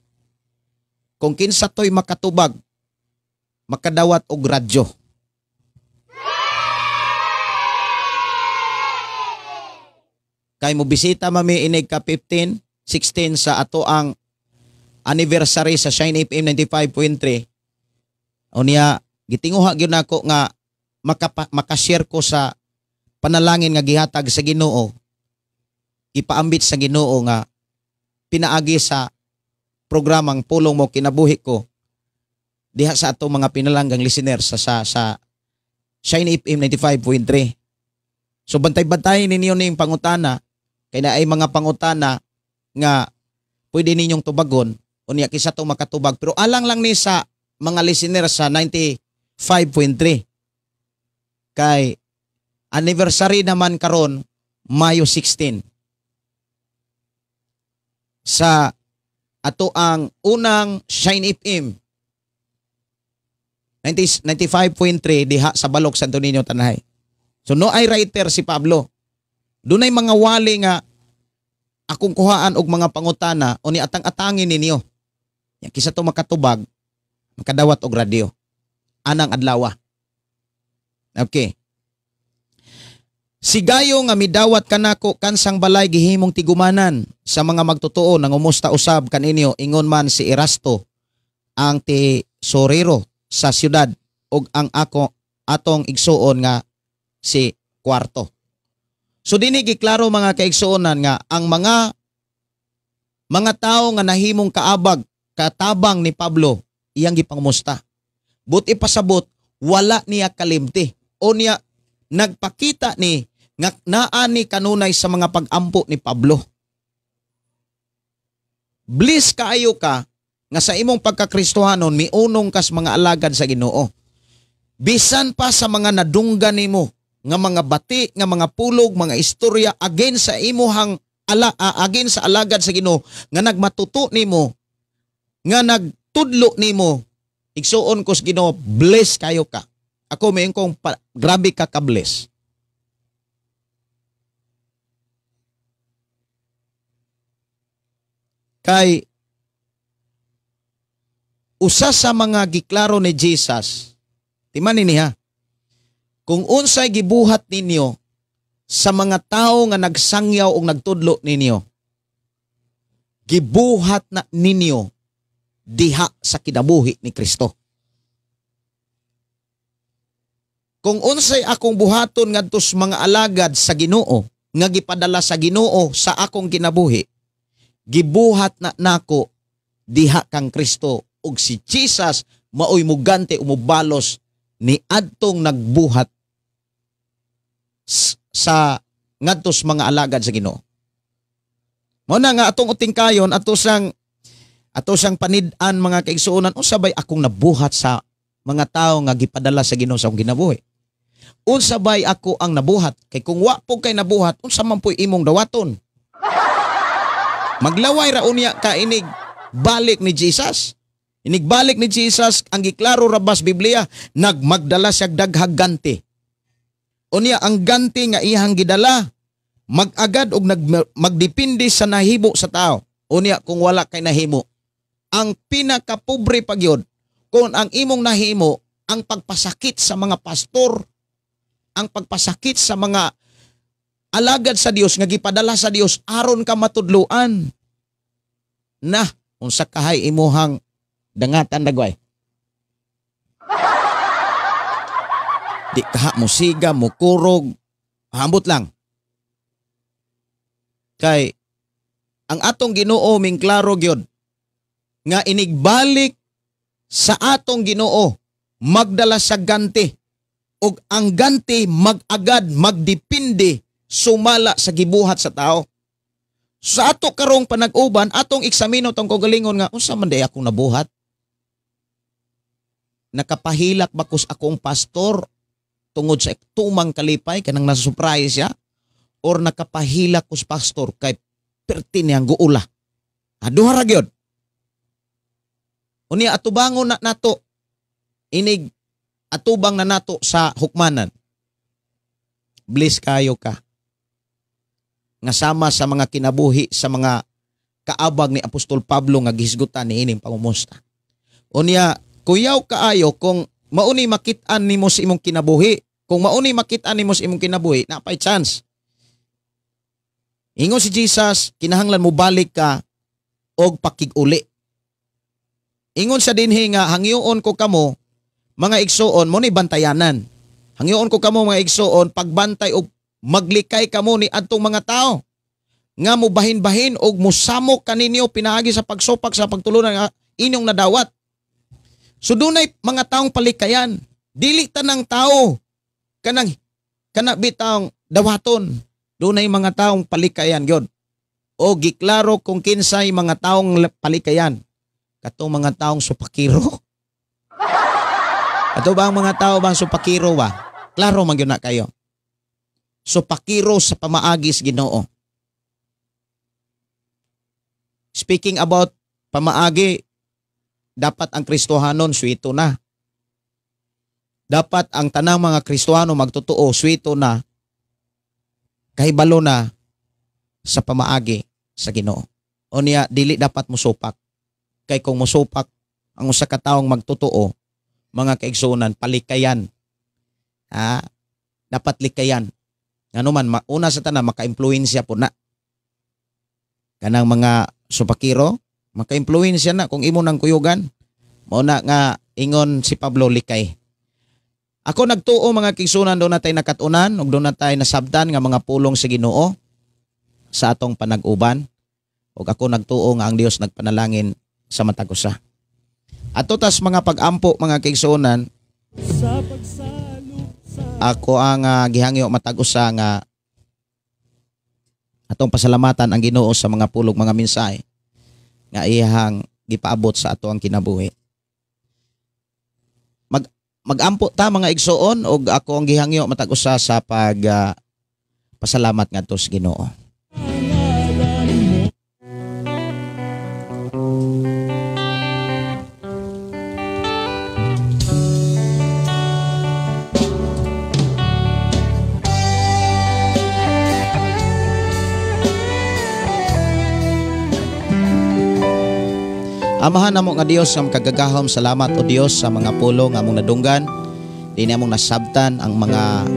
kung kinsa to'y makatubag, makadawat og radyo. Kay mo bisita mami inig ka 15, 16 sa ato ang anniversary sa Shine FM 95.3. Unya gitinguha gyud nako nga makashare ko sa panalangin nga gihatag sa Ginoo. Ipaambit sa Ginoo nga pinaagi sa programang Pulong Mo Kinabuhi Ko diha sa ato mga pinalanggang listeners sa Shine FM 95.3. So bantay-bantayin ninyo ning pangutana kay na ay mga pangutana nga pwede ninyong tubagon unya kisa to makatubag pero alang lang ni sa mga listeners sa 95.3 kay anniversary naman karon Mayo 16 sa ato ang unang Shine FM 95.3 diha sa Balok, Santo Niño, Tanay. So no ay writer si Pablo. Dunay mga wali nga akong kuhaan og mga pangutana o ni atang-atangin ninyo. Yan kisa to makatubag, makadawat og radyo. Anang adlaw. Okay. Sigayo nga midawat kanako kansang balay gihimong tigumanan sa mga magtotoo nang umusta usab kaninyo ingon man si Erasto ang tesorero sa siyudad ug ang atong igsuon nga si Kwarto. So dinhi giklaro mga kaigsuonan nga ang mga tao nga nahimong kaabag katabang ni Pablo iyang gipangumusta. Buti pasabot wala niya kalimti o niya nagpakita ni nga naa ni kanunay sa mga pag-ampo ni Pablo. Bliss kaayo ka nga sa imong pagkakristohanon miunong kas mga alagad sa Ginoo. Bisan pa sa mga nadunggan nimo nga mga bati, nga mga pulog, mga istorya against sa imuhang against sa alagad sa Ginoo nga nagmatuto nimo, nga nagtudlo nimo, igsuon ko sa Ginoo, bless kayo ka. Ako mayon kong grabe ka ka-bless. Kay usa sa mga giklaro ni Jesus, timanin niya, kung unsay gibuhat ninyo sa mga tao nga nagsangyaw o nagtudlo ninyo, gibuhat na ninyo diha sa kinabuhi ni Kristo. Kung unsay akong buhaton ngadto sa mga alagad sa Ginoo, nga gipadala sa Ginoo sa akong kinabuhi, gibuhat na nako diha kang Kristo ug si Jesus maoy mugante umubalos ni adtong nagbuhat sa ngadtos mga alagad sa Ginoo. Mo na nga atong utingkayon ato sang panid-an mga kaigsuonan unsa bay akong nabuhat sa mga tao nga gipadala sa Ginoo sa akong kinabuhi. Unsa bay ako ang nabuhat kay kung wa po kay nabuhat unsa man po'y imong dawaton. Maglaway ra unya ka inig balik ni Jesus. Inig balik ni Jesus ang giklaro rabas Biblia nagmagdala siya daghag ganti. Unya ang ganti nga iyang gidala magagad og magdepende sa nahimo sa tao. Unya kung wala kay nahimo, ang pinakapobre pagyod kung ang imong nahimo ang pagpasakit sa mga pastor, ang pagpasakit sa mga alagad sa Dios nga gipadala sa Dios aron ka matudluan. Na unsa kahay imuhang dangatan dagway. Di kaha mo siga, mo kurog, hambot lang. Kay ang atong Ginoo ming klaro gyud nga inigbalik sa atong Ginoo magdala sa ganti ug ang ganti magagad magdepende sumala sa gibuhat sa tao. Sa ato karong panag-uban atong eksamino tong kagalingon nga unsa man day akong nabuhat. Nakapahilak ba kus akong pastor tungod sa tumang kalipay kanang nasusurprise siya or nakapahilak kus pastor kay perti niyang guula. Duha ra gyud. Unya atubangon na nato inig atubang na nato sa hukmanan. Bless kayo ka. Nga sama sa mga kinabuhi sa mga kaabag ni Apostol Pablo nga gihisgutan ni ining pangumusta. Unya, kuyaw kaayo kung mauni makit-an nimo sa imong kinabuhi. Kung mauni makit-an nimo sa imong kinabuhi, napay chance. Ingon si Jesus, kinahanglan mo balik ka og pakig-uli. Ingon sa dinhi nga, hangyoon ko kamo, mga igsoon, mo ni bantayanan. Hangyoon ko kamo mga igsoon, pagbantay og maglikay kamo ni adtong mga tao. Nga mo bahin-bahin og musamok kaninyo pinaagi sa pagsupak sa pagtulunan nga inyong nadawat. So dunay mga taong palikayan. Dili tanang tao kanang bitang dawaton. Dunay mga taong palikayan gyud. O giklaro kung kinsay mga taong palikayan. Katong mga taong supakiro. Ato ba ang mga tao bang supakiro ba? Klaro man gyud na kayo. Supakiro sa pamaagis Ginoo. Speaking about pamaagi, dapat ang Kristohanon suwito na. Dapat ang tanang mga Kristohano magtotoo suwito na, kahibalo na sa pamaagi sa Ginoo. O niya, dili dapat musupak. Kay kung musupak ang usa ka taong magtotoo, mga kaigsunan, palikayan. Dapat likayan. Ano man, una sa tanan, maka-impluensya po na. Kanang mga supakiro, maka-impluensya na kung imo nang kuyugan. Mauna nga ingon si Pablo likay. Ako nagtuo mga kigsunan, doon natay nakatunan ug doon natay nasabtan nga mga pulong sa Ginoo sa atong panag-uban. Ug ako nagtuo nga ang Dios nagpanalangin sa matag usa. Ato tas mga pag-ampo mga kigsunan, ako ang gihangyo matag usa nga atong pasalamatan ang Ginoo sa mga pulong mga mensahe nga iyang gipaabot sa ato ang kinabuhi. Magampo ta mga igsoon og ako ang gihangyo matag usa sa pasalamat ngadto sa Ginoo. Amahan namo nga Dios ang kagagahom, salamat o Dios sa mga pulong nga among nadunggan. Dini among nasabtan ang mga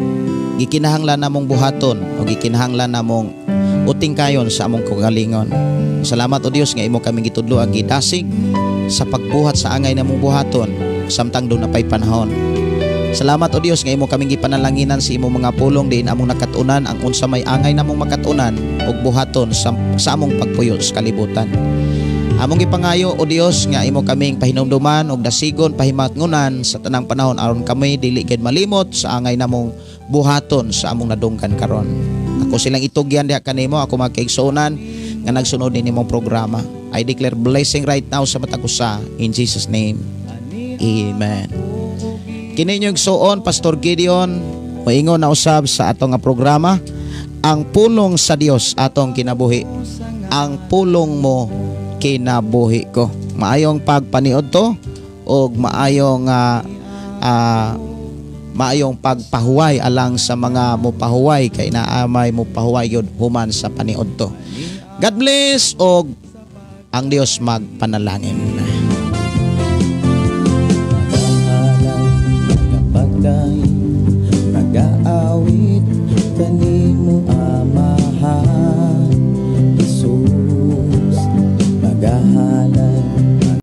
gikinahanglan namong buhaton o gikinahanglan namong uting kayon sa among kagalingon. Salamat o Dios nga imo kami gitudlo ang gidasig sa pagbuhat sa angay namong buhaton samtang do napay panahon. Salamat o Dios nga imo kami gipanalanginan sa imo mga pulong diin among nakatunan ang unsa may angay namong makatunan og buhaton sa among pagpuyo sa kalibutan. Among gipangayo o Dios nga imo kaming pahinumduman og dasigon pahimatngunan sa tanang panahon aron kami dili gid malimot sa angay namong buhaton sa among nadunggan karon. Ako silang itugyan diha kanimo, ako magkaigsunan nga nagsunod ni imong programa. I declare blessing right now sa matag usa in Jesus name. Amen. Kini inyong igsuon Pastor Gideon moingon na usab sa atong programa, ang pulong sa Dios atong kinabuhi. Ang pulong mo kinabuhi ko. Maayong pagpaniod to o maayong pagpahuway alang sa mga mupahuway kay naamay mupahuway yun human sa paniod to. God bless o ang Dios magpanalangin. Kapagay